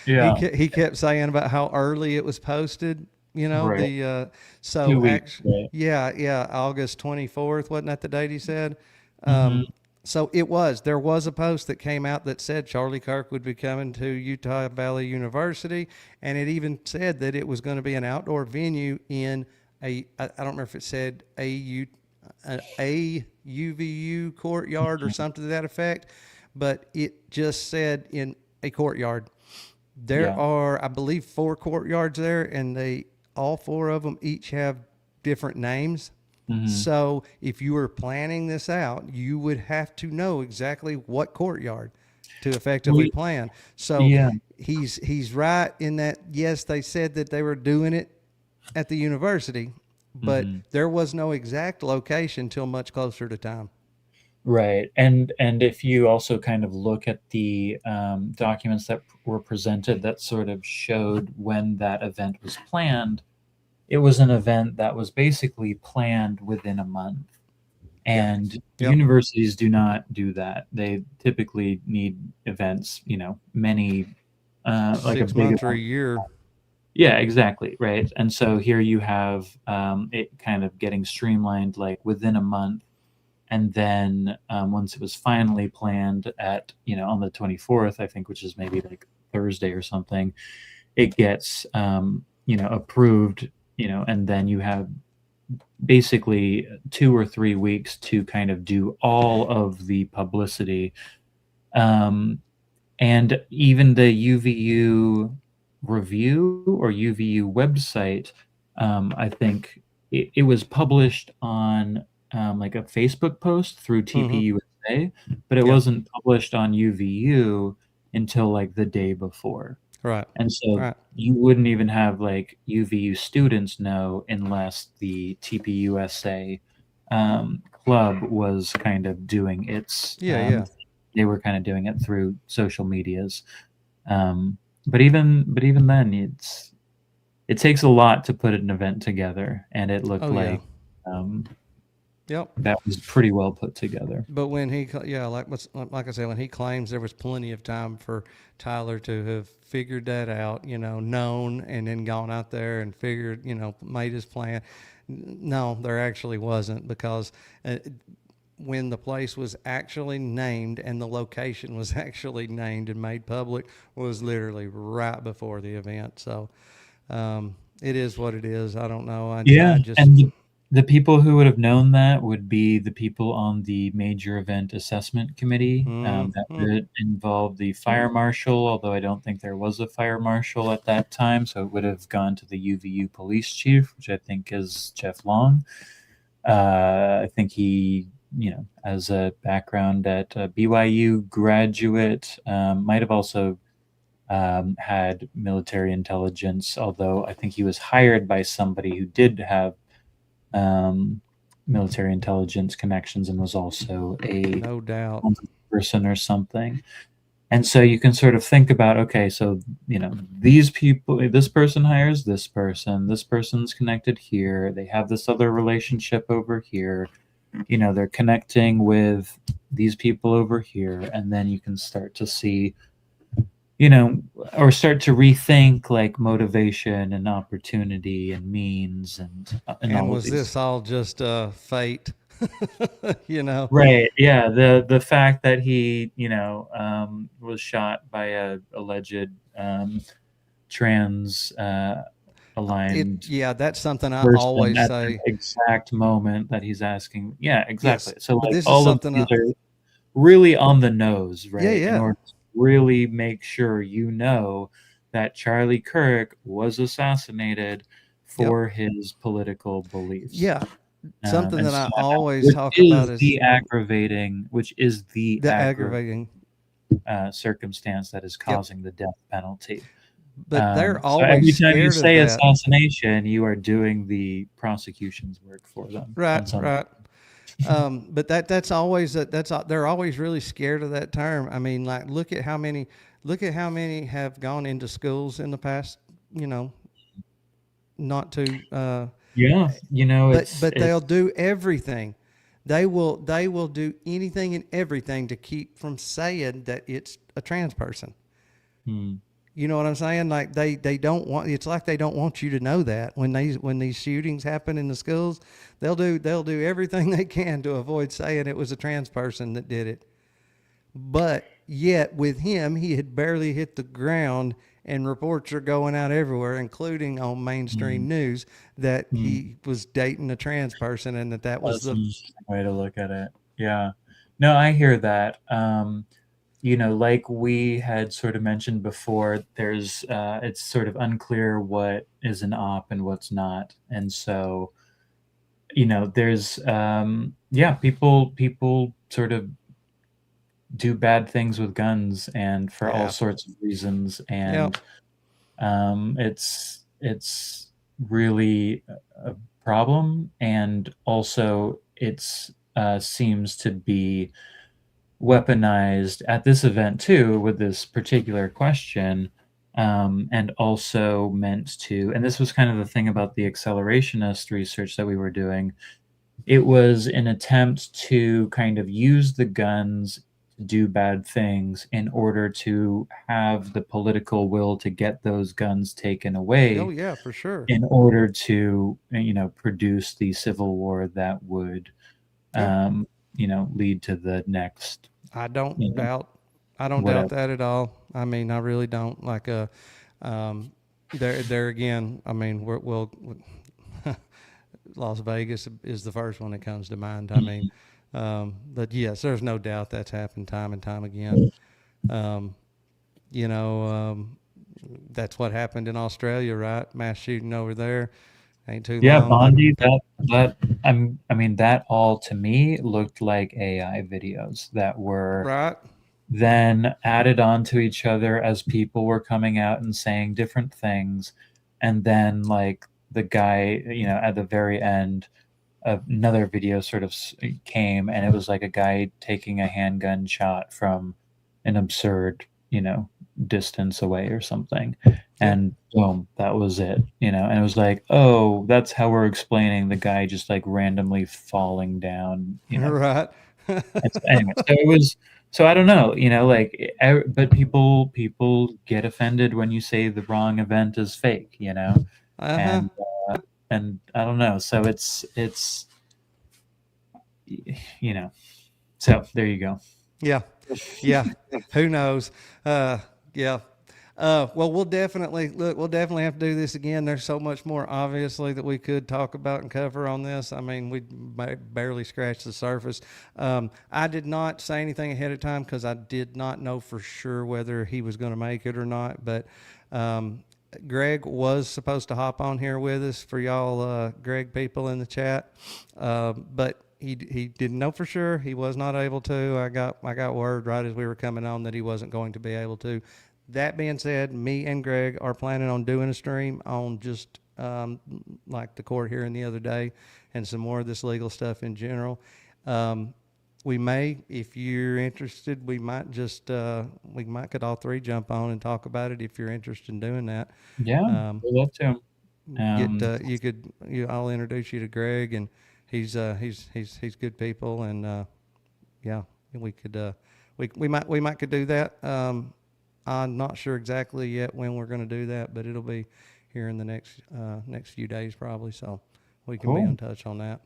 Yeah. He kept saying about how early it was posted. Right. So 2 weeks. actually, Right. yeah, August 24th, wasn't that the date he said? Hmm. So it was. There was a post that came out that said Charlie Kirk would be coming to Utah Valley University, and it even said that it was going to be an outdoor venue in I don't remember if it said a UVU courtyard or something to that effect, but it just said in a courtyard. There Yeah. are, I believe, four courtyards there, and they all four of them each have different names. Hmm. So if you were planning this out, you would have to know exactly what courtyard to effectively We. plan. So Yeah. he's right in that. Yes, they said that they were doing it at the university, but Hmm. there was no exact location till much closer to time. Right. And if you also kind of look at the documents that were presented that sort of showed when that event was planned, it was an event that was basically planned within a month. Yeah. And Yep. universities do not do that. They typically need events, many, like a Six big months or a event. year. Yeah, exactly. Right. And so here you have it kind of getting streamlined like within a month. And then once it was finally planned at, on the 24th, I think, which is maybe like Thursday or something, it gets, approved, and then you have basically 2 or 3 weeks to kind of do all of the publicity. Um, and even the UVU review or UVU website, I think it was published on like a Facebook post through Mm-hmm. TPUSA, but it Yep. wasn't published on UVU until like the day before. Right. And so Right. you wouldn't even have like UVU students know unless the TPUSA club was kind of doing its, Yeah. Yeah. they were kind of doing it through social medias. But even then, it takes a lot to put an event together, and it looked Oh yeah. like um, Yep. that was pretty well put together. But when yeah, like I said, when he claims there was plenty of time for Tyler to have figured that out, known and then gone out there and figured, made his plan. No, there actually wasn't, because when the place was actually named and the location was actually named and made public was literally right before the event. So it is what it is. I don't know. Yeah, I just and the people who would have known that would be the people on the major event assessment committee that mm-hmm. would involve the fire marshal, although I don't think there was a fire marshal at that time, so it would have gone to the UVU police chief, which I think is Jeff Long. I think he, has a background at BYU graduate, might have also had military intelligence, although I think he was hired by somebody who did have um, military intelligence connections and was also a No doubt. person or something. And so you can sort of think about, okay, so, these people, this person hires this person's connected here, they have this other relationship over here, they're connecting with these people over here. And then you can start to see, or start to rethink like motivation and opportunity and means and And all of was these. this all just fate? you know? Right. Yeah. The fact that he, was shot by a alleged trans aligned Yeah, that's something I person always at the say. exact moment that he's asking. Yeah, exactly. Yes, So but like this is all of something these are really on the nose, yeah, right? In yeah, order to really make sure that Charlie Kirk was assassinated yep, for his political beliefs. yeah. Something And that so I always which talk about is is the aggravating, which is the the aggravating. circumstance that is Yep, causing the death penalty. but they're So always every time you scared of say that. assassination, you are doing the prosecution's work for them Right, on some. right. But that's always they're always really scared of that term. I mean, like look at how many have gone into schools in the past. You know, not to. Yeah, But they'll it's do everything. They will do anything and everything to keep from saying that it's a trans person. Mm. You know what I'm saying? Like they don't want. It's like they don't want you to know that when these shootings happen in the schools, they'll do everything they can to avoid saying it was a trans person that did it. But yet with him, he had barely hit the ground, and reports are going out everywhere, including on Mm. mainstream news, that Mm. he was dating a trans person and that was That's the an interesting way to look at it. Yeah. No, I hear that. Like we had sort of mentioned before, it's sort of unclear what is an op and what's not. And so, there's yeah, people sort of do bad things with guns and for all yeah sorts of reasons, yep and it's really a problem, and also it's seems to be weaponized at this event too with this particular question, and also meant to, and this was kind of the thing about the accelerationist research that we were doing. It was an attempt to kind of use the guns to do bad things in order to have the political will to get those guns taken oh away yeah for sure in order to, produce the civil war that would, yeah um, lead to the next, I don't you know, doubt. I don't doubt whatever. that at all. I mean, I really don't. Like, um, there again. I mean, we'll Las Vegas is the first one that comes to mind. I mean, Mhm. but yes, there's no doubt that's happened time and time again. Um, you know, that's what happened in Australia, right? Mass shooting over there. Ain't too Yeah, long. Bondi, I mean, that all to me looked like AI videos that were Right? then added on to each other as people were coming out and saying different things. And then, like, the guy, at the very end, another video sort of came, and it was like a guy taking a handgun shot from an absurd, distance away or something. Yeah. And boom, that was it, and it was like, oh, that's how we're explaining the guy just like randomly falling down, Right. Anyway, so it was, so I don't know, like, but people get offended when you say the wrong event is fake, Uh huh. and and I don't know. So it's you know, so there you go. Yeah. Yeah. Who knows? Yeah. Well, we'll definitely look. We'll definitely have to do this again. There's so much more, obviously, that we could talk about and cover on this. I mean, we barely scratched the surface. I did not say anything ahead of time because I did not know for sure whether he was going to make it or not. But Greg was supposed to hop on here with us for y'all, Greg people in the chat, but he didn't know for sure. He was not able to. I got word right as we were coming on that he wasn't going to be able to. That being said, me and Greg are planning on doing a stream on just like the court hearing the other day and some more of this legal stuff in general. Um, we may, if you're interested, we might could all three jump on and talk about it if you're interested in doing that. Yeah, Um, we'd love to. get Um, you could I'll introduce you to Greg, and he's good people, and yeah, we could we might could do that. I'm not sure exactly yet when we're going to do that, but it'll be here in the next few days probably, so we can be in cool. touch on that.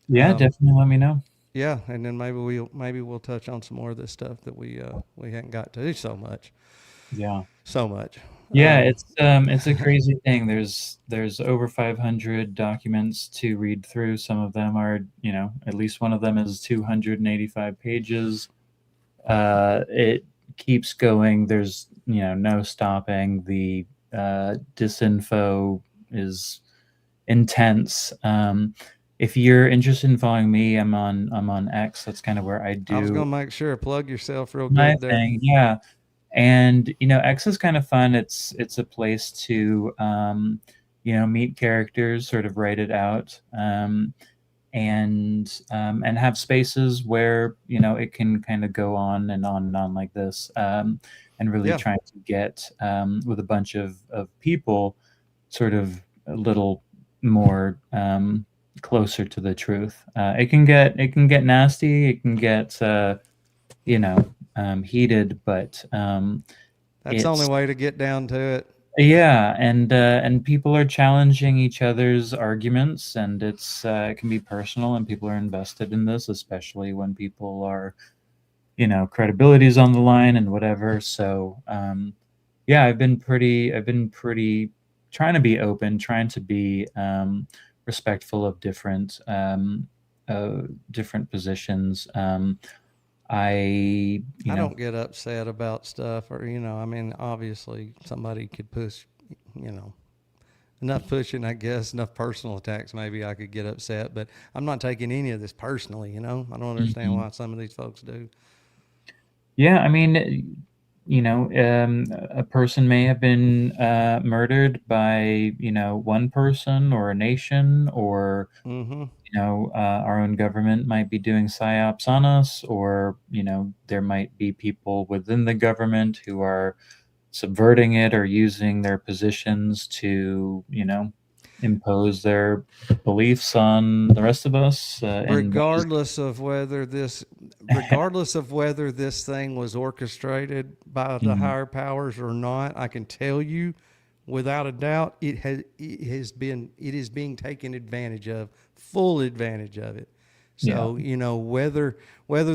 Yeah, Um, definitely let me know. yeah, and then maybe we'll touch on some more of this stuff that we hadn't got to so much, Yeah. so much. Yeah, it's a crazy thing. There's over 500 documents to read through. Some of them are, at least one of them is 285 pages. It keeps going. There's, no stopping. The disinfo is intense. If you're interested in following me, I'm on X. That's kind of where I I was do gonna make sure plug yourself real my good there. thing. Yeah. And X is kind of fun. It's a place to, meet characters, sort of write it out, and have spaces where it can kind of go on and on and on like this, and really Yeah, trying to get, with a bunch of people, sort of a little more, closer to the truth. It can get nasty. It can get, heated, but That's the only it's way to get down to it. yeah, and people are challenging each other's arguments, and it can be personal, and people are invested in this, especially when people are, credibility is on the line and whatever. So, yeah, I've been pretty trying to be open, trying to be respectful of different positions. I, I don't get upset about stuff, or I mean, obviously somebody could push, you know, enough pushing, I guess, enough personal attacks. Maybe I could get upset, but I'm not taking any of this personally. I don't understand Mhm. why some of these folks do. Yeah, I mean, a person may have been murdered by, one person or a nation, or, Mm-hmm. our own government might be doing psyops on us, or, there might be people within the government who are subverting it or using their positions to, impose their beliefs on the rest of us in ways. Regardless of whether this thing was orchestrated by the Mhm. higher powers or not, I can tell you without a doubt it is being taken advantage of, full advantage of it. Yeah, So whether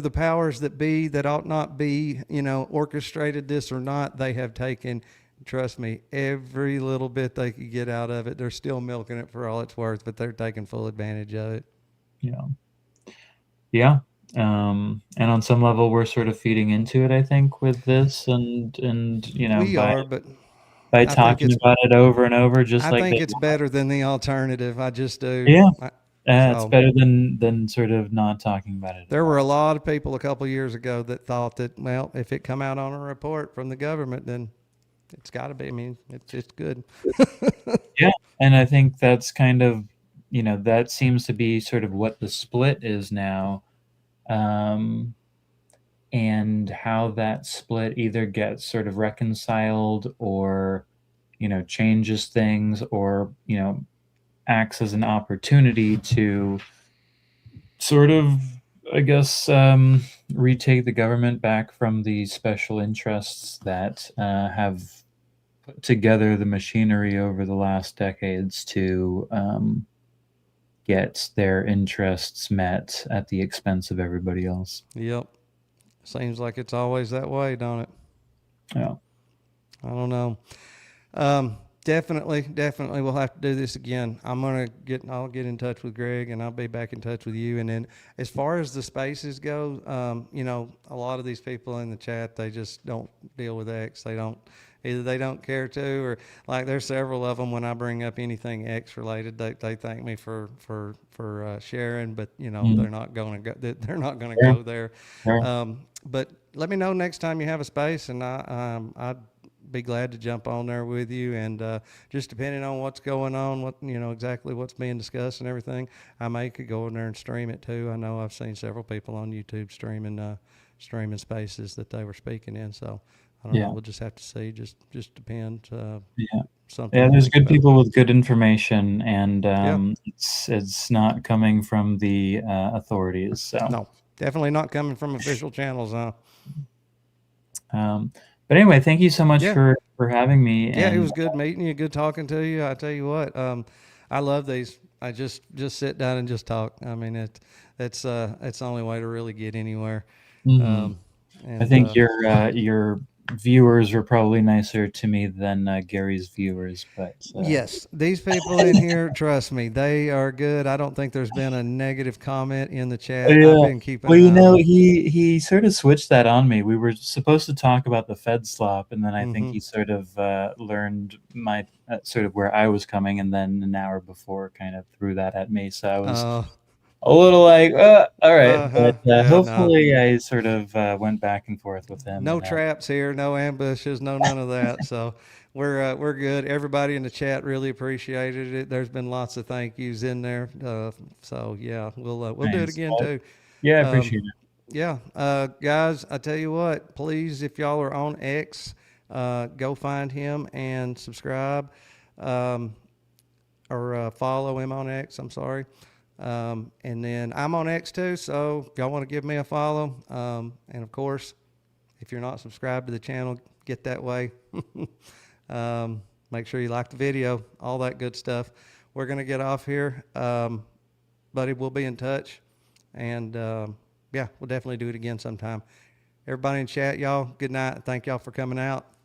the powers that be that ought not be orchestrated this or not, they have taken, trust me, every little bit they could get out of it. They're still milking it for all it's worth, but they're taking full advantage of it. yeah. Yeah. And on some level, we're sort of feeding into it, I think, with this, and We are, but by I think talking it's about it over and over, just I like think they it's want. better than the alternative. I just do. Yeah, it's So better than sort of not talking about it at there were a all. lot of people a couple of years ago that thought that, well, if it come out on a report from the government, then it's got to be. I mean, it's good. Yeah, and I think that's kind of, that seems to be sort of what the split is now, um, and how that split either gets sort of reconciled, or changes things, or acts as an opportunity to sort of, I guess, retake the government back from the special interests that have put together the machinery over the last decades to get their interests met at the expense of everybody else. Yep. Seems like it's always that way, don't it? Yeah. I don't know. Definitely, we'll have to do this again. I'll get in touch with Greg, and I'll be back in touch with you. And then, as far as the spaces go, a lot of these people in the chat, they just don't deal with X. Either they don't care to, or like there's several of them when I bring up anything X related, they thank me for sharing, but Mm. they're not going to go. They're not going to Sure, go there. sure. But let me know next time you have a space, and I'd be glad to jump on there with you. And just depending on what's going on, what exactly what's being discussed and everything, I may could go in there and stream it too. I know I've seen several people on YouTube streaming spaces that they were speaking in. So I don't know. Yeah, We'll just have to see. Just depends. yeah. Something Yeah, to there's think good about. people with good information, and Yeah. it's not coming from the authorities. So, No. Definitely not coming from official channels. um, but anyway, thank you so much Yeah. for having me. Yeah, it And was good meeting you. Good talking to you. I tell you what, I love these. I just sit down and just talk. I mean, it's the only way to really get anywhere. mhm. Um, I and think your viewers are probably nicer to me than Gary's viewers, but yes, these people in here, trust me, they are good. I don't think there's been a negative comment in the chat. I've yeah. been keeping Well, an eye on. he sort of switched that on me. We were supposed to talk about the Fed slop, and then I think Mm-hmm. he sort of learned my sort of where I was coming, and then an hour before kind of threw that at me. So I was Uh, a little like, all right, but yeah, no. hopefully I sort of went back and forth with him, No and traps here, no ambushes, no none of that. So we're good. Everybody in the chat really appreciated it. There's been lots of thank yous in there. So yeah, we'll do it nice. again too. Yeah, I Um, appreciate it. yeah, guys, I tell you what, please, if y'all are on X, go find him and subscribe, um, or follow him on X. I'm sorry. And then I'm on X too, so if y'all want to give me a follow, and of course, if you're not subscribed to the channel, get that way. Make sure you like the video, all that good stuff. We're going to get off here. Buddy, we'll be in touch. And yeah, we'll definitely do it again sometime. Everybody in chat, y'all, good night. Thank y'all for coming out.